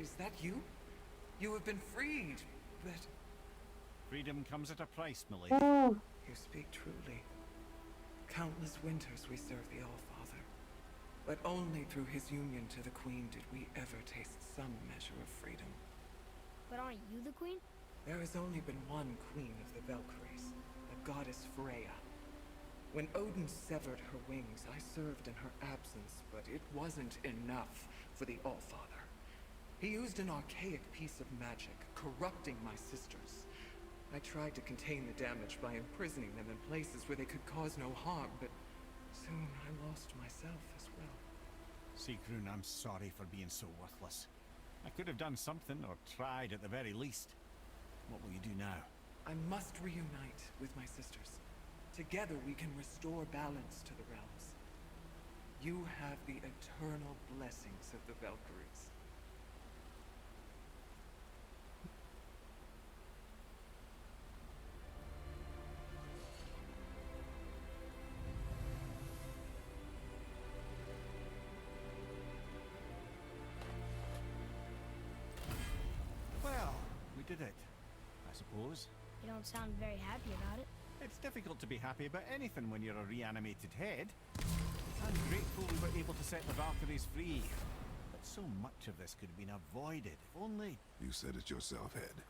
Speaker 7: is that you? You have been freed, but...
Speaker 3: Freedom comes at a price, milady.
Speaker 7: You speak truly. Countless winters we serve the All-Father. But only through his union to the Queen did we ever taste some measure of freedom.
Speaker 6: But aren't you the queen?
Speaker 7: There has only been one Queen of the Valkyries, the goddess Freya. When Odin severed her wings, I served in her absence, but it wasn't enough for the All-Father. He used an archaic piece of magic, corrupting my sisters. I tried to contain the damage by imprisoning them in places where they could cause no harm, but soon I lost myself as well.
Speaker 3: Sigrun, I'm sorry for being so worthless. I could have done something, or tried at the very least. What will you do now?
Speaker 7: I must reunite with my sisters. Together we can restore balance to the realms. You have the eternal blessings of the Valkyries.
Speaker 3: Well, we did it, I suppose.
Speaker 6: You don't sound very happy about it.
Speaker 3: It's difficult to be happy about anything when you're a reanimated head. I'm grateful we were able to set the Valkyries free. But so much of this could have been avoided, if only...
Speaker 5: You said it yourself, Head.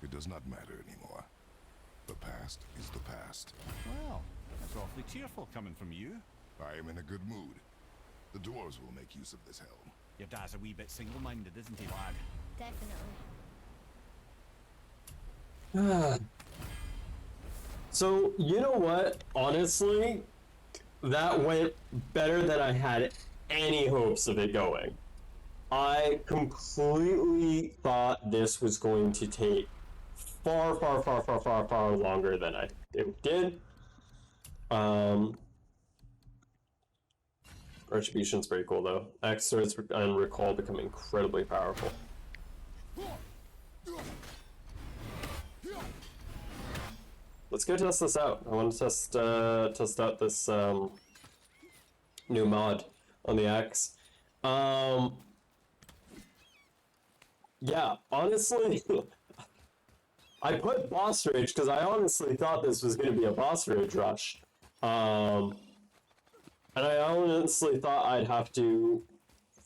Speaker 5: It does not matter anymore. The past is the past.
Speaker 3: Well, that's awfully cheerful coming from you.
Speaker 5: I am in a good mood. The dwarves will make use of this helm.
Speaker 3: Your dad's a wee bit single-minded, isn't he, lad?
Speaker 6: Definitely.
Speaker 1: So, you know what? Honestly, that went better than I had any hopes of it going. I completely thought this was going to take far, far, far, far, far, far longer than it did. Retribution's pretty cool though. Exorts and Recall become incredibly powerful. Let's go test this out. I want to test out this new mod on the axe. Yeah, honestly, I put boss rage because I honestly thought this was going to be a boss rage rush. And I honestly thought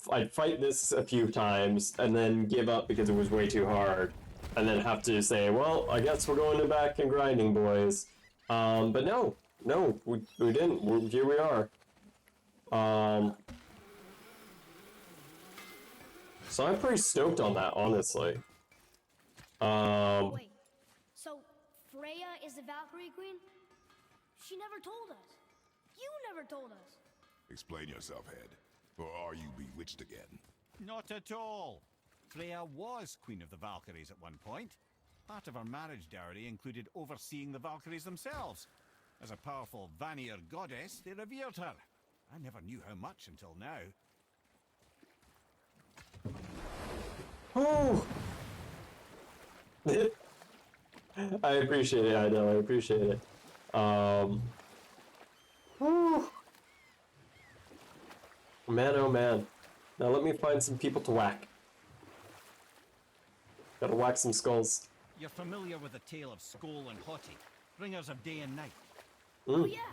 Speaker 1: I'd fight this a few times and then give up because it was way too hard. And then have to say, well, I guess we're going back and grinding, boys. But no, we didn't. Here we are. So I'm pretty stoked on that, honestly.
Speaker 6: Wait, so Freya is the Valkyrie Queen? She never told us. You never told us.
Speaker 5: Explain yourself, Head. Or are you bewitched again?
Speaker 3: Not at all. Freya was Queen of the Valkyries at one point. Part of her marriage dowry included overseeing the Valkyries themselves. As a powerful Vanir goddess, they revered her. I never knew how much until now.
Speaker 1: Oh! I appreciate it, I know, I appreciate it. Whew. Man, oh man. Now let me find some people to whack. Gotta whack some skulls.
Speaker 3: You're familiar with the tale of Skoll and Hoti, bringers of day and night?
Speaker 6: Oh yeah,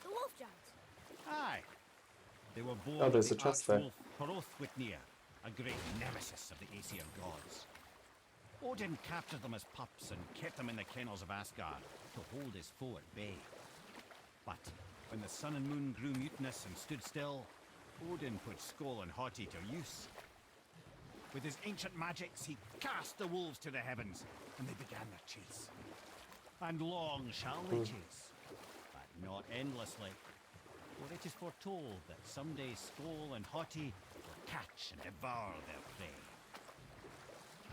Speaker 6: the wolf giants.
Speaker 3: Aye. They were born
Speaker 1: Oh, there's
Speaker 3: of
Speaker 1: a
Speaker 3: the
Speaker 1: chest there.
Speaker 3: archwolf Hrothwitnir, a great nemesis of the Aesir gods. Odin captured them as pups and kept them in the kennels of Asgard to hold his foe at bay. But when the sun and moon grew mutinous and stood still, Odin put Skoll and Hoti to use. With his ancient magics, he cast the wolves to the heavens, and they began their chase. And long shall they chase, but not endlessly. For it is foretold that someday Skoll and Hoti will catch and devour their prey.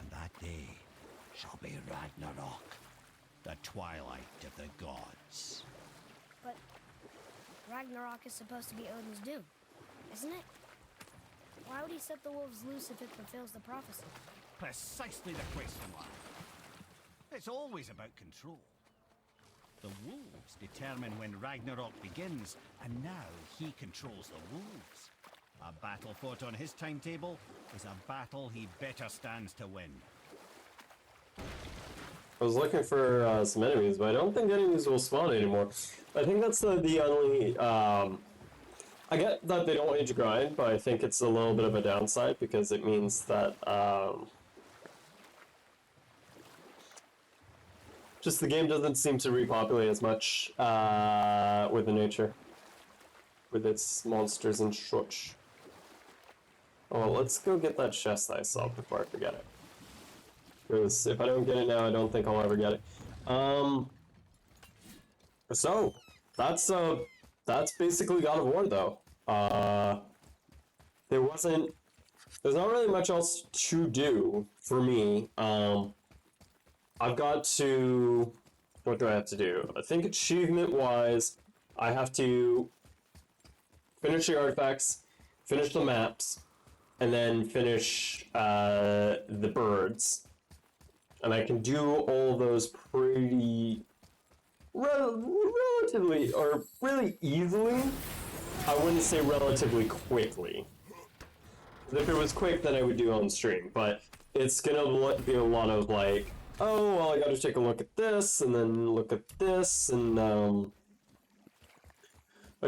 Speaker 3: And that day shall be Ragnarok, the twilight of the gods.
Speaker 6: But Ragnarok is supposed to be Odin's doom, isn't it? Why would he set the wolves loose if it fulfills the prophecy?
Speaker 3: Precisely the question, lad. It's always about control. The wolves determine when Ragnarok begins, and now he controls the wolves. A battle fought on his timetable is a battle he better stands to win.
Speaker 1: I was looking for some enemies, but I don't think enemies will spawn anymore. I think that's the only... I get that they don't want you to grind, but I think it's a little bit of a downside because it means that... just the game doesn't seem to repopulate as much with the nature. With its monsters and such. Oh, well, let's go get that chest that I saw before I forget it. Because if I don't get it now, I don't think I'll ever get it. So that's basically God of War, though. There's not really much else to do for me. I've got to, what do I have to do? I think achievement-wise, I have to finish the artifacts, finish the maps, and then finish the birds. And I can do all those pretty relatively, or really easily. I wouldn't say relatively quickly. If it was quick, then I would do it on stream. But it's gonna be a lot of like, oh, well, I gotta take a look at this, and then look at this, and I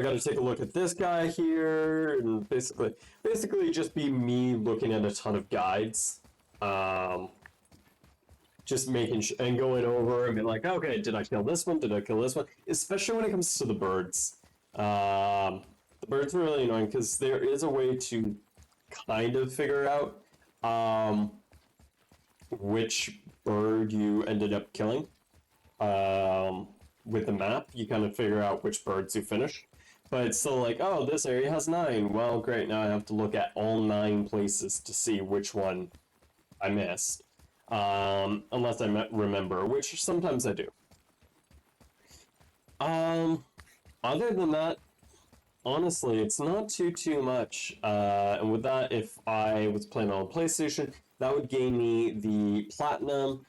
Speaker 1: gotta take a look at this guy here, and basically just be me looking at a ton of guides. Just making and going over and be like, okay, did I kill this one? Did I kill this one? Especially when it comes to the birds. The birds are really annoying because there is a way to kind of figure out which bird you ended up killing. With the map, you kind of figure out which birds you finish. But it's still like, oh, this area has 9. Well, great, now I have to look at all 9 places to see which one I missed. Unless I remember, which sometimes I do. Other than that, honestly, it's not too much. And with that, if I was playing on PlayStation, that would gain me the Platinum.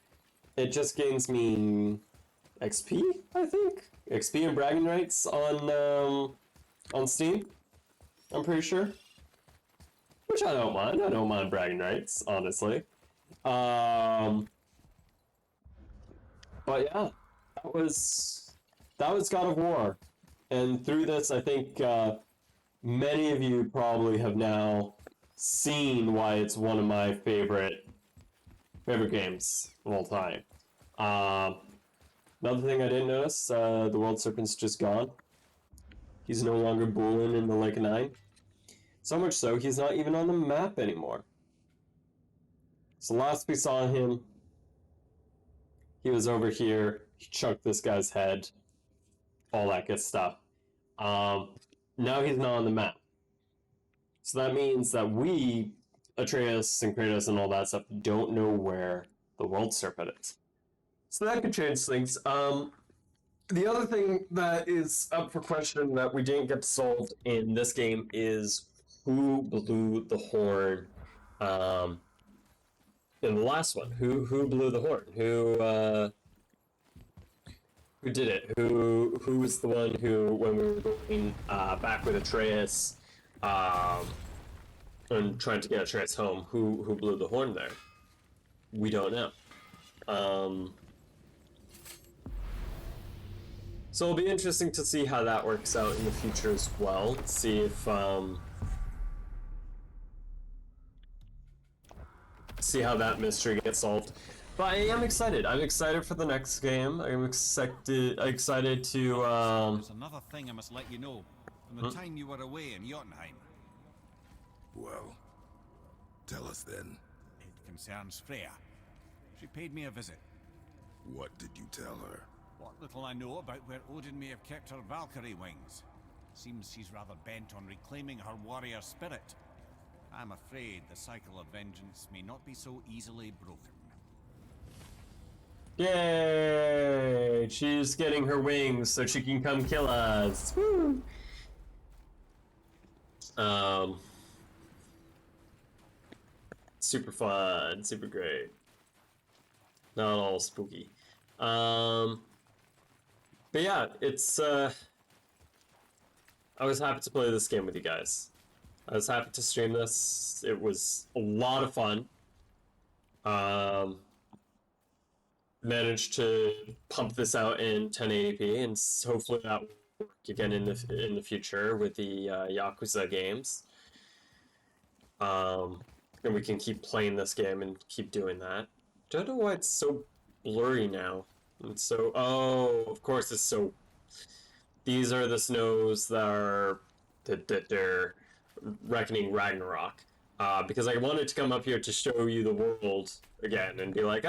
Speaker 1: It just gains me XP, I think? XP and bragging rights on Steam, I'm pretty sure. Which I don't mind. I don't mind bragging rights, honestly. But yeah, that was God of War, and through this, I think many of you probably have now seen why it's one of my favorite games of all time. Another thing I didn't notice: the World Serpent's just gone. He's no longer Bulin in the Lake of Nine. So much so, he's not even on the map anymore. So last we saw him, he was over here, he chucked this guy's head, all that good stuff. Now he's not on the map. So that means that we, Atreus and Kratos and all that stuff, don't know where the World Serpent is. So that could change things. The other thing that is up for question that we didn't get solved in this game is who blew the horn in the last one. Who blew the horn? Who did it? Who was the one who, when we were going back with Atreus and trying to get Atreus home, who blew the horn there? We don't know. So it'll be interesting to see how that works out in the future as well. See if see how that mystery gets solved. But I am excited. I'm excited for the next game. I'm excited to
Speaker 3: There's another thing I must let you know. From the time you were away in Jotunheim.
Speaker 5: Well, tell us then.
Speaker 3: It concerns Freya. She paid me a visit.
Speaker 5: What did you tell her?
Speaker 3: What little I know about where Odin may have kept her Valkyrie wings. Seems she's rather bent on reclaiming her warrior spirit. I'm afraid the cycle of vengeance may not be so easily broken.
Speaker 1: Yay! She's getting her wings so she can come kill us. Woo! Um, super fun, super great. Not all spooky. But yeah, it's I was happy to play this game with you guys. I was happy to stream this. It was a lot of fun. Um, Managed to pump this out in 1080p, and hopefully that will work again in the future with the Yakuza games. And we can keep playing this game and keep doing that. Don't know why it's so blurry now. It's so of course it's so. These are the snows that they're reckoning Ragnarok. Because I wanted to come up here to show you the world again and be like,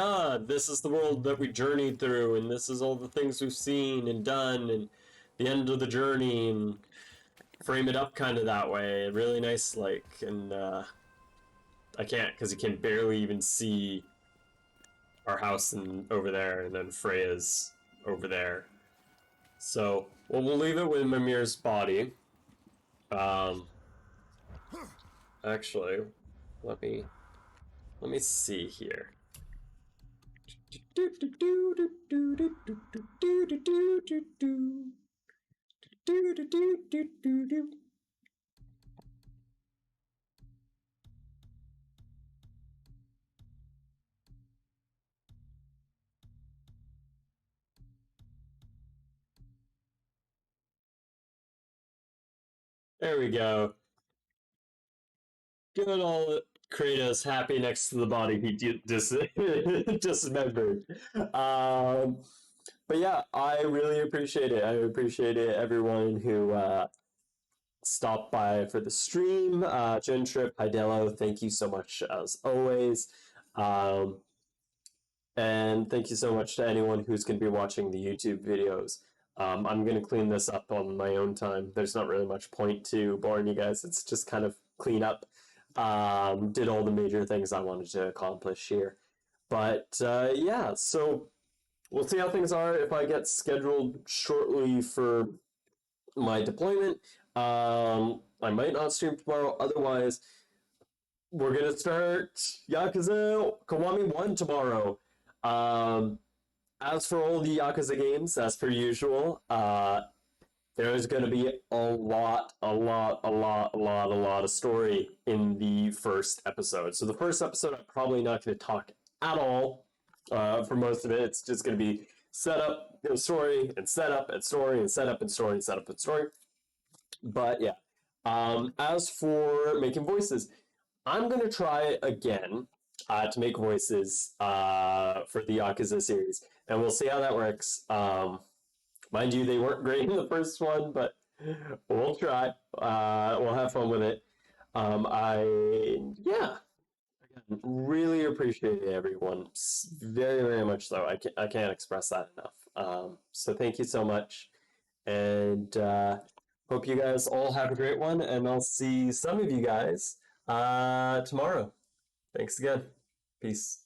Speaker 1: this is the world that we journeyed through, and this is all the things we've seen and done, and the end of the journey, and frame it up kind of that way. Really nice, like, and I can't because you can barely even see our house and over there, and then Freya's over there. So, well, we'll leave it with Mimir's body. Actually, let me see here. There we go. Good old Kratos happy next to the body he dismembered. But yeah, I really appreciate it. I appreciate it, everyone who stopped by for the stream. Jen Trip, Hidelo, thank you so much as always. And thank you so much to anyone who's going to be watching the YouTube videos. I'm going to clean this up on my own time. There's not really much point to boring you guys. It's just kind of clean up. Did all the major things I wanted to accomplish here. But yeah, so we'll see how things are if I get scheduled shortly for my deployment. I might not stream tomorrow. Otherwise, we're going to start Yakuza Kiwami 1 tomorrow. As for all the Yakuza games, as per usual, there's going to be a lot of story in the first episode. So the first episode, I'm probably not going to talk at all for most of it. It's just going to be set up, story, and set up, and story, and set up, and story, and set up, and story. But yeah, as for making voices, I'm going to try again to make voices for the Yakuza series, and we'll see how that works. Mind you, they weren't great in the first one, but we'll try. We'll have fun with it. Yeah, really appreciate it, everyone. Very, very much so. I can't express that enough. So thank you so much, and hope you guys all have a great one, and I'll see some of you guys tomorrow. Thanks again. Peace.